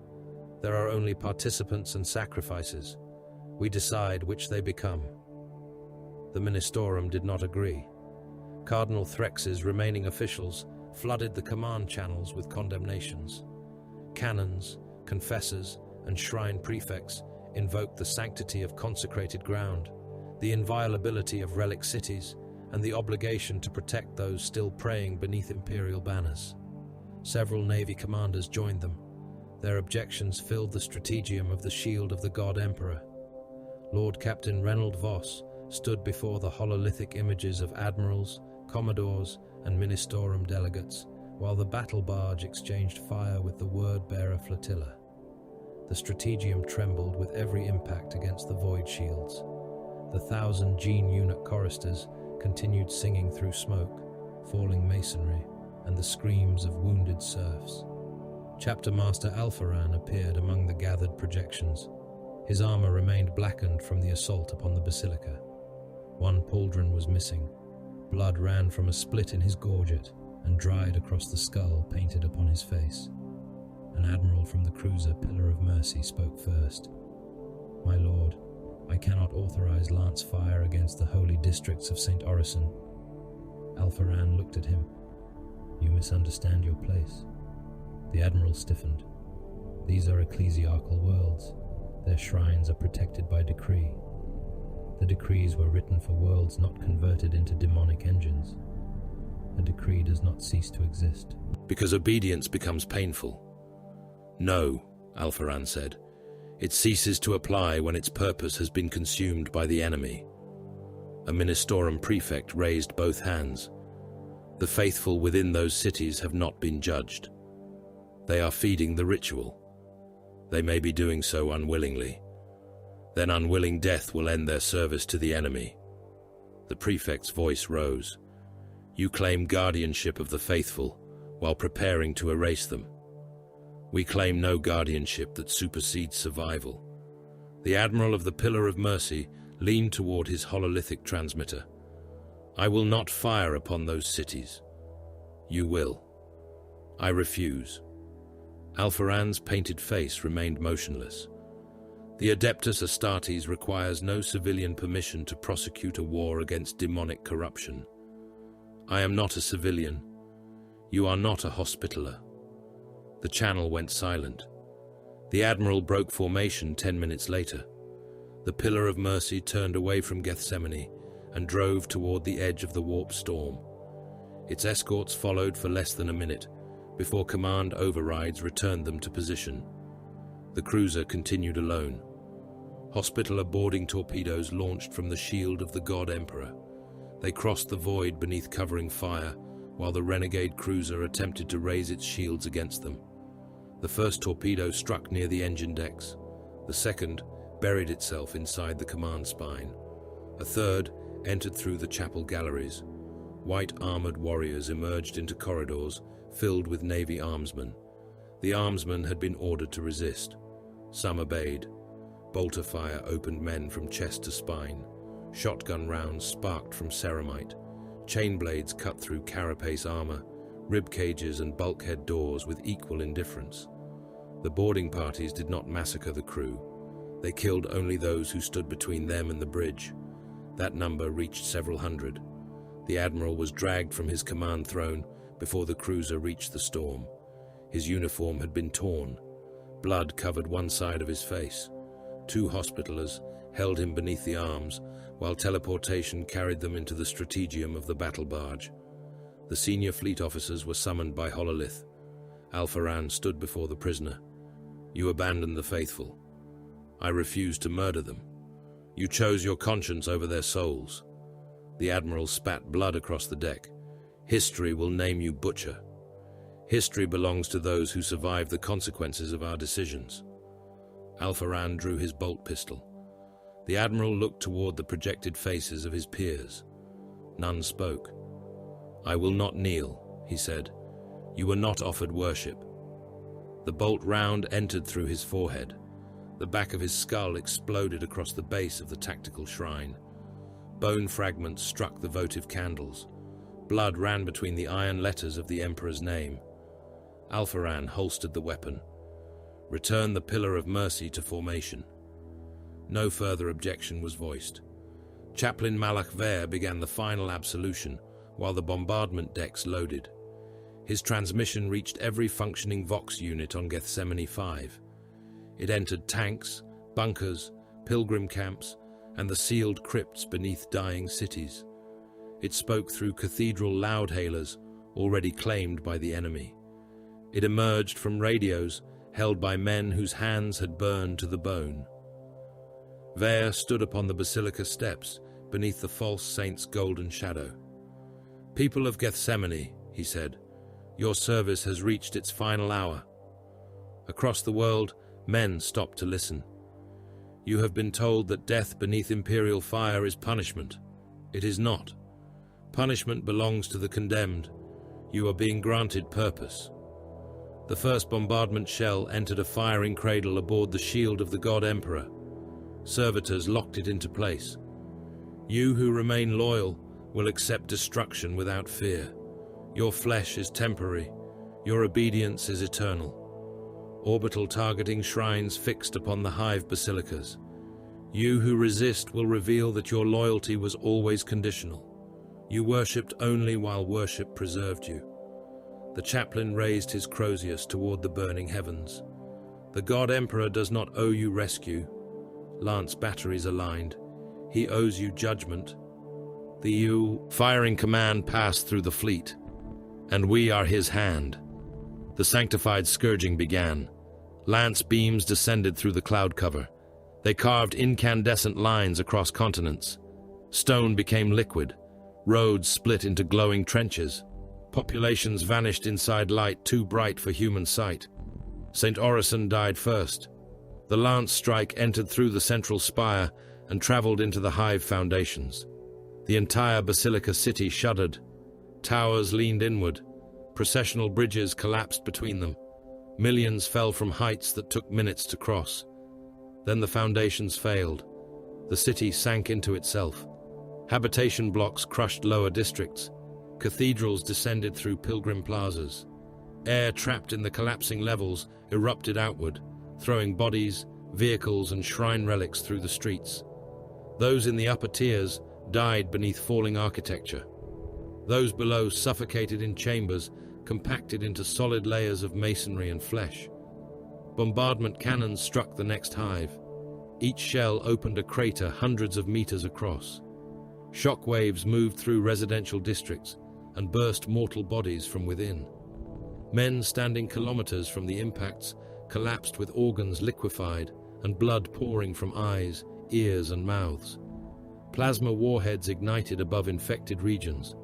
There are only participants and sacrifices. We decide which they become. The Ministorum did not agree. Cardinal Threx's remaining officials flooded the command channels with condemnations. Canons, confessors, and shrine prefects invoked the sanctity of consecrated ground, the inviolability of relic cities, and the obligation to protect those still praying beneath imperial banners. Several Navy commanders joined them. Their objections filled the strategium of the shield of the God Emperor. Lord Captain Reynold Voss stood before the hololithic images of admirals, commodores, and Ministorum delegates, while the battle barge exchanged fire with the word-bearer flotilla. The strategium trembled with every impact against the void shields. The 1,000 gene unit choristers continued singing through smoke, falling masonry, and the screams of wounded serfs. Chapter Master Alpharan appeared among the gathered projections. His armor remained blackened from the assault upon the basilica. One pauldron was missing. Blood ran from a split in his gorget and dried across the skull painted upon his face. An admiral from the cruiser Pillar of Mercy spoke first. "My lord, I cannot authorize lance fire against the holy districts of St. Orison." Alpharan looked at him. "You misunderstand your place." The admiral stiffened. "These are ecclesiarchal worlds. Their shrines are protected by decree. The decrees were written for worlds not converted into demonic engines. A decree does not cease to exist." "Because obedience becomes painful." "No," Alpharan said. "It ceases to apply when its purpose has been consumed by the enemy." A Ministorum prefect raised both hands. "The faithful within those cities have not been judged. They are feeding the ritual. They may be doing so unwillingly. Then unwilling death will end their service to the enemy." The prefect's voice rose. "You claim guardianship of the faithful while preparing to erase them. We claim no guardianship that supersedes survival." The Admiral of the Pillar of Mercy leaned toward his hololithic transmitter. "I will not fire upon those cities." "You will." "I refuse." Alpharan's painted face remained motionless. "The Adeptus Astartes requires no civilian permission to prosecute a war against demonic corruption. I am not a civilian. You are not a Hospitaller." The channel went silent. The Admiral broke formation 10 minutes later. The Pillar of Mercy turned away from Gethsemane and drove toward the edge of the warp storm. Its escorts followed for less than a minute before command overrides returned them to position. The cruiser continued alone. Hospitaller boarding torpedoes launched from the shield of the God Emperor. They crossed the void beneath covering fire, while the renegade cruiser attempted to raise its shields against them. The first torpedo struck near the engine decks. The second buried itself inside the command spine. A third entered through the chapel galleries. White armored warriors emerged into corridors filled with Navy armsmen. The armsmen had been ordered to resist. Some obeyed. Bolter fire opened men from chest to spine. Shotgun rounds sparked from ceramite. Chain blades cut through carapace armor, rib cages and bulkhead doors with equal indifference. The boarding parties did not massacre the crew. They killed only those who stood between them and the bridge. That number reached several hundred. The admiral was dragged from his command throne before the cruiser reached the storm. His uniform had been torn. Blood covered one side of his face. 2 Hospitallers held him beneath the arms, while teleportation carried them into the strategium of the battle barge. The senior fleet officers were summoned by Hololith. Alpharan stood before the prisoner. "You abandoned the faithful. I refused to murder them. You chose your conscience over their souls." The admiral spat blood across the deck. "History will name you butcher. History belongs to those who survive the consequences of our decisions." Alpharan drew his bolt pistol. The admiral looked toward the projected faces of his peers. None spoke. "I will not kneel," he said. "You were not offered worship." The bolt round entered through his forehead. The back of his skull exploded across the base of the tactical shrine. Bone fragments struck the votive candles. Blood ran between the iron letters of the Emperor's name. Alpharan holstered the weapon. "Return the Pillar of Mercy to formation." No further objection was voiced. Chaplain Malach Ver began the final absolution while the bombardment decks loaded. His transmission reached every functioning Vox unit on Gethsemane 5. It entered tanks, bunkers, pilgrim camps, and the sealed crypts beneath dying cities. It spoke through cathedral loudhailers already claimed by the enemy. It emerged from radios held by men whose hands had burned to the bone. Ver stood upon the basilica steps beneath the false saint's golden shadow. "People of Gethsemane," he said, Your service has reached its final hour. Across the world, men stop to listen. You have been told that death beneath Imperial fire is punishment. It is not. Punishment belongs to the condemned. You are being granted purpose. The first bombardment shell entered a firing cradle aboard the shield of the God Emperor. Servitors locked it into place. You who remain loyal will accept destruction without fear. Your flesh is temporary. Your obedience is eternal. Orbital targeting shrines fixed upon the hive basilicas. You who resist will reveal that your loyalty was always conditional. You worshipped only while worship preserved you. The chaplain raised his crozius toward the burning heavens. The God Emperor does not owe you rescue. Lance batteries aligned. He owes you judgment. The firing command passed through the fleet, and we are his hand. The sanctified scourging began. Lance beams descended through the cloud cover. They carved incandescent lines across continents. Stone became liquid. Roads split into glowing trenches. Populations vanished inside light too bright for human sight. St. Orison died first. The lance strike entered through the central spire and traveled into the hive foundations. The entire basilica city shuddered. Towers leaned inward. Processional bridges collapsed between them. Millions fell from heights that took minutes to cross. Then the foundations failed. The city sank into itself. Habitation blocks crushed lower districts. Cathedrals descended through pilgrim plazas. Air trapped in the collapsing levels erupted outward, throwing bodies, vehicles, and shrine relics through the streets. Those in the upper tiers died beneath falling architecture. Those below suffocated in chambers, compacted into solid layers of masonry and flesh. Bombardment cannons struck the next hive. Each shell opened a crater hundreds of meters across. Shock waves moved through residential districts and burst mortal bodies from within. Men standing kilometers from the impacts collapsed with organs liquefied and blood pouring from eyes, ears, and mouths. Plasma warheads ignited above infected regions.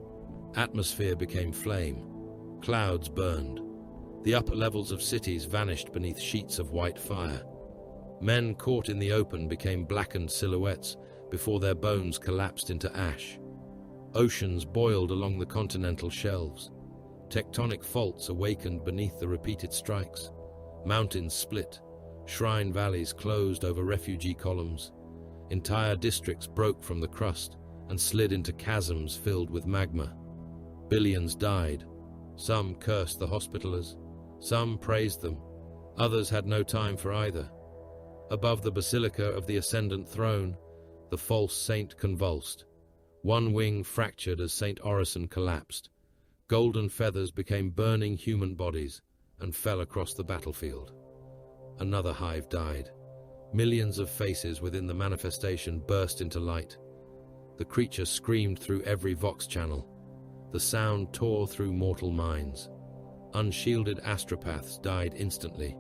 Atmosphere became flame. Clouds burned. The upper levels of cities vanished beneath sheets of white fire. Men caught in the open became blackened silhouettes before their bones collapsed into ash. Oceans boiled along the continental shelves. Tectonic faults awakened beneath the repeated strikes. Mountains split. Shrine valleys closed over refugee columns. Entire districts broke from the crust and slid into chasms filled with magma. Billions died. Some cursed the Hospitallers. Some praised them. Others had no time for either. Above the basilica of the ascendant throne, the false saint convulsed. One wing fractured as St. Orison collapsed. Golden feathers became burning human bodies and fell across the battlefield. Another hive died. Millions of faces within the manifestation burst into light. The creature screamed through every vox channel. The sound tore through mortal minds. Unshielded astropaths died instantly.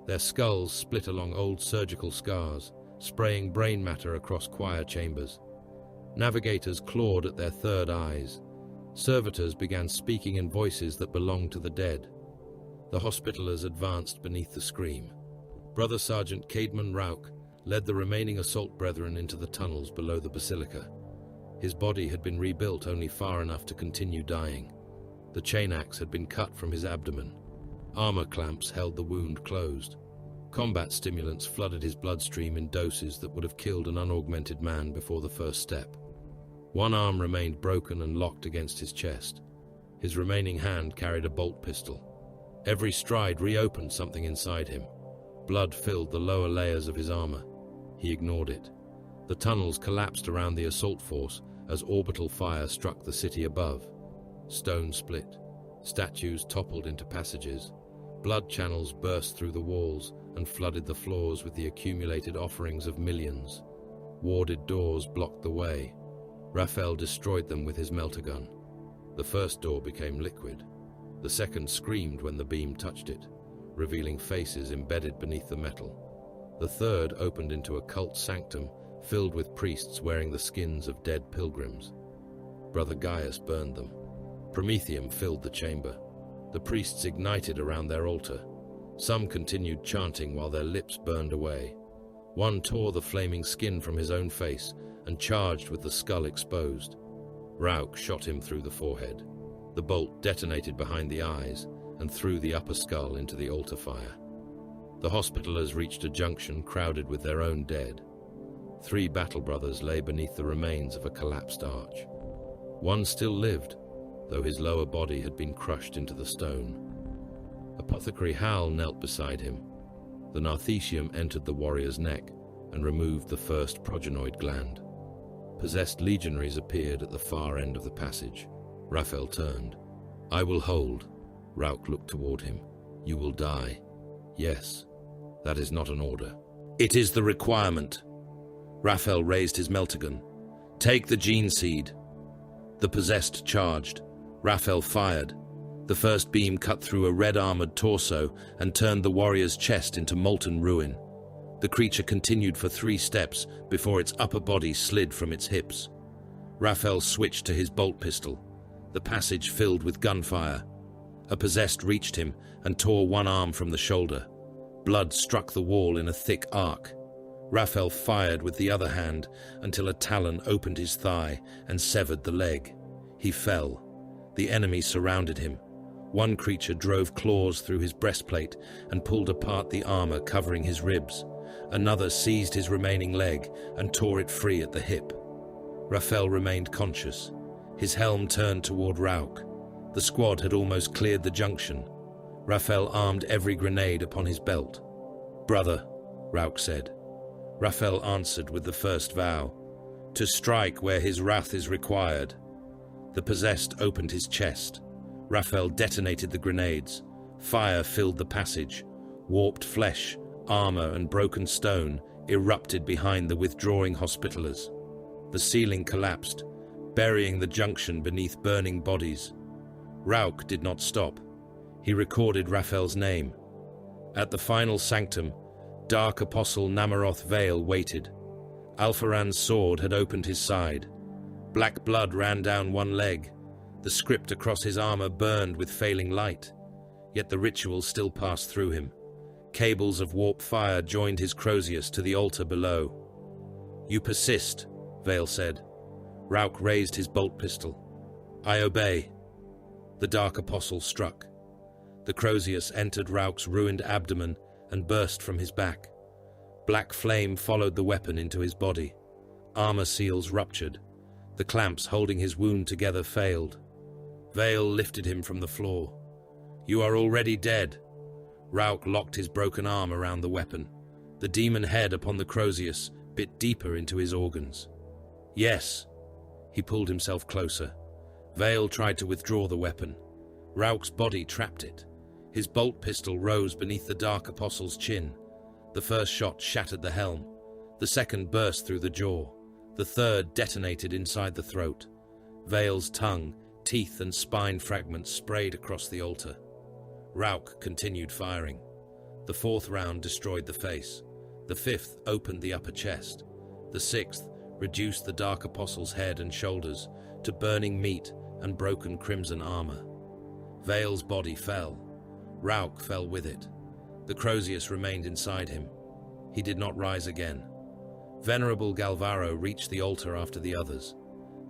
Their skulls split along old surgical scars, spraying brain matter across choir chambers. Navigators clawed at their third eyes. Servitors began speaking in voices that belonged to the dead. The Hospitallers advanced beneath the scream. Brother Sergeant Caedmon Rauch led the remaining assault brethren into the tunnels below the basilica. His body had been rebuilt only far enough to continue dying. The chain axe had been cut from his abdomen. Armor clamps held the wound closed. Combat stimulants flooded his bloodstream in doses that would have killed an unaugmented man before the first step. One arm remained broken and locked against his chest. His remaining hand carried a bolt pistol. Every stride reopened something inside him. Blood filled the lower layers of his armor. He ignored it. The tunnels collapsed around the assault force as orbital fire struck the city above. Stone split. Statues toppled into passages. Blood channels burst through the walls and flooded the floors with the accumulated offerings of millions. Warded doors blocked the way. Raphael destroyed them with his melter gun. The first door became liquid. The second screamed when the beam touched it, revealing faces embedded beneath the metal. The third opened into a cult sanctum filled with priests wearing the skins of dead pilgrims. Brother Gaius burned them. Promethium filled the chamber. The priests ignited around their altar. Some continued chanting while their lips burned away. One tore the flaming skin from his own face and charged with the skull exposed. Rauk shot him through the forehead. The bolt detonated behind the eyes and threw the upper skull into the altar fire. The Hospitallers reached a junction crowded with their own dead. 3 battle brothers lay beneath the remains of a collapsed arch. One still lived, though his lower body had been crushed into the stone. Apothecary Hal knelt beside him. The Narthecium entered the warrior's neck and removed the first progenoid gland. Possessed legionaries appeared at the far end of the passage. Raphael turned. "I will hold." Rauk looked toward him. "You will die." "Yes, that is not an order." "It is the requirement." Raphael raised his meltagun. "Take the gene seed." The possessed charged. Raphael fired. The first beam cut through a red-armored torso and turned the warrior's chest into molten ruin. The creature continued for 3 steps before its upper body slid from its hips. Raphael switched to his bolt pistol. The passage filled with gunfire. A possessed reached him and tore one arm from the shoulder. Blood struck the wall in a thick arc. Raphael fired with the other hand until a talon opened his thigh and severed the leg. He fell. The enemy surrounded him. One creature drove claws through his breastplate and pulled apart the armor covering his ribs. Another seized his remaining leg and tore it free at the hip. Raphael remained conscious. His helm turned toward Rauk. The squad had almost cleared the junction. Raphael armed every grenade upon his belt. "Brother," Rauk said. Raphael answered with the first vow, "To strike where his wrath is required." The possessed opened his chest. Raphael detonated the grenades. Fire filled the passage. Warped flesh, armor, and broken stone erupted behind the withdrawing Hospitallers. The ceiling collapsed, burying the junction beneath burning bodies. Rauk did not stop. He recorded Raphael's name. At the final sanctum, Dark Apostle Namaroth Vale waited. Alpharan's sword had opened his side. Black blood ran down one leg. The script across his armor burned with failing light. Yet the ritual still passed through him. Cables of warp fire joined his Crozius to the altar below. "You persist," Vale said. Rauk raised his bolt pistol. "I obey." The Dark Apostle struck. The Crozius entered Rauk's ruined abdomen and burst from his back. Black flame followed the weapon into his body. Armor seals ruptured. The clamps holding his wound together failed. Vale lifted him from the floor. "You are already dead." Rauk locked his broken arm around the weapon. The demon head upon the Crozius bit deeper into his organs. "Yes." He pulled himself closer. Vale tried to withdraw the weapon. Rauk's body trapped it. His bolt pistol rose beneath the Dark Apostle's chin. The first shot shattered the helm. The second burst through the jaw. The third detonated inside the throat. Vale's tongue, teeth, and spine fragments sprayed across the altar. Rauk continued firing. The 4th round destroyed the face. The 5th opened the upper chest. The 6th reduced the Dark Apostle's head and shoulders to burning meat and broken crimson armor. Vale's body fell. Rauk fell with it. The Crozius remained inside him. He did not rise again. Venerable Galvaro reached the altar after the others.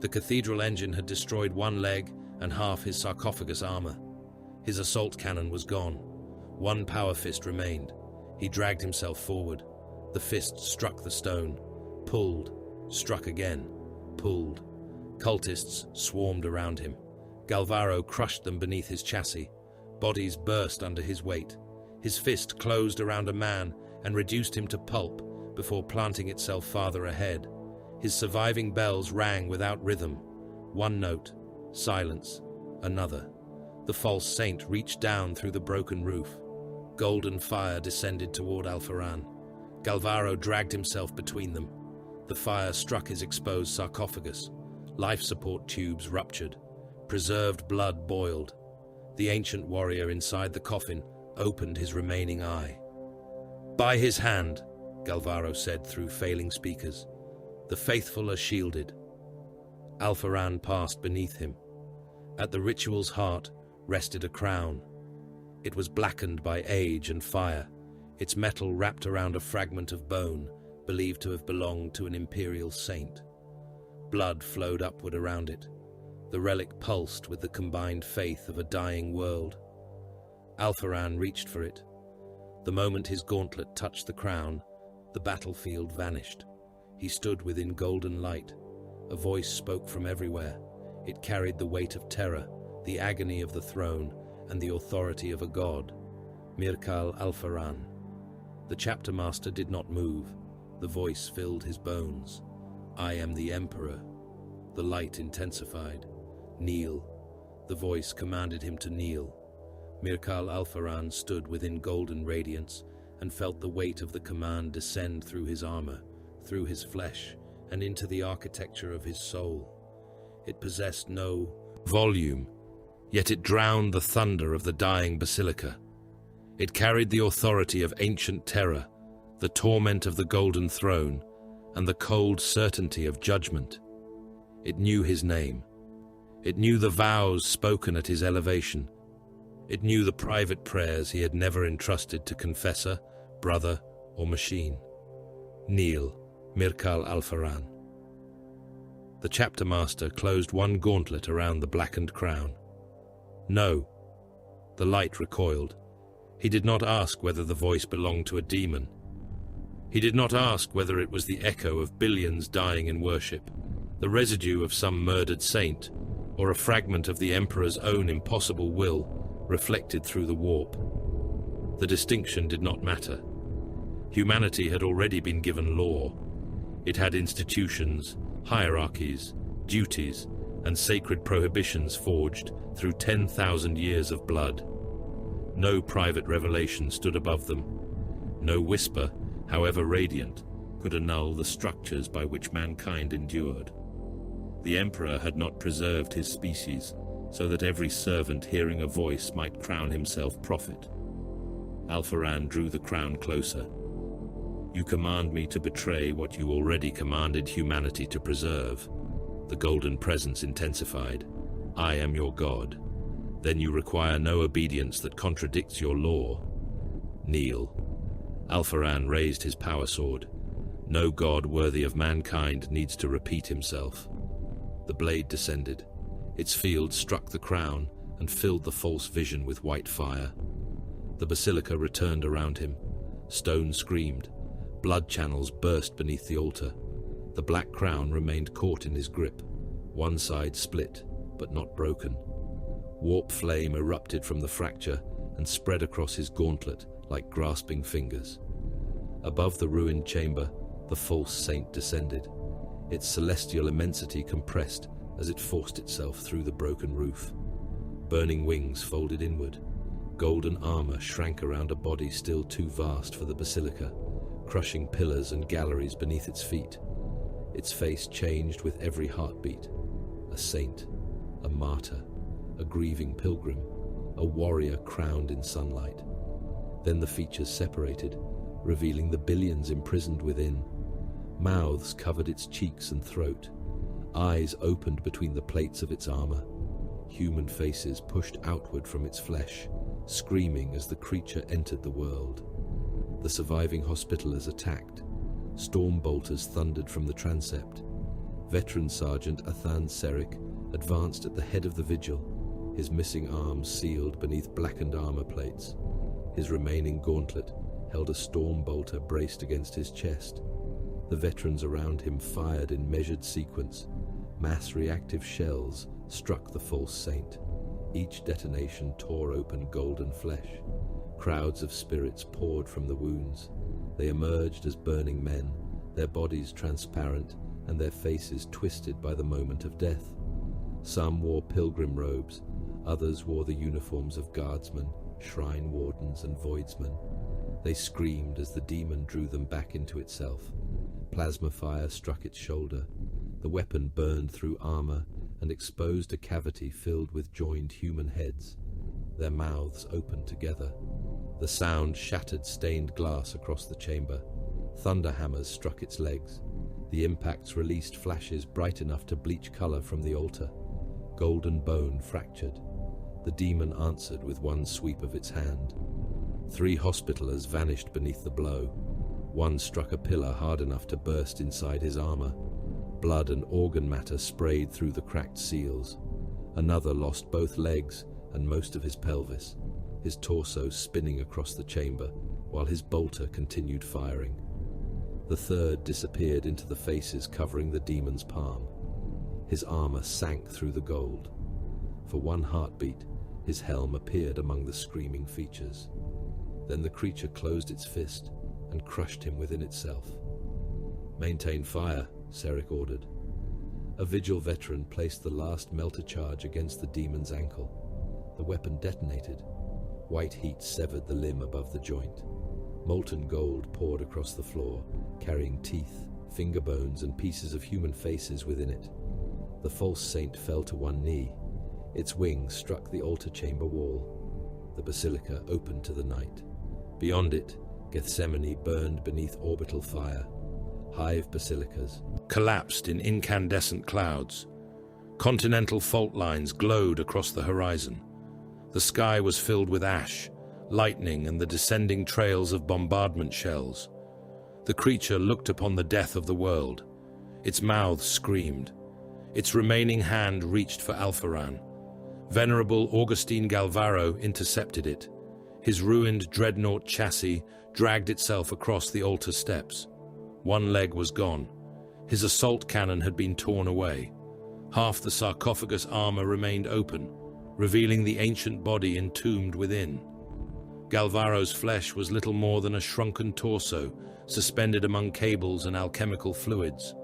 The cathedral engine had destroyed one leg and half his sarcophagus armor. His assault cannon was gone. One power fist remained. He dragged himself forward. The fist struck the stone, pulled, struck again, pulled. Cultists swarmed around him. Galvaro crushed them beneath his chassis. Bodies burst under his weight. His fist closed around a man and reduced him to pulp before planting itself farther ahead. His surviving bells rang without rhythm. One note, silence, another. The false saint reached down through the broken roof. Golden fire descended toward Alpharan. Galvaro dragged himself between them. The fire struck his exposed sarcophagus. Life support tubes ruptured. Preserved blood boiled. The ancient warrior inside the coffin opened his remaining eye. "By his hand," Galvaro said through failing speakers. "The faithful are shielded." Alpharan passed beneath him. At the ritual's heart rested a crown, It was blackened by age and fire, its metal wrapped around a fragment of bone, believed to have belonged to an imperial saint. Blood flowed upward around it. The relic pulsed with the combined faith of a dying world. Alpharan reached for it. The moment his gauntlet touched the crown, the battlefield vanished. He stood within golden light. A voice spoke from everywhere. It carried the weight of terror, the agony of the throne, and the authority of a god. Mirkal Alpharan. The chapter master did not move. The voice filled his bones. I am the Emperor. The light intensified. Kneel. The voice commanded him to kneel. Mirkal Alpharan stood within golden radiance and felt the weight of the command descend through his armor, through his flesh, and into the architecture of his soul. It possessed no volume, yet it drowned the thunder of the dying basilica. It carried the authority of ancient terror, the torment of the golden throne, and the cold certainty of judgment. It knew his name. It knew the vows spoken at his elevation. It knew the private prayers he had never entrusted to confessor, brother, or machine. Kneel, Mirkal Alpharan. The chapter master closed one gauntlet around the blackened crown. No. The light recoiled. He did not ask whether the voice belonged to a demon. He did not ask whether it was the echo of billions dying in worship, the residue of some murdered saint, or a fragment of the Emperor's own impossible will, reflected through the warp. The distinction did not matter. Humanity had already been given law. It had institutions, hierarchies, duties, and sacred prohibitions forged through 10,000 years of blood. No private revelation stood above them. No whisper, however radiant, could annul the structures by which mankind endured. The Emperor had not preserved his species, so that every servant hearing a voice might crown himself prophet. Alpharan drew the crown closer. You command me to betray what you already commanded humanity to preserve. The golden presence intensified. I am your god. Then you require no obedience that contradicts your law. Kneel. Alpharan raised his power sword. No god worthy of mankind needs to repeat himself. The blade descended. Its field struck the crown and filled the false vision with white fire. The basilica returned around him. Stone screamed. Blood channels burst beneath the altar. The black crown remained caught in his grip. One side split, but not broken. Warp flame erupted from the fracture and spread across his gauntlet like grasping fingers. Above the ruined chamber, the false saint descended. Its celestial immensity compressed as it forced itself through the broken roof. Burning wings folded inward. Golden armor shrank around a body still too vast for the basilica, crushing pillars and galleries beneath its feet. Its face changed with every heartbeat. A saint, a martyr, a grieving pilgrim, a warrior crowned in sunlight. Then the features separated, revealing the billions imprisoned within. Mouths covered its cheeks and throat. Eyes opened between the plates of its armor. Human faces pushed outward from its flesh, screaming as the creature entered the world. The surviving Hospitallers attacked. Storm bolters thundered from the transept. Veteran Sergeant Athan Serik advanced at the head of the vigil, his missing arms sealed beneath blackened armor plates. His remaining gauntlet held a storm bolter braced against his chest. The veterans around him fired in measured sequence. Mass reactive shells struck the false saint. Each detonation tore open golden flesh. Crowds of spirits poured from the wounds. They emerged as burning men, their bodies transparent and their faces twisted by the moment of death. Some wore pilgrim robes, others wore the uniforms of guardsmen, shrine wardens and voidsmen. They screamed as the demon drew them back into itself. Plasma fire struck its shoulder. The weapon burned through armor and exposed a cavity filled with joined human heads. Their mouths opened together. The sound shattered stained glass across the chamber. Thunder hammers struck its legs. The impacts released flashes bright enough to bleach color from the altar. Golden bone fractured. The demon answered with one sweep of its hand. 3 Hospitallers vanished beneath the blow. One struck a pillar hard enough to burst inside his armor. Blood and organ matter sprayed through the cracked seals. Another lost both legs and most of his pelvis, his torso spinning across the chamber, while his bolter continued firing. The third disappeared into the faces covering the demon's palm. His armor sank through the gold. For one heartbeat, his helm appeared among the screaming features. Then the creature closed its fist and crushed him within itself. "Maintain fire," Seric ordered. A Vigil veteran placed the last melter charge against the demon's ankle. The weapon detonated. White heat severed the limb above the joint. Molten gold poured across the floor, carrying teeth, finger bones, and pieces of human faces within it. The false saint fell to one knee. Its wings struck the altar chamber wall. The basilica opened to the night. Beyond it, Gethsemane burned beneath orbital fire. Hive basilicas collapsed in incandescent clouds. Continental fault lines glowed across the horizon. The sky was filled with ash, lightning, and the descending trails of bombardment shells. The creature looked upon the death of the world. Its mouth screamed. Its remaining hand reached for Alpharan. Venerable Augustine Galvaro intercepted it. His ruined dreadnought chassis dragged itself across the altar steps. One leg was gone. His assault cannon had been torn away. Half the sarcophagus armor remained open, revealing the ancient body entombed within. Galvaro's flesh was little more than a shrunken torso, suspended among cables and alchemical fluids.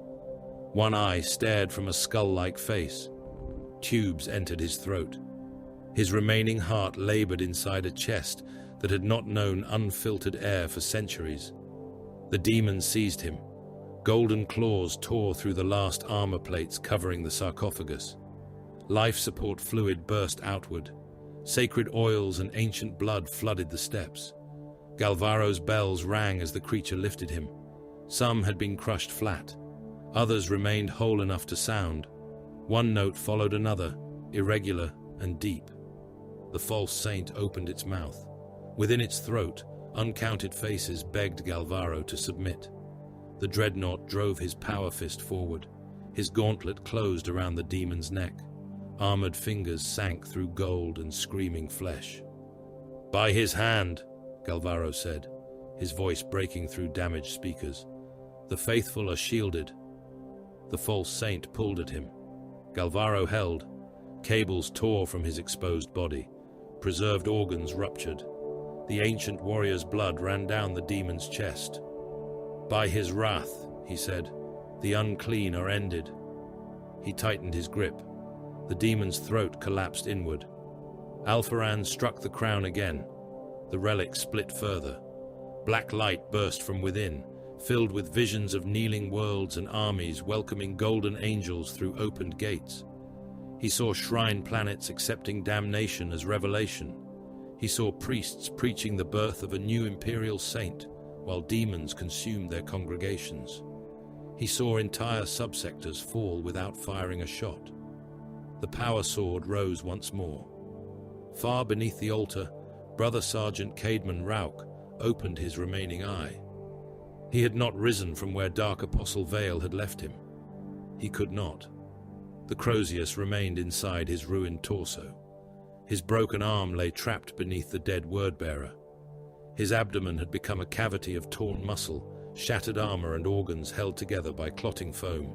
One eye stared from a skull-like face. Tubes entered his throat. His remaining heart labored inside a chest that had not known unfiltered air for centuries. The demon seized him. Golden claws tore through the last armor plates covering the sarcophagus. Life support fluid burst outward. Sacred oils and ancient blood flooded the steps. Galvaro's bells rang as the creature lifted him. Some had been crushed flat. Others remained whole enough to sound. One note followed another, irregular and deep. The false saint opened its mouth. Within its throat, uncounted faces begged Galvaro to submit. The dreadnought drove his power fist forward. His gauntlet closed around the demon's neck. Armored fingers sank through gold and screaming flesh. "By his hand," Galvaro said, his voice breaking through damaged speakers. "The faithful are shielded." The false saint pulled at him. Galvaro held. Cables tore from his exposed body. Preserved organs ruptured. The ancient warrior's blood ran down the demon's chest. "By his wrath," he said, "the unclean are ended." He tightened his grip. The demon's throat collapsed inward. Alpharan struck the crown again. The relic split further. Black light burst from within, filled with visions of kneeling worlds and armies welcoming golden angels through opened gates. He saw shrine planets accepting damnation as revelation. He saw priests preaching the birth of a new imperial saint, while demons consumed their congregations. He saw entire subsectors fall without firing a shot. The power sword rose once more. Far beneath the altar, Brother Sergeant Caedmon Rauch opened his remaining eye. He had not risen from where Dark Apostle Vale had left him. He could not. The Crozius remained inside his ruined torso. His broken arm lay trapped beneath the dead word-bearer. His abdomen had become a cavity of torn muscle, shattered armor and organs held together by clotting foam.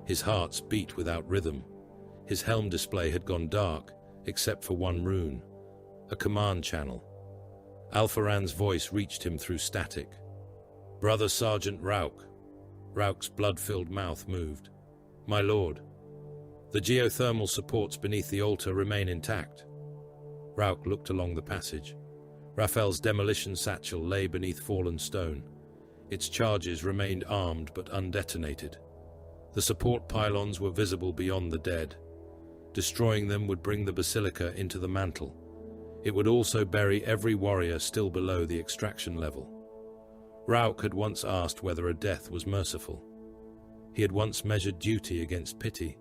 His hearts beat without rhythm. His helm display had gone dark, except for one rune, a command channel. Alpharan's voice reached him through static. "Brother Sergeant Rauch." Rauch's blood-filled mouth moved. "My lord." "The geothermal supports beneath the altar remain intact." Rauch looked along the passage. Raphael's demolition satchel lay beneath fallen stone. Its charges remained armed but undetonated. The support pylons were visible beyond the dead. Destroying them would bring the basilica into the mantle. It would also bury every warrior still below the extraction level. Rauch had once asked whether a death was merciful. He had once measured duty against pity,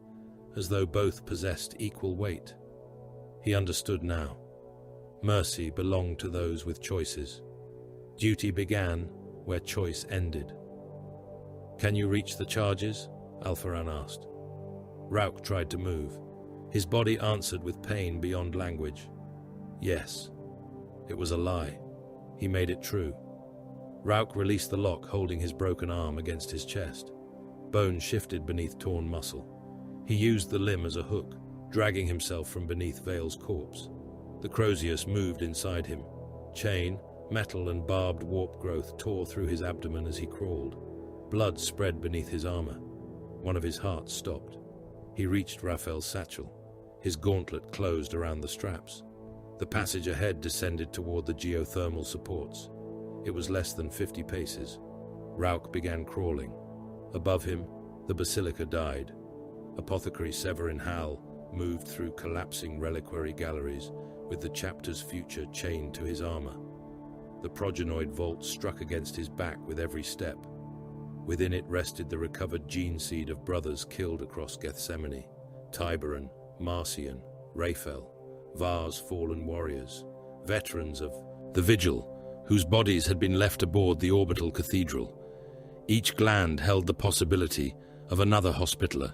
as though both possessed equal weight. He understood now. Mercy belonged to those with choices. Duty began where choice ended. "Can you reach the charges?" Alpharan asked. Rauk tried to move. His body answered with pain beyond language. Yes. It was a lie. He made it true. Rauk released the lock, holding his broken arm against his chest. Bone shifted beneath torn muscle. He used the limb as a hook, dragging himself from beneath Vale's corpse. The Crozius moved inside him. Chain, metal and barbed warp growth tore through his abdomen as he crawled. Blood spread beneath his armor. One of his hearts stopped. He reached Raphael's satchel. His gauntlet closed around the straps. The passage ahead descended toward the geothermal supports. It was less than 50 paces. Rauk began crawling. Above him, the basilica died. Apothecary Severin Hal moved through collapsing reliquary galleries with the chapter's future chained to his armor. The progenoid vault struck against his back with every step. Within it rested the recovered gene seed of brothers killed across Gethsemane, Tiberan, Marcian, Raphael, Var's fallen warriors, veterans of the Vigil, whose bodies had been left aboard the orbital cathedral. Each gland held the possibility of another hospitaller.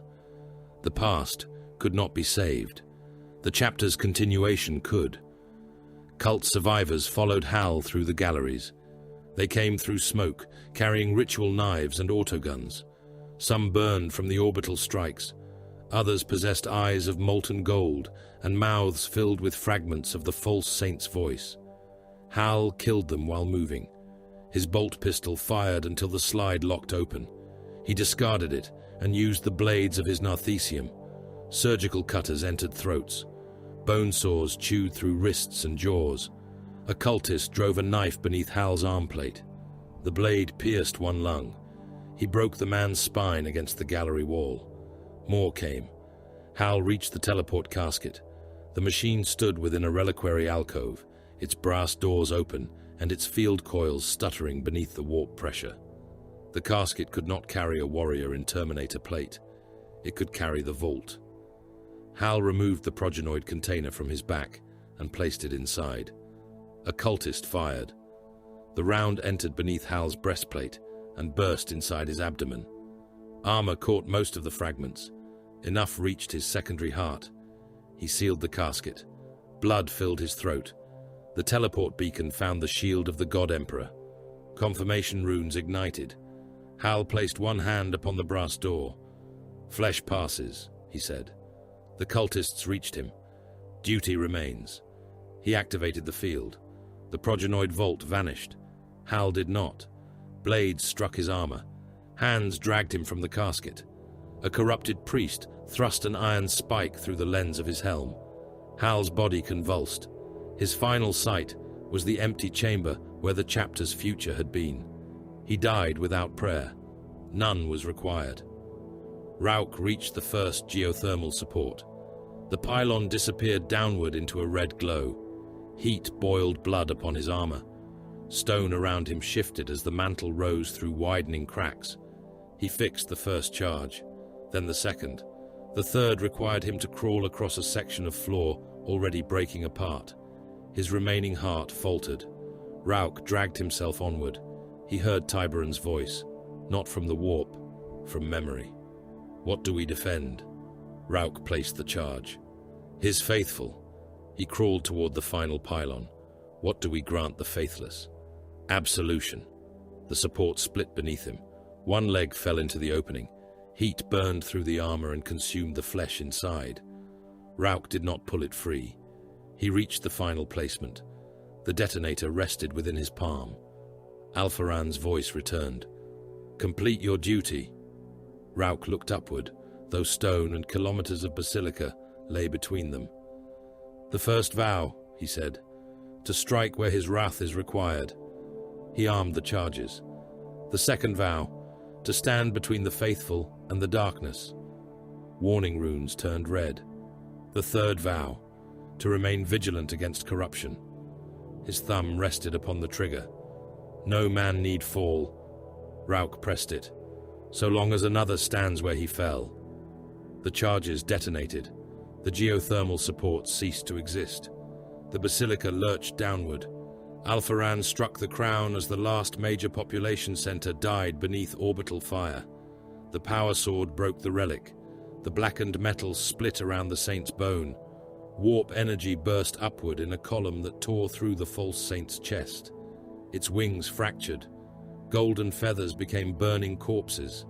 The past could not be saved. The chapter's continuation could. Cult survivors followed Hal through the galleries. They came through smoke, carrying ritual knives and autoguns. Some burned from the orbital strikes. Others possessed eyes of molten gold and mouths filled with fragments of the false saint's voice. Hal killed them while moving. His bolt pistol fired until the slide locked open. He discarded it and used the blades of his narthecium. Surgical cutters entered throats. Bone saws chewed through wrists and jaws. A cultist drove a knife beneath Hal's arm plate. The blade pierced one lung. He broke the man's spine against the gallery wall. More came. Hal reached the teleport casket. The machine stood within a reliquary alcove, its brass doors open and its field coils stuttering beneath the warp pressure. The casket could not carry a warrior in Terminator plate. It could carry the vault. Hal removed the progenoid container from his back and placed it inside. A cultist fired. The round entered beneath Hal's breastplate and burst inside his abdomen. Armor caught most of the fragments. Enough reached his secondary heart. He sealed the casket. Blood filled his throat. The teleport beacon found the shield of the God Emperor. Confirmation runes ignited. Hal placed one hand upon the brass door. "Flesh passes," he said. The cultists reached him. Duty remains. He activated the field. The progenoid vault vanished. Hal did not. Blades struck his armor. Hands dragged him from the casket. A corrupted priest thrust an iron spike through the lens of his helm. Hal's body convulsed. His final sight was the empty chamber where the chapter's future had been. He died without prayer. None was required. Rauk reached the first geothermal support. The pylon disappeared downward into a red glow. Heat boiled blood upon his armor. Stone around him shifted as the mantle rose through widening cracks. He fixed the first charge, then the second. The third required him to crawl across a section of floor already breaking apart. His remaining heart faltered. Rauk dragged himself onward. He heard Tiberan's voice, not from the warp, from memory. "What do we defend?" Rauk placed the charge. "His faithful." He crawled toward the final pylon. "What do we grant the faithless?" "Absolution." The support split beneath him. One leg fell into the opening. Heat burned through the armor and consumed the flesh inside. Rauk did not pull it free. He reached the final placement. The detonator rested within his palm. Alpharan's voice returned. "Complete your duty." Rauk looked upward, though stone and kilometers of basilica lay between them. "The first vow," he said, "to strike where his wrath is required." He armed the charges. "The second vow, to stand between the faithful and the darkness." Warning runes turned red. "The third vow, to remain vigilant against corruption." His thumb rested upon the trigger. "No man need fall." Rauk pressed it. "So long as another stands where he fell." The charges detonated. The geothermal supports ceased to exist. The basilica lurched downward. Alpharan struck the crown as the last major population center died beneath orbital fire. The power sword broke the relic. The blackened metal split around the saint's bone. Warp energy burst upward in a column that tore through the false saint's chest. Its wings fractured. Golden feathers became burning corpses.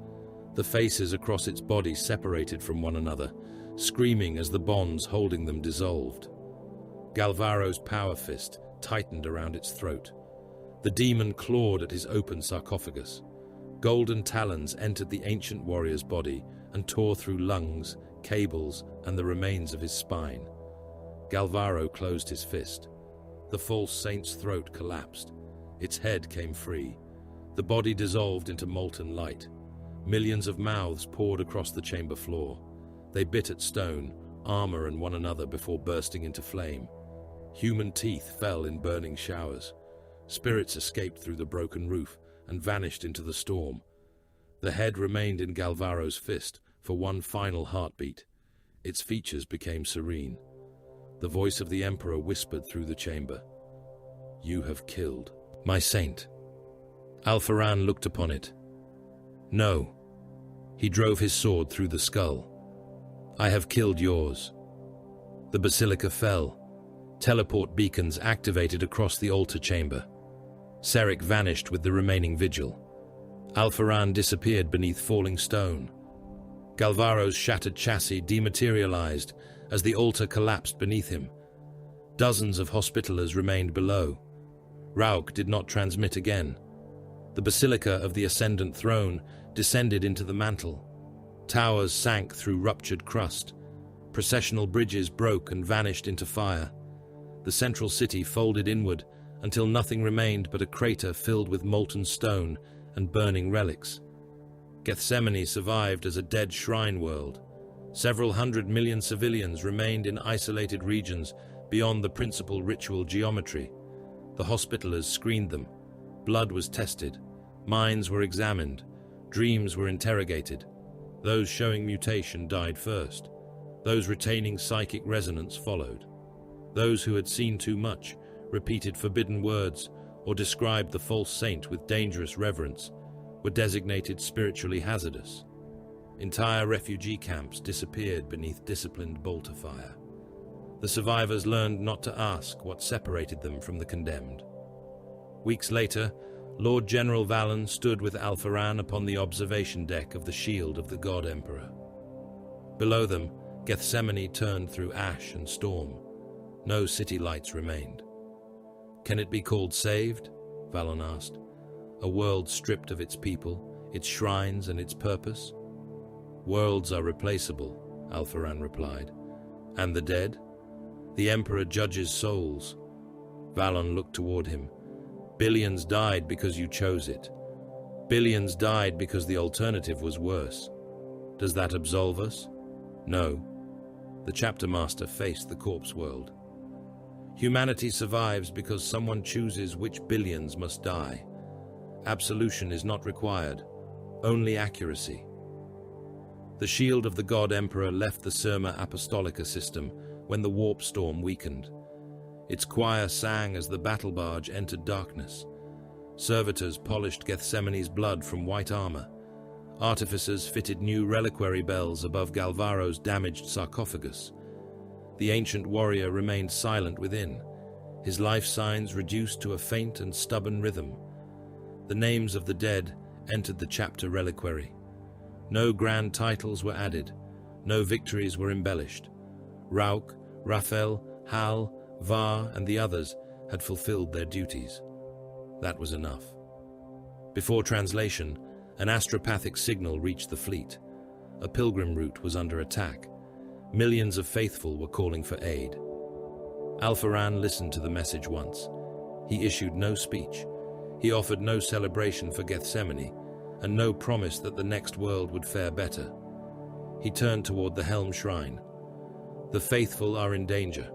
The faces across its body separated from one another, screaming as the bonds holding them dissolved. Galvaro's power fist tightened around its throat. The demon clawed at his open sarcophagus. Golden talons entered the ancient warrior's body and tore through lungs, cables, and the remains of his spine. Galvaro closed his fist. The false saint's throat collapsed. Its head came free. The body dissolved into molten light. Millions of mouths poured across the chamber floor. They bit at stone, armor, and one another before bursting into flame. Human teeth fell in burning showers. Spirits escaped through the broken roof and vanished into the storm. The head remained in Galvaro's fist for one final heartbeat. Its features became serene. The voice of the Emperor whispered through the chamber. "You have killed my saint." Alpharan looked upon it. "No." He drove his sword through the skull. "I have killed yours." The basilica fell. Teleport beacons activated across the altar chamber. Seric vanished with the remaining vigil. Alpharan disappeared beneath falling stone. Galvaro's shattered chassis dematerialized as the altar collapsed beneath him. Dozens of Hospitallers remained below. Rauk did not transmit again. The Basilica of the Ascendant Throne descended into the mantle. Towers sank through ruptured crust. Processional bridges broke and vanished into fire. The central city folded inward until nothing remained but a crater filled with molten stone and burning relics. Gethsemane survived as a dead shrine world. Several 100 million civilians remained in isolated regions beyond the principal ritual geometry. The Hospitallers screened them. Blood was tested. Minds were examined. Dreams were interrogated. Those showing mutation died first. Those retaining psychic resonance followed. Those who had seen too much repeated forbidden words or described the false saint with dangerous reverence were designated spiritually hazardous. Entire refugee camps disappeared beneath disciplined bolter fire. The survivors learned not to ask what separated them from the condemned. Weeks later, Lord General Valen stood with Alpharan upon the observation deck of the shield of the God Emperor. Below them, Gethsemane turned through ash and storm. No city lights remained. "Can it be called saved?" Valen asked. "A world stripped of its people, its shrines, and its purpose?" "Worlds are replaceable," Alpharan replied. "And the dead?" "The Emperor judges souls." Valen looked toward him. "Billions died because you chose it. Billions died because the alternative was worse. Does that absolve us?" "No." The chapter master faced the corpse world. "Humanity survives because someone chooses which billions must die. Absolution is not required, only accuracy." The shield of the God Emperor left the Surma Apostolica system when the warp storm weakened. Its choir sang as the battle barge entered darkness. Servitors polished Gethsemane's blood from white armor. Artificers fitted new reliquary bells above Galvaro's damaged sarcophagus. The ancient warrior remained silent within, his life signs reduced to a faint and stubborn rhythm. The names of the dead entered the chapter reliquary. No grand titles were added, no victories were embellished. Rauk, Raphael, Hal, Var, and the others had fulfilled their duties. That was enough. Before translation, an astropathic signal reached the fleet. A pilgrim route was under attack. Millions of faithful were calling for aid. Alpharan listened to the message once. He issued no speech. He offered no celebration for Gethsemane, and no promise that the next world would fare better. He turned toward the Helm Shrine. "The faithful are in danger."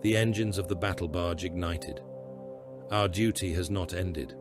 The engines of the battle barge ignited. "Our duty has not ended."